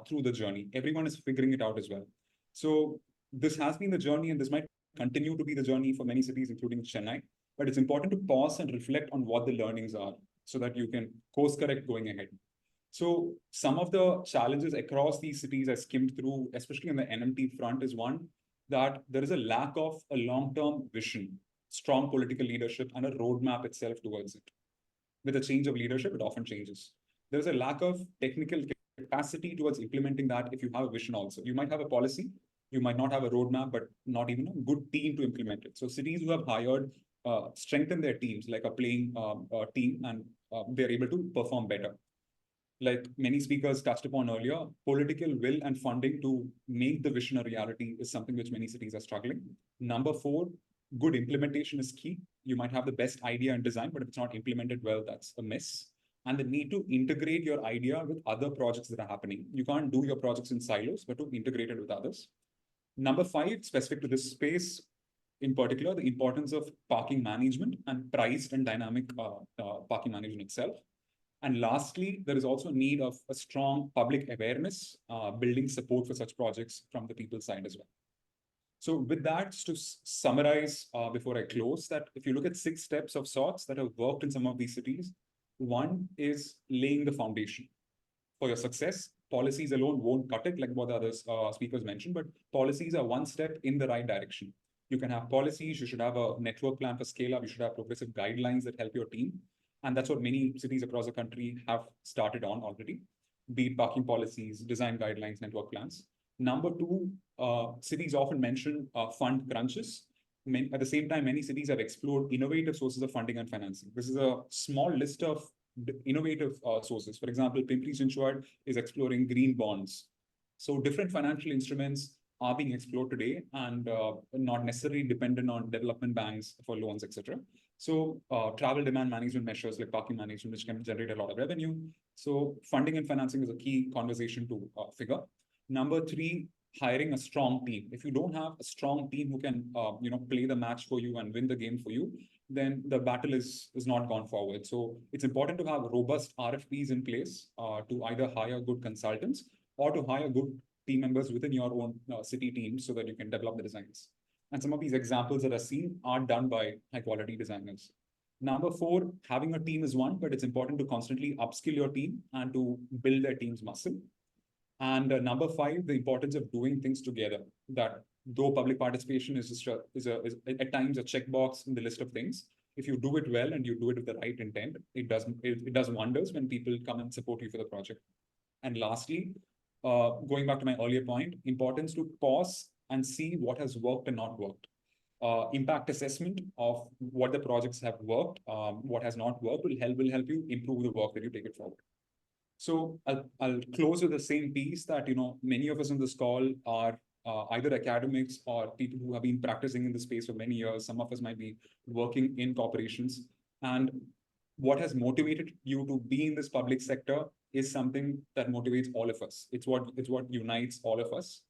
through the journey. Everyone is figuring it out as well. So this has been the journey, and this might continue to be the journey for many cities, including Chennai. But it's important to pause and reflect on what the learnings are so that you can course correct going ahead. So some of the challenges across these cities I skimmed through, especially on the NMT front, is one, that there is a lack of a long-term vision, strong political leadership, and a roadmap itself towards it. With a change of leadership, it often changes. There's a lack of technical capacity towards implementing that if you have a vision also. You might have a policy, you might not have a roadmap, but not even a good team to implement it. So cities who have hired strengthen their teams, like a playing team, and they're able to perform better. Like many speakers touched upon earlier, political will and funding to make the vision a reality is something which many cities are struggling. Number 4, good implementation is key. You might have the best idea and design, but if it's not implemented well, that's a miss. And the need to integrate your idea with other projects that are happening. You can't do your projects in silos, but to integrate it with others. Number 5, specific to this space, in particular, the importance of parking management and priced and dynamic parking management itself. And lastly, there is also a need of a strong public awareness, building support for such projects from the people's side as well. So with that, just to summarize before I close, that if you look at 6 steps of sorts that have worked in some of these cities, one is laying the foundation for your success. Policies alone won't cut it, like what the other speakers mentioned, but policies are one step in the right direction. You can have policies, you should have a network plan for scale up, you should have progressive guidelines that help your team. And that's what many cities across the country have started on already, be it parking policies, design guidelines, network plans. Number 2, cities often mention fund crunches. At the same time, many cities have explored innovative sources of funding and financing. This is a small list of innovative sources. For example, Pimpri-Chinchwad is exploring green bonds. So different financial instruments are being explored today and not necessarily dependent on development banks for loans, etc. So travel demand management measures like parking management, which can generate a lot of revenue. So funding and financing is a key conversation to figure. Number 3, hiring a strong team. If you don't have a strong team who can play the match for you and win the game for you, then the battle is not gone forward. So it's important to have robust RFPs in place to either hire good consultants or to hire good team members within your own city teams so that you can develop the designs. And some of these examples that are seen are done by high quality designers. Number 4, having a team is one, but it's important to constantly upskill your team and to build their team's muscle. And number 5, the importance of doing things together. That though public participation is just is at times a checkbox in the list of things, if you do it well and you do it with the right intent, it does wonders when people come and support you for the project. And lastly, going back to my earlier point, importance to pause and see what has worked and not worked. Impact assessment of what the projects have worked, what has not worked will help you improve the work that you take it forward. So I'll close with the same piece that, many of us on this call are either academics or people who have been practicing in the space for many years. Some of us might be working in corporations. And what has motivated you to be in this public sector is something that motivates all of us. It's what unites all of us.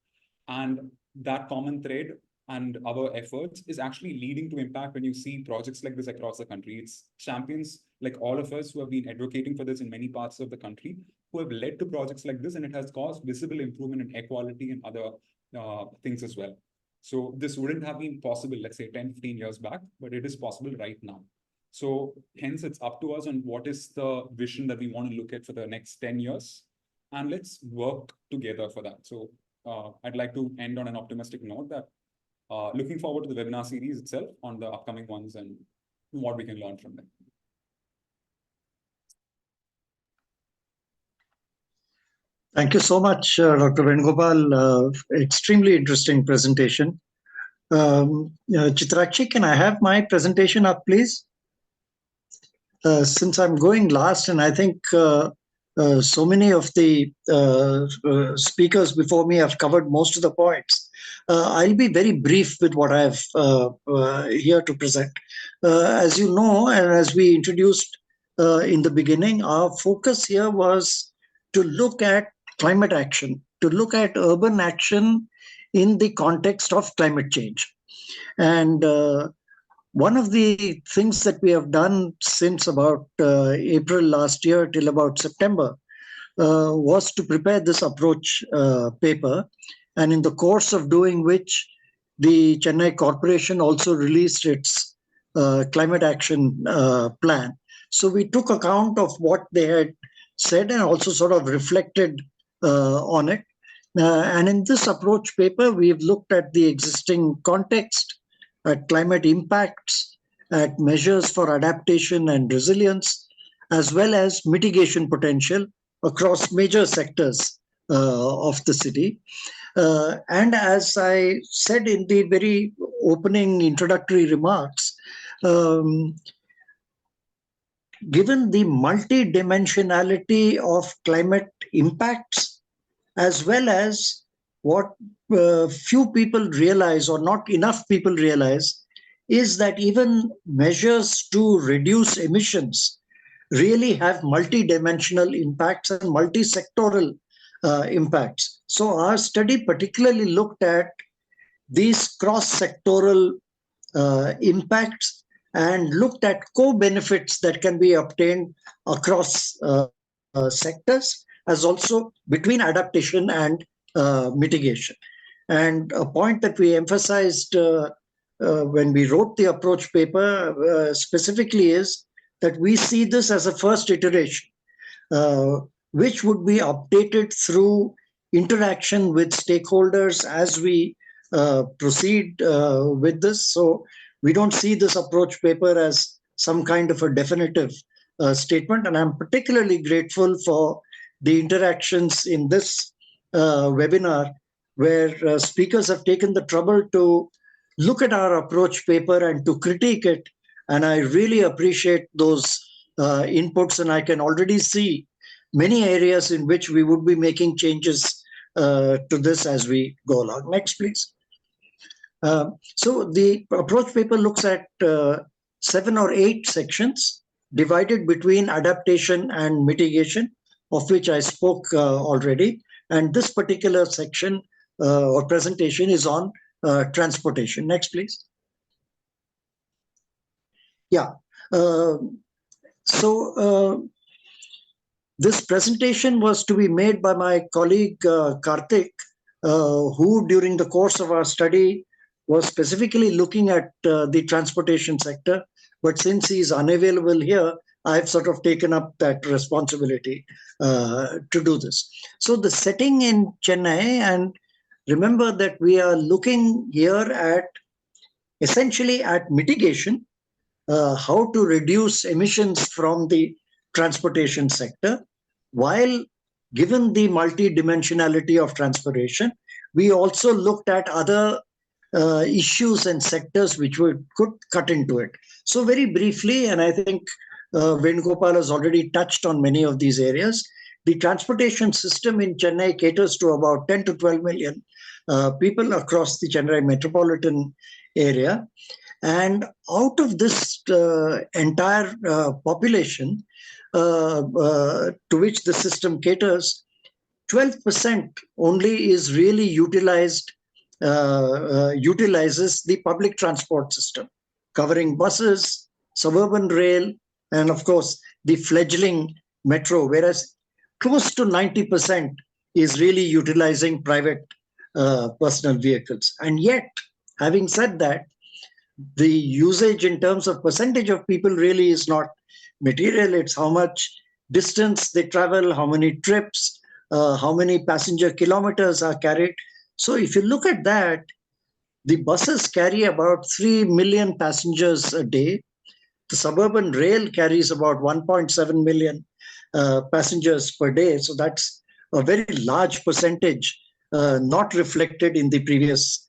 And that common thread and our efforts is actually leading to impact when you see projects like this across the country. It's champions like all of us who have been advocating for this in many parts of the country who have led to projects like this, and it has caused visible improvement in equality and other things as well. So this wouldn't have been possible, let's say 10, 15 years back, but it is possible right now. So hence it's up to us on what is the vision that we want to look at for the next 10 years. And let's work together for that. So I'd like to end on an optimistic note that looking forward to the webinar series itself on the upcoming ones and what we can learn from them. Thank you so much, Dr. Venugopal. Extremely interesting presentation. Chitrakshi, can I have my presentation up, please? Since I'm going last, and I think so many of the speakers before me have covered most of the points, I'll be very brief with what I have here to present. As you know, and as we introduced in the beginning, our focus here was to look at climate action, to look at urban action in the context of climate change. And one of the things that we have done since about April last year till about September was to prepare this approach paper, and in the course of doing which, the Chennai Corporation also released its climate action plan. So we took account of what they had said and also sort of reflected on it. And in this approach paper, we've looked at the existing context, at climate impacts, at measures for adaptation and resilience, as well as mitigation potential across major sectors of the city. And as I said in the very opening introductory remarks, given the multidimensionality of climate impacts, as well as what few people realize or not enough people realize, is that even measures to reduce emissions really have multidimensional impacts and multi-sectoral impacts. So our study particularly looked at these cross-sectoral impacts and looked at co-benefits that can be obtained across sectors, as also between adaptation and mitigation. And a point that we emphasized when we wrote the approach paper specifically is that we see this as a first iteration, which would be updated through interaction with stakeholders as we proceed with this. So we don't see this approach paper as some kind of a definitive statement. And I'm particularly grateful for the interactions in this webinar, where speakers have taken the trouble to look at our approach paper and to critique it. And I really appreciate those inputs, and I can already see many areas in which we would be making changes to this as we go along. Next, please. So the approach paper looks at 7 or 8 sections divided between adaptation and mitigation, of which I spoke already. And this particular section or presentation is on transportation. Next, please. Yeah. This presentation was to be made by my colleague Karthik, who during the course of our study was specifically looking at the transportation sector. But since he's unavailable here, I've sort of taken up that responsibility to do this. So the setting in Chennai, and remember that we are looking here at essentially at mitigation, how to reduce emissions from the transportation sector, while given the multidimensionality of transportation, we also looked at other issues and sectors which could cut into it. So very briefly, and I think Venugopal has already touched on many of these areas, the transportation system in Chennai caters to about 10 to 12 million people across the Chennai metropolitan area. And out of this entire population to which the system caters, 12% only is really utilizes the public transport system, covering buses, suburban rail, and of course, the fledgling metro, whereas close to 90% is really utilizing private personal vehicles. And yet, having said that, the usage in terms of percentage of people really is not material. It's how much distance they travel, how many trips, how many passenger kilometers are carried. So if you look at that, the buses carry about 3 million passengers a day. The suburban rail carries about 1.7 million passengers per day. So that's a very large percentage not reflected in the previous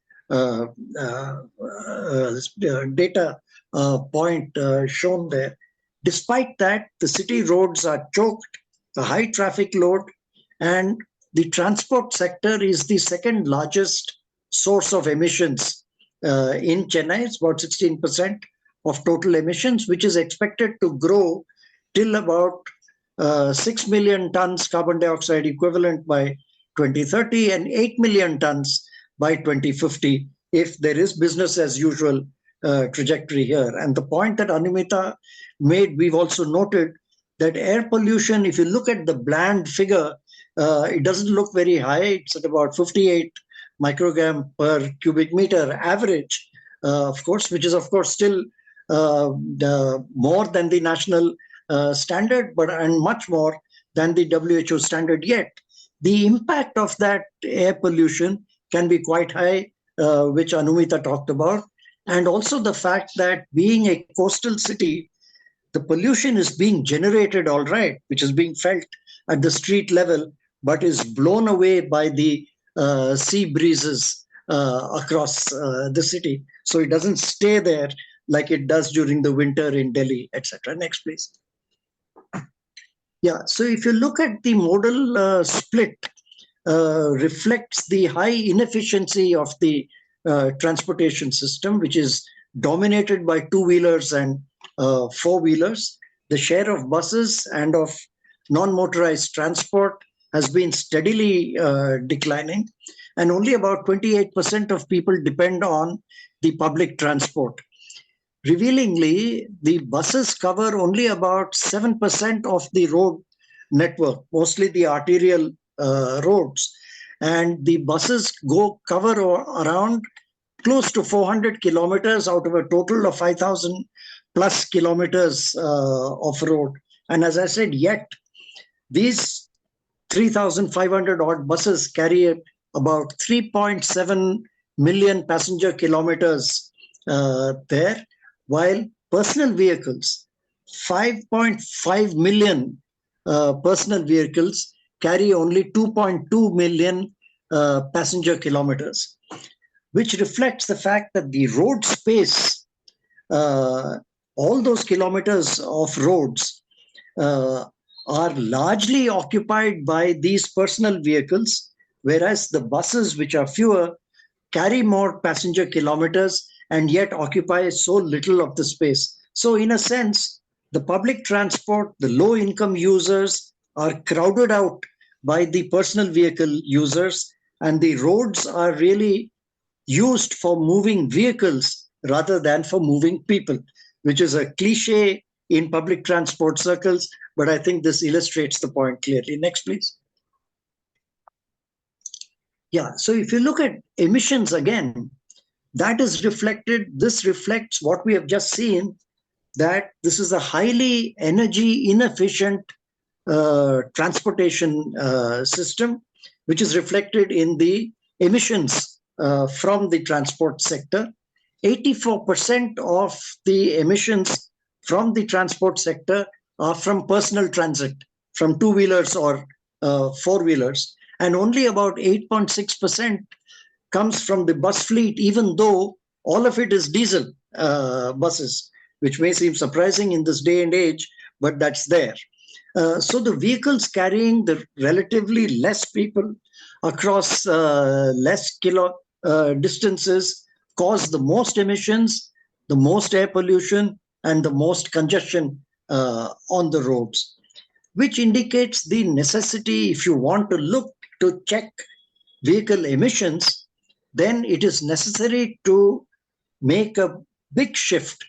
data point shown there. Despite that, the city roads are choked, a high traffic load, and the transport sector is the second largest source of emissions in Chennai. It's about 16% of total emissions, which is expected to grow till about 6 million tons carbon dioxide equivalent by 2030 and 8 million tons by 2050 if there is business as usual trajectory here. And the point that Anumita made, we've also noted that air pollution, if you look at the bland figure, it doesn't look very high. It's at about 58 microgram per cubic meter average, of course, which is, of course, still more than the national standard, and much more than the WHO standard yet. The impact of that air pollution can be quite high, which Anumita talked about. And also the fact that being a coastal city, the pollution is being generated, all right, which is being felt at the street level, but is blown away by the sea breezes across the city. So it doesn't stay there like it does during the winter in Delhi, etc. Next, please. Yeah, so if you look at the modal split, reflects the high inefficiency of the transportation system, which is dominated by two-wheelers and four-wheelers. The share of buses and of non-motorized transport has been steadily declining, and only about 28% of people depend on the public transport. Revealingly, the buses cover only about 7% of the road network, mostly the arterial roads. And the buses cover around close to 400 kilometers out of a total of 5,000 plus kilometers of road. And as I said, yet these 3,500 odd buses carry about 3.7 million passenger kilometers there, while personal vehicles, 5.5 million personal vehicles carry only 2.2 million passenger kilometers, which reflects the fact that the road space, all those kilometers of roads are largely occupied by these personal vehicles, whereas the buses, which are fewer, carry more passenger kilometers and yet occupy so little of the space. So in a sense, the public transport, the low-income users are crowded out by the personal vehicle users, and the roads are really used for moving vehicles rather than for moving people, which is a cliche in public transport circles, but I think this illustrates the point clearly. Next, please. Yeah, so if you look at emissions again, that is reflected, this reflects what we have just seen, that this is a highly energy inefficient transportation system, which is reflected in the emissions from the transport sector. 84% of the emissions from the transport sector are from personal transit, from two-wheelers or four-wheelers, and only about 8.6% comes from the bus fleet, even though all of it is diesel buses, which may seem surprising in this day and age, but that's there. So the vehicles carrying the relatively less people across less distances cause the most emissions, the most air pollution, and the most congestion on the roads, which indicates the necessity, if you want to look to check vehicle emissions, then it is necessary to make a big shift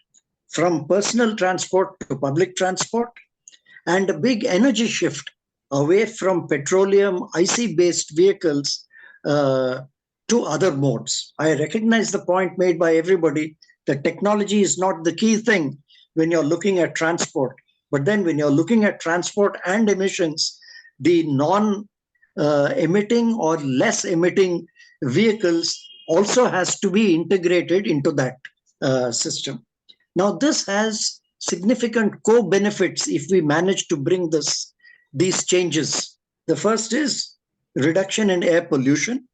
from personal transport to public transport, and a big energy shift away from petroleum IC-based vehicles to other modes. I recognize the point made by everybody that technology is not the key thing when you're looking at transport. But then when you're looking at transport and emissions, the non-emitting or less emitting vehicles also has to be integrated into that system. Now, this has significant co-benefits if we manage to bring these changes. The first is reduction in air pollution,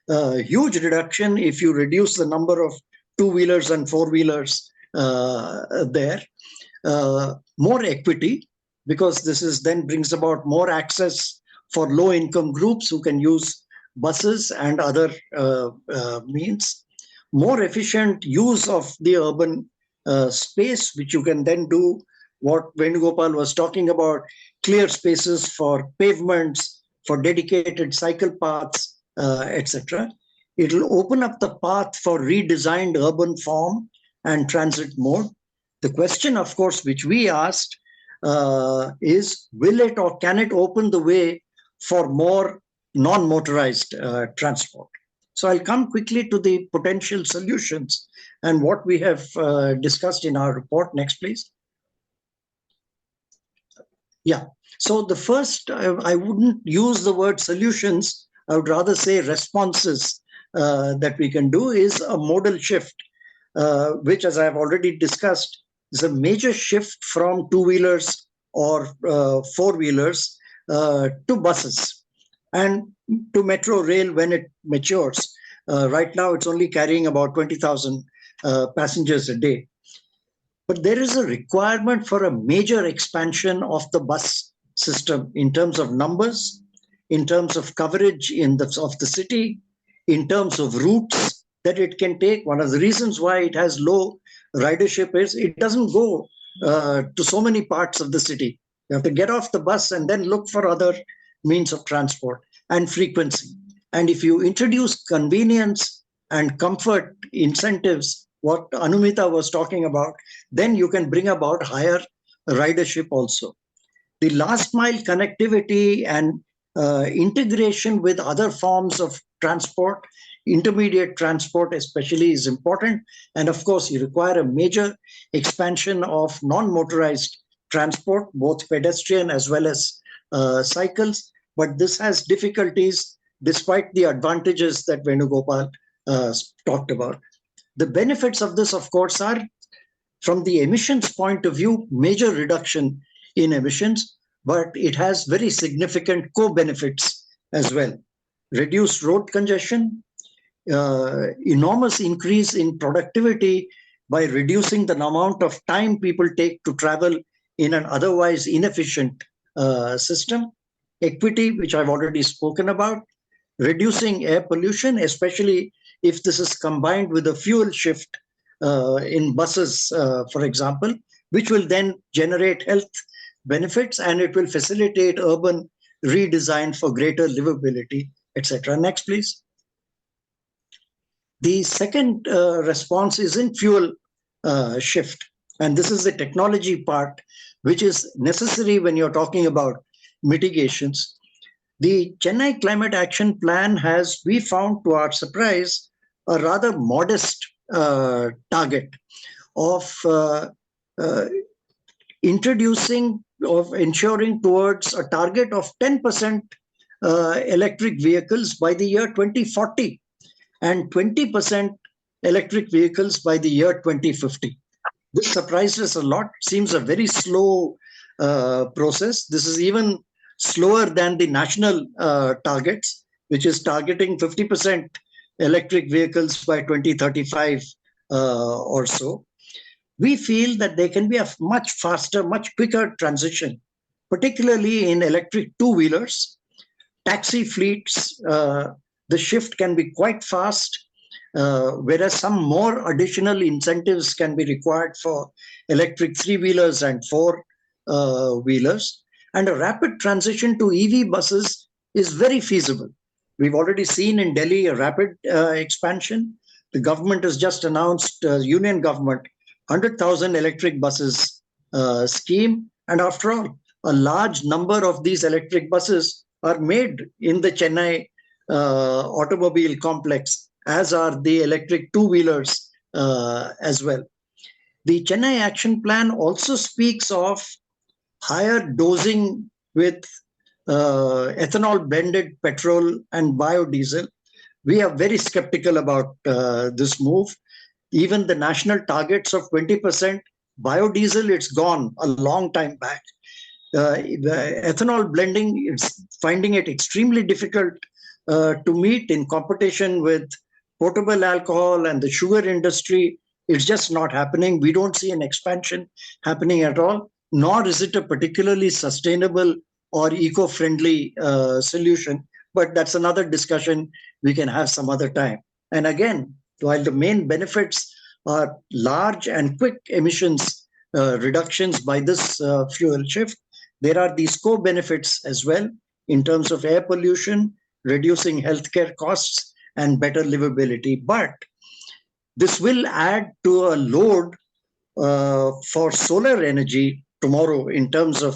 huge reduction if you reduce the number of two-wheelers and four-wheelers there. More equity, because this is then brings about more access for low-income groups who can use buses and other means. More efficient use of the urban space, which you can then do what Venugopal was talking about, clear spaces for pavements, for dedicated cycle paths, etc. It will open up the path for redesigned urban form and transit mode. The question, of course, which we asked is, will it or can it open the way for more non-motorized transport? So I'll come quickly to the potential solutions and what we have discussed in our report. Next, please. Yeah. So the first, I wouldn't use the word solutions. I would rather say responses that we can do is a modal shift, which, as I've already discussed, is a major shift from two-wheelers or four-wheelers to buses and to metro rail when it matures. Right now, it's only carrying about 20,000 passengers a day. But there is a requirement for a major expansion of the bus system in terms of numbers, in terms of coverage of the city, in terms of routes that it can take. One of the reasons why it has low ridership is it doesn't go to so many parts of the city. You have to get off the bus and then look for other means of transport and frequency. And if you introduce convenience and comfort incentives, what Anumita was talking about, then you can bring about higher ridership also. The last mile connectivity and integration with other forms of transport, intermediate transport especially, is important. And of course, you require a major expansion of non-motorized transport, both pedestrian as well as cycles. But this has difficulties despite the advantages that Venugopal talked about. The benefits of this, of course, are, from the emissions point of view, major reduction in emissions, but it has very significant co-benefits as well. Reduced road congestion, enormous increase in productivity by reducing the amount of time people take to travel in an otherwise inefficient system. Equity, which I've already spoken about. Reducing air pollution, especially if this is combined with a fuel shift in buses, for example, which will then generate health benefits, and it will facilitate urban redesign for greater livability, etc. Next, please. The second response is in fuel shift. And this is the technology part, which is necessary when you're talking about mitigations. The Chennai Climate Action Plan has, we found to our surprise, a rather modest target of ensuring towards a target of 10% electric vehicles by the year 2040 and 20% electric vehicles by the year 2050. This surprised us a lot. Seems a very slow process. This is even slower than the national targets, which is targeting 50% electric vehicles by 2035 or so. We feel that there can be a much faster, much quicker transition, particularly in electric two-wheelers. Taxi fleets, the shift can be quite fast, whereas some more additional incentives can be required for electric three-wheelers and four-wheelers. And a rapid transition to EV buses is very feasible. We've already seen in Delhi a rapid expansion. The government has just announced, union government, 100,000 electric buses scheme. And after all, a large number of these electric buses are made in the Chennai automobile complex, as are the electric two-wheelers as well. The Chennai Action Plan also speaks of higher dosing with ethanol blended petrol and biodiesel. We are very skeptical about this move. Even the national targets of 20% biodiesel, it's gone a long time back. The ethanol blending, it's finding it extremely difficult to meet in competition with potable alcohol and the sugar industry. It's just not happening. We don't see an expansion happening at all, nor is it a particularly sustainable or eco-friendly solution. But that's another discussion we can have some other time. And again, while the main benefits are large and quick emissions reductions by this fuel shift, there are these co-benefits as well in terms of air pollution, reducing healthcare costs, and better livability. But This will add to a load for solar energy tomorrow in terms of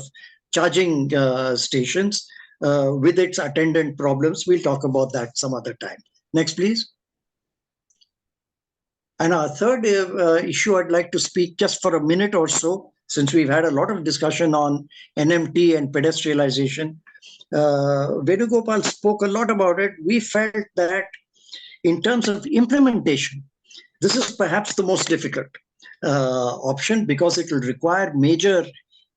charging stations with its attendant problems. We'll talk about that some other time. Next, please. And our third issue I'd like to speak just for a minute or so, since we've had a lot of discussion on NMT and pedestrialization. Venugopal spoke a lot about it. We felt that in terms of implementation, this is perhaps the most difficult option because it will require major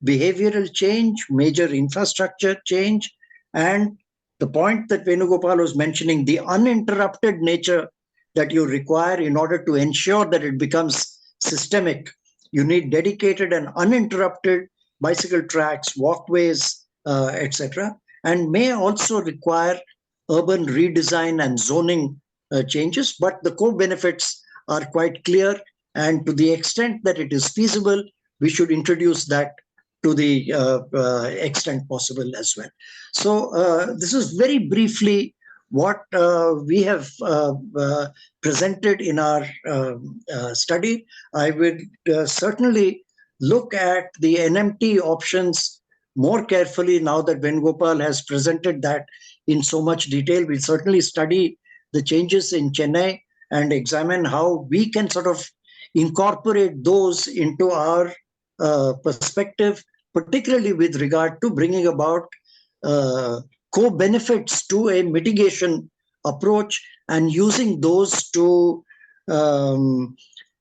behavioral change, major infrastructure change, and the point that Venugopal was mentioning, the uninterrupted nature that you require in order to ensure that it becomes systemic. You need dedicated and uninterrupted bicycle tracks, walkways, etc., and may also require urban redesign and zoning changes, but the co-benefits are quite clear, and to the extent that it is feasible, we should introduce that to the extent possible as well. So this is very briefly what we have presented in our study. I would certainly look at the NMT options more carefully now that Venugopal has presented that in so much detail. We'll certainly study the changes in Chennai and examine how we can sort of incorporate those into our perspective, particularly with regard to bringing about co-benefits to a mitigation approach and using those to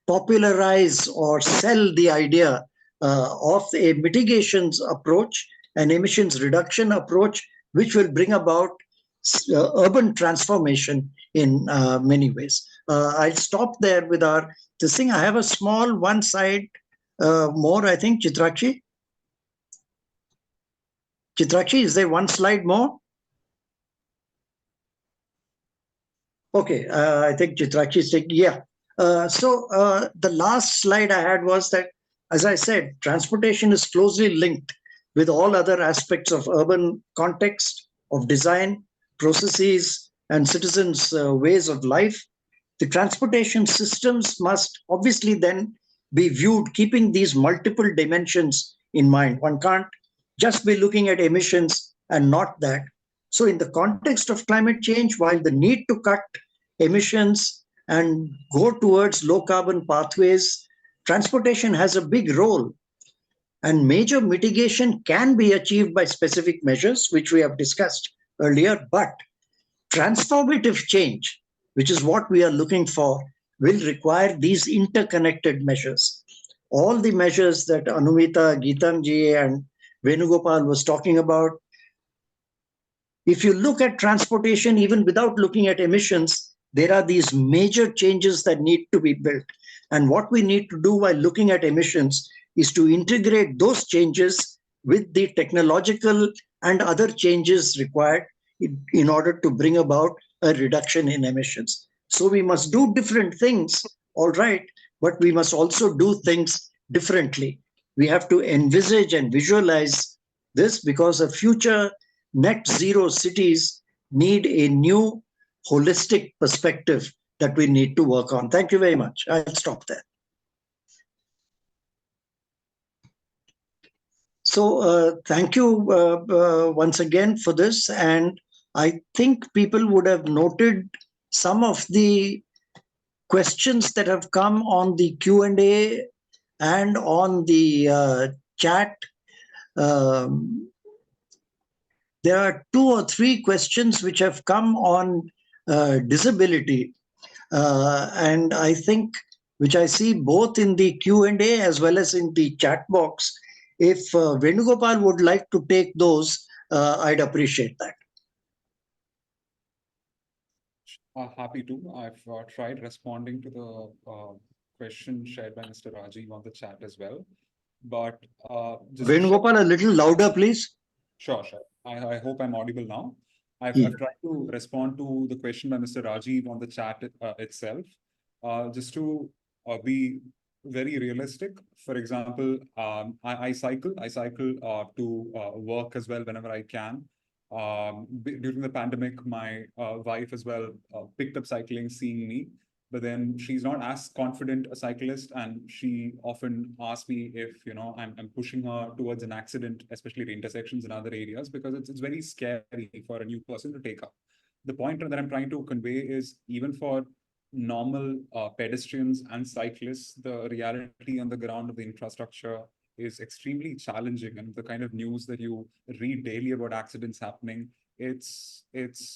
popularize or sell the idea of a mitigations approach, an emissions reduction approach, which will bring about urban transformation in many ways. I'll stop there with this thing. I have a small one side more, I think, Chitrakshi. Chitrakshi, is there one slide more? Okay, I think Chitrakshi is taking, yeah. So the last slide I had was that, as I said, transportation is closely linked with all other aspects of urban context, of design, processes, and citizens' ways of life. The transportation systems must obviously then be viewed keeping these multiple dimensions in mind. One can't just be looking at emissions and not that. So in the context of climate change, while the need to cut emissions and go towards low carbon pathways, transportation has a big role. And major mitigation can be achieved by specific measures, which we have discussed earlier, but transformative change, which is what we are looking for, will require these interconnected measures. All the measures that Anumita, Geetam ji, and Venugopal was talking about, if you look at transportation, even without looking at emissions, there are these major changes that need to be built. And what we need to do while looking at emissions is to integrate those changes with the technological and other changes required in order to bring about a reduction in emissions. So we must do different things, all right, but we must also do things differently. We have to envisage and visualize this because a future net zero cities need a new holistic perspective that we need to work on. Thank you very much. I'll stop there. So thank you once again for this. And I think people would have noted some of the questions that have come on the Q&A and on the chat. There are 2 or 3 questions which have come on disability. And I think, which I see both in the Q&A as well as in the chat box. If Venugopal would like to take those, I'd appreciate that. Happy to. I've tried responding to the question shared by Mr. Rajiv on the chat as well. But Venugopal, a little louder, please. Sure. I hope I'm audible now. I've tried to respond to the question by Mr. Rajiv on the chat itself. Just to be very realistic, for example, I cycle to work as well whenever I can. During the pandemic, my wife as well picked up cycling, seeing me. but then she's not as confident a cyclist, and she often asks me if, you know, I'm pushing her towards an accident, especially at intersections and other areas, because it's very scary for a new person to take up. The point that I'm trying to convey is, even for normal pedestrians and cyclists, the reality on the ground of the infrastructure is extremely challenging, and the kind of news that you read daily about accidents happening, it's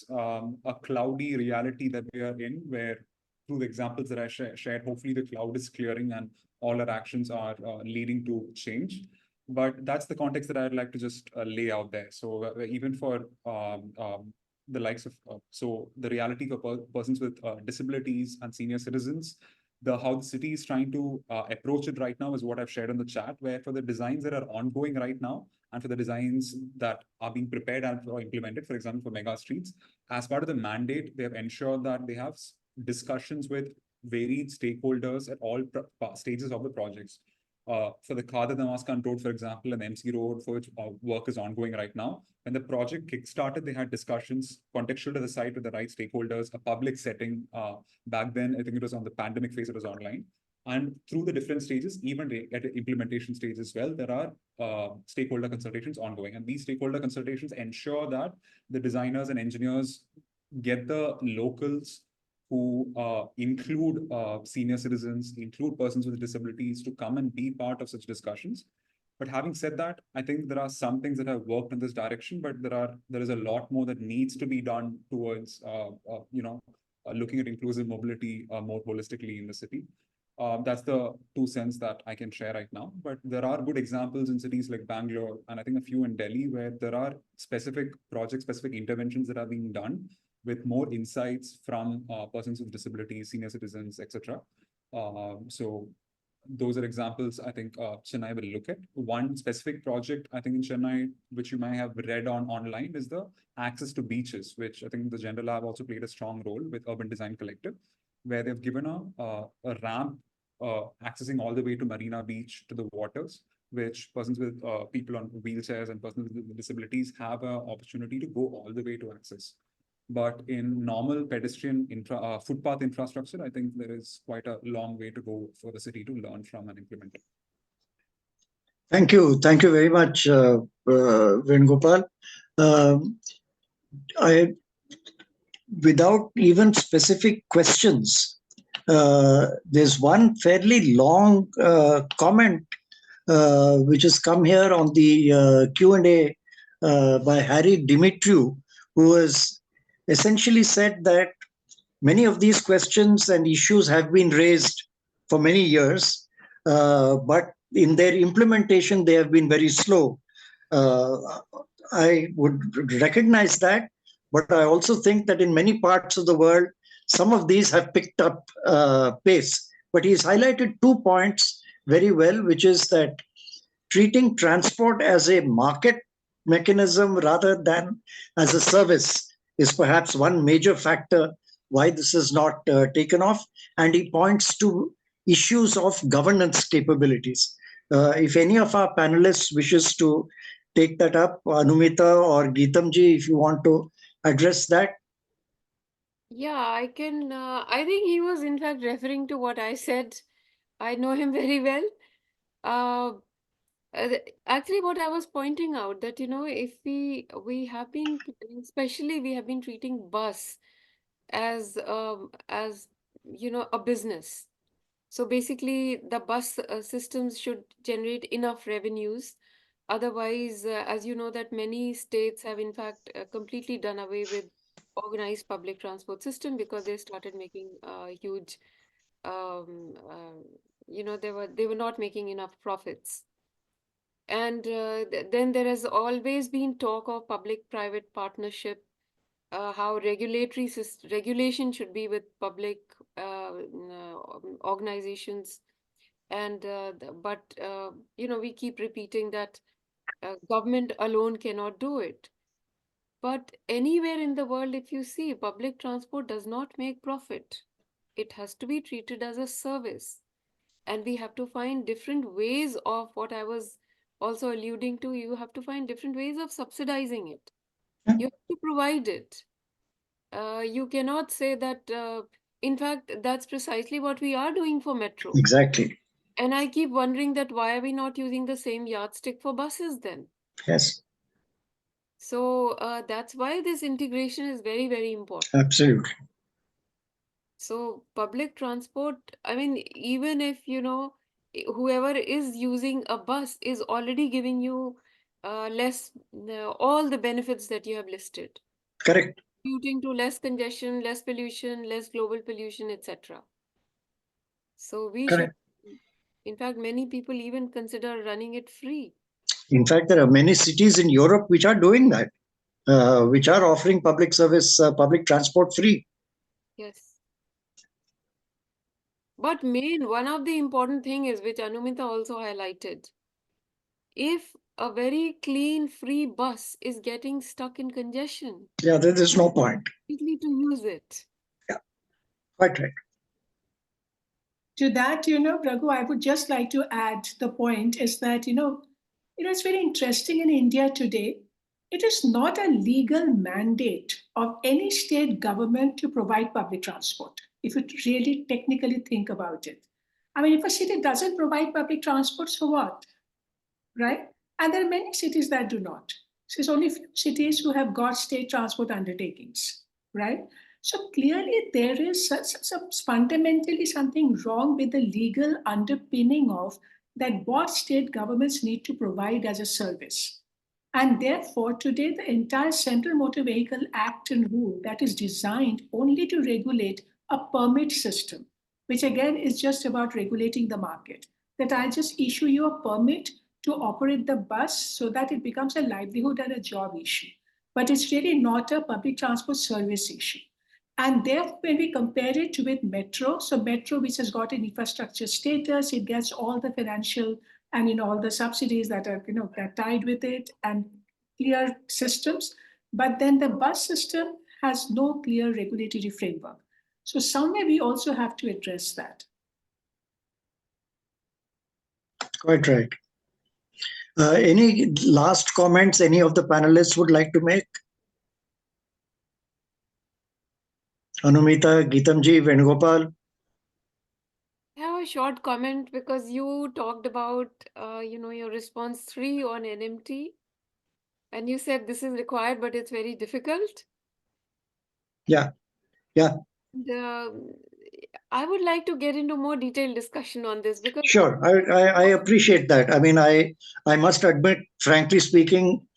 a cloudy reality that we are in, where through the examples that I shared, hopefully the cloud is clearing and all our actions are leading to change. But that's the context that I'd like to just lay out there. So even for the likes of, so the reality for persons with disabilities and senior citizens, how the city is trying to approach it right now is what I've shared in the chat, where for the designs that are ongoing right now, and for the designs that are being prepared and implemented, for example, for mega streets, as part of the mandate, they have ensured that they have discussions with varied stakeholders at all stages of the projects. For the Khadar Damaskan Road, for example, and MC Road, for which work is ongoing right now, when the project kickstarted, they had discussions contextual to the site with the right stakeholders, a public setting. Back then, I think it was on the pandemic phase, it was online. And through the different stages, even at the implementation stage as well, there are stakeholder consultations ongoing. And these stakeholder consultations ensure that the designers and engineers get the locals who include senior citizens, include persons with disabilities, to come and be part of such discussions. But having said that, I think there are some things that have worked in this direction, but there is a lot more that needs to be done towards looking at inclusive mobility more holistically in the city. That's the 2 cents that I can share right now. But there are good examples in cities like Bangalore, and I think a few in Delhi, where there are specific projects, specific interventions that are being done with more insights from persons with disabilities, senior citizens, etc. So those are examples I think Chennai will look at. One specific project I think in Chennai, which you might have read online, is the access to beaches, which I think the Gender Lab also played a strong role with Urban Design Collective, where they've given a ramp accessing all the way to Marina Beach to the waters, which persons with people on wheelchairs and persons with disabilities have an opportunity to go all the way to access. But in normal pedestrian footpath infrastructure, I think there is quite a long way to go for the city to learn from and implement it. Thank you. Thank you very much, Venugopal. Without even specific questions, there's one fairly long comment which has come here on the Q&A by Harry Dimitriou, who has essentially said that many of these questions and issues have been raised for many years, but in their implementation, they have been very slow. I would recognize that, but I also think that in many parts of the world, some of these have picked up pace. But he's highlighted 2 points very well, which is that treating transport as a market mechanism rather than as a service is perhaps one major factor why this is not taken off. And he points to issues of governance capabilities. If any of our panelists wishes to take that up, Anumita or Geetamji, if you want to address that. Yeah, I can. I think he was in fact referring to what I said. I know him very well. Actually, what I was pointing out, that if we have been, especially we have been treating bus as a business. So basically, the bus systems should generate enough revenues. Otherwise, as you know, that many states have in fact completely done away with organized public transport system, because they started making huge, they were not making enough profits. And then there has always been talk of public-private partnership, how regulation should be with public organizations. And we keep repeating that government alone cannot do it. But anywhere in the world, if you see, public transport does not make profit. It has to be treated as a service. And we have to find different ways of, what I was also alluding to, you have to find different ways of subsidizing it. You have to provide it. You cannot say that In fact, that's precisely what we are doing for metro. Exactly. And I keep wondering that why are we not using the same yardstick for buses then? Yes, So that's why this integration is very, very important. absolutely. So public transport, I mean, even if, whoever is using a bus is already giving you all the benefits that you have listed, Correct. contributing to less congestion, less pollution, less global pollution, etc. So we should, Correct. in fact, many people even consider running it free. In fact, there are many cities in Europe which are doing that, which are offering public service, public transport free. Yes. But one of the important thing is, which Anumita also highlighted, if a very clean, free bus is getting stuck in congestion, Yeah, there is no point. you need to use it. Yeah, quite right. To that, Raghu, I would just like to add the point is that, it's very interesting in India today. It is not a legal mandate of any state government to provide public transport, if you really technically think about it. I mean, if a city doesn't provide public transport, so what? Right? And there are many cities that do not. So it's only few cities who have got state transport undertakings, right? So clearly there is fundamentally something wrong with the legal underpinning of that what state governments need to provide as a service. And therefore, today, the entire Central Motor Vehicle Act and rule that is designed only to regulate a permit system, which again is just about regulating the market. That I just issue you a permit to operate the bus so that it becomes a livelihood and a job issue. But it's really not a public transport service issue. And therefore, when we compare it with metro, so metro, which has got an infrastructure status, it gets all the financial and all the subsidies that are that tied with it and clear systems. But then the bus system has no clear regulatory framework. So somewhere we also have to address that. Quite right. Any last comments any of the panelists would like to make? Anumita, Geetamji, Venugopal? I have a short comment because you talked about, your response 3 on NMT, and you said this is required, but it's very difficult. Yeah, yeah. I would like to get into more detailed discussion on this because Sure, I appreciate that. I mean, I must admit, frankly speaking,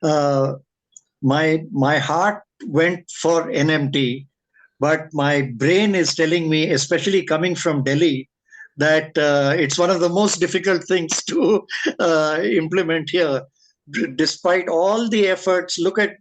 my heart went for NMT, but my brain is telling me, especially coming from Delhi, that it's one of the most difficult things to implement here. Despite all the efforts, look at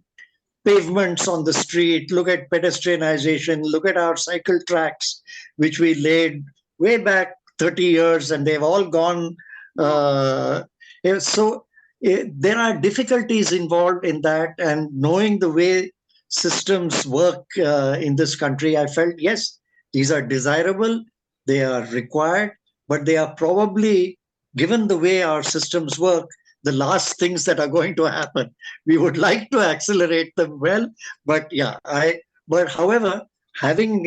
pavements on the street, look at pedestrianization, look at our cycle tracks, which we laid way back 30 years, and they've all gone. So there are difficulties involved in that, and knowing the way systems work in this country, I felt, yes, these are desirable, they are required, but they are probably, given the way our systems work, the last things that are going to happen. We would like to accelerate them well, but however, having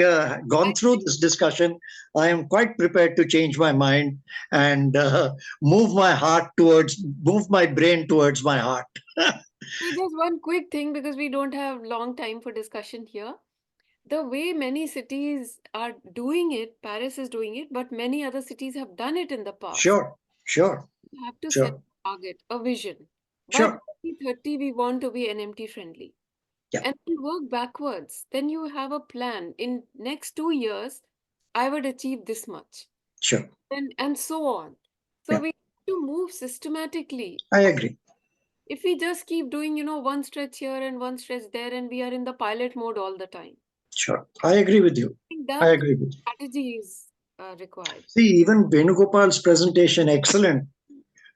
gone through this discussion, I am quite prepared to change my mind and move my brain towards my heart. just one quick thing because we don't have long time for discussion here. The way many cities are doing it, Paris is doing it, but many other cities have done it in the past. Sure. You have to set a target, a vision. By Sure. 2030, we want to be NMT friendly. Yeah. And you work backwards. Then you have a plan. In next 2 years, I would achieve this much. Sure. And so on. So Yeah. we have to move systematically. I agree. If we just keep doing, one stretch here and one stretch there, and we are in the pilot mode all the time, Sure. I agree with you. I think I that agree with you. strategy is required. See, even Venugopal's presentation, excellent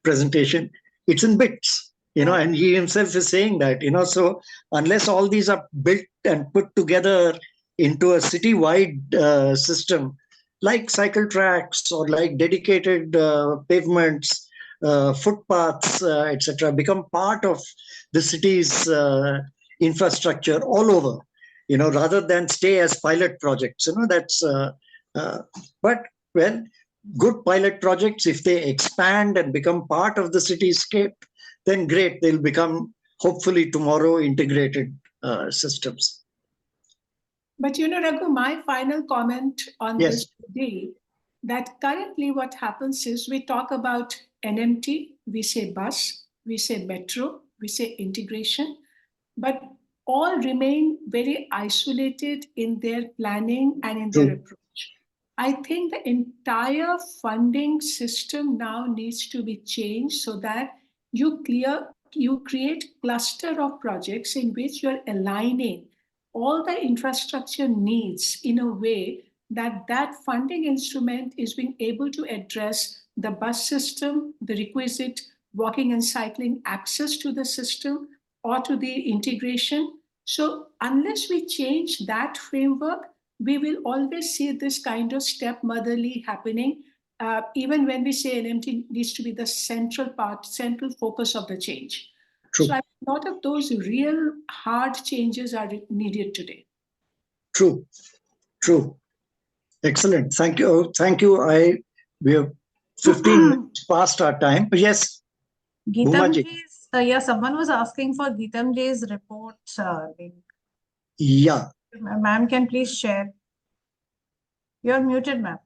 presentation, it's in bits, and he himself is saying that, so unless all these are built and put together into a city-wide system, like cycle tracks or like dedicated pavements, footpaths, etc., become part of the city's infrastructure all over. rather than stay as pilot projects. That's, but well, good pilot projects, if they expand and become part of the cityscape, then great, they'll become hopefully tomorrow integrated systems. But Raghu, my final comment on Yes. this would be that currently what happens is we talk about NMT, we say bus, we say metro, we say integration, but all remain very isolated in their planning and in their True. approach. I think the entire funding system now needs to be changed so that you create cluster of projects in which you're aligning all the infrastructure needs in a way that that funding instrument is being able to address the bus system, the requisite walking and cycling access to the system or to the integration. So unless we change that framework, we will always see this kind of stepmotherly happening. Even when we say NMT needs to be the central focus of the change. True. So a lot of those real hard changes are needed today. True. Excellent. Thank you. Thank you. We have 15 minutes past our time. Yes. Geetam Bhumaji. ji's, someone was asking for Geetam ji's report link. Yeah. Ma'am, can please share. You're muted, ma'am.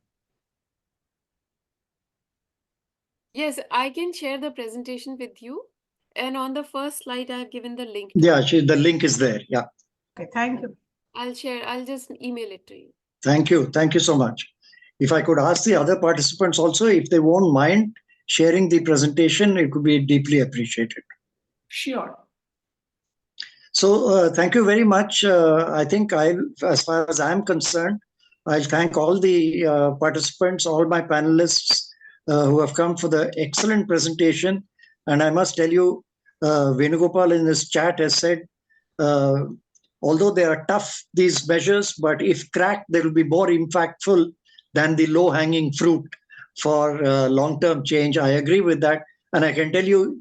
Yes, I can share the presentation with you. And on the first slide, I've given the link. Yeah, the link is there. Yeah. Okay, thank you. I'll just email it to you. Thank you. Thank you so much. If I could ask the other participants also, if they won't mind sharing the presentation, it would be deeply appreciated. Sure. So thank you very much. I think as far as I'm concerned, I'll thank all the participants, all my panelists who have come for the excellent presentation. And I must tell you, Venugopal in this chat has said, although they are tough, these measures, but if cracked, they will be more impactful than the low-hanging fruit for long-term change. I agree with that. And I can tell you,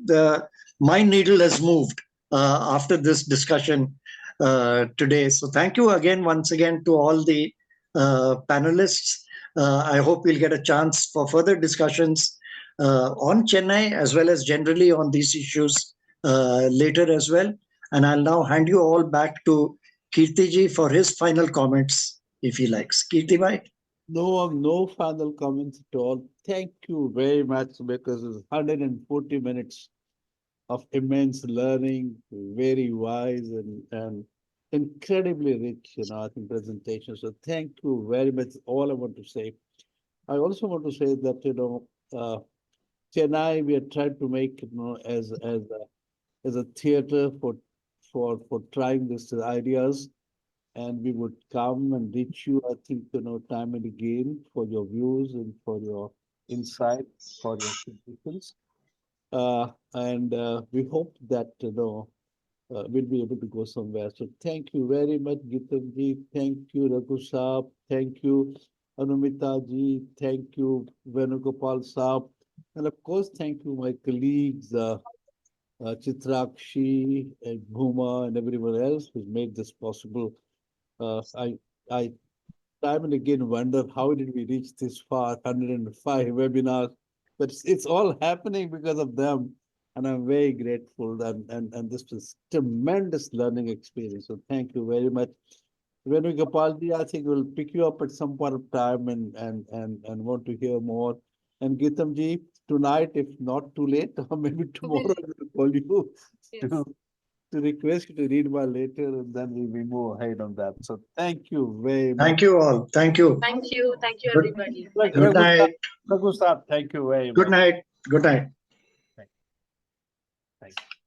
my needle has moved after this discussion today. So thank you once again to all the panelists. I hope we'll get a chance for further discussions on Chennai as well as generally on these issues later as well. And I'll now hand you all back to Kirtiji for his final comments, if he likes. Kirti bhai? No final comments at all. Thank you very much, because it's 140 minutes of immense learning, very wise and incredibly rich, I think, presentation. So thank you very much. All I want to say. I also want to say that, Chennai, we are trying to make as a theater for trying these ideas, and we would come and reach you, I think, time and again for your views and for your insights, for your suggestions. And we hope that, we'll be able to go somewhere. So thank you very much, Geetam ji. Thank you, Raghu Saab. Thank you, Anumita ji. Thank you, Venugopal Saab. And of course, thank you, my colleagues, Chitrakshi and Bhuma and everyone else who's made this possible. I time and again wonder how did we reach this far, 105 webinars, but it's all happening because of them. And I'm very grateful, and this was tremendous learning experience. So thank you very much. Venugopalji, I think we'll pick you up at some point of time and want to hear more. And Geetamji, tonight, if not too late, or maybe tomorrow, I will call you Yes. to request you to read my letter, and then we move ahead on that. So thank you very much. Thank you all. Thank you. Thank you. Thank you, Good- everybody. Good night. Raghu Saab, thank you very much. Good night. Good night. Thank you.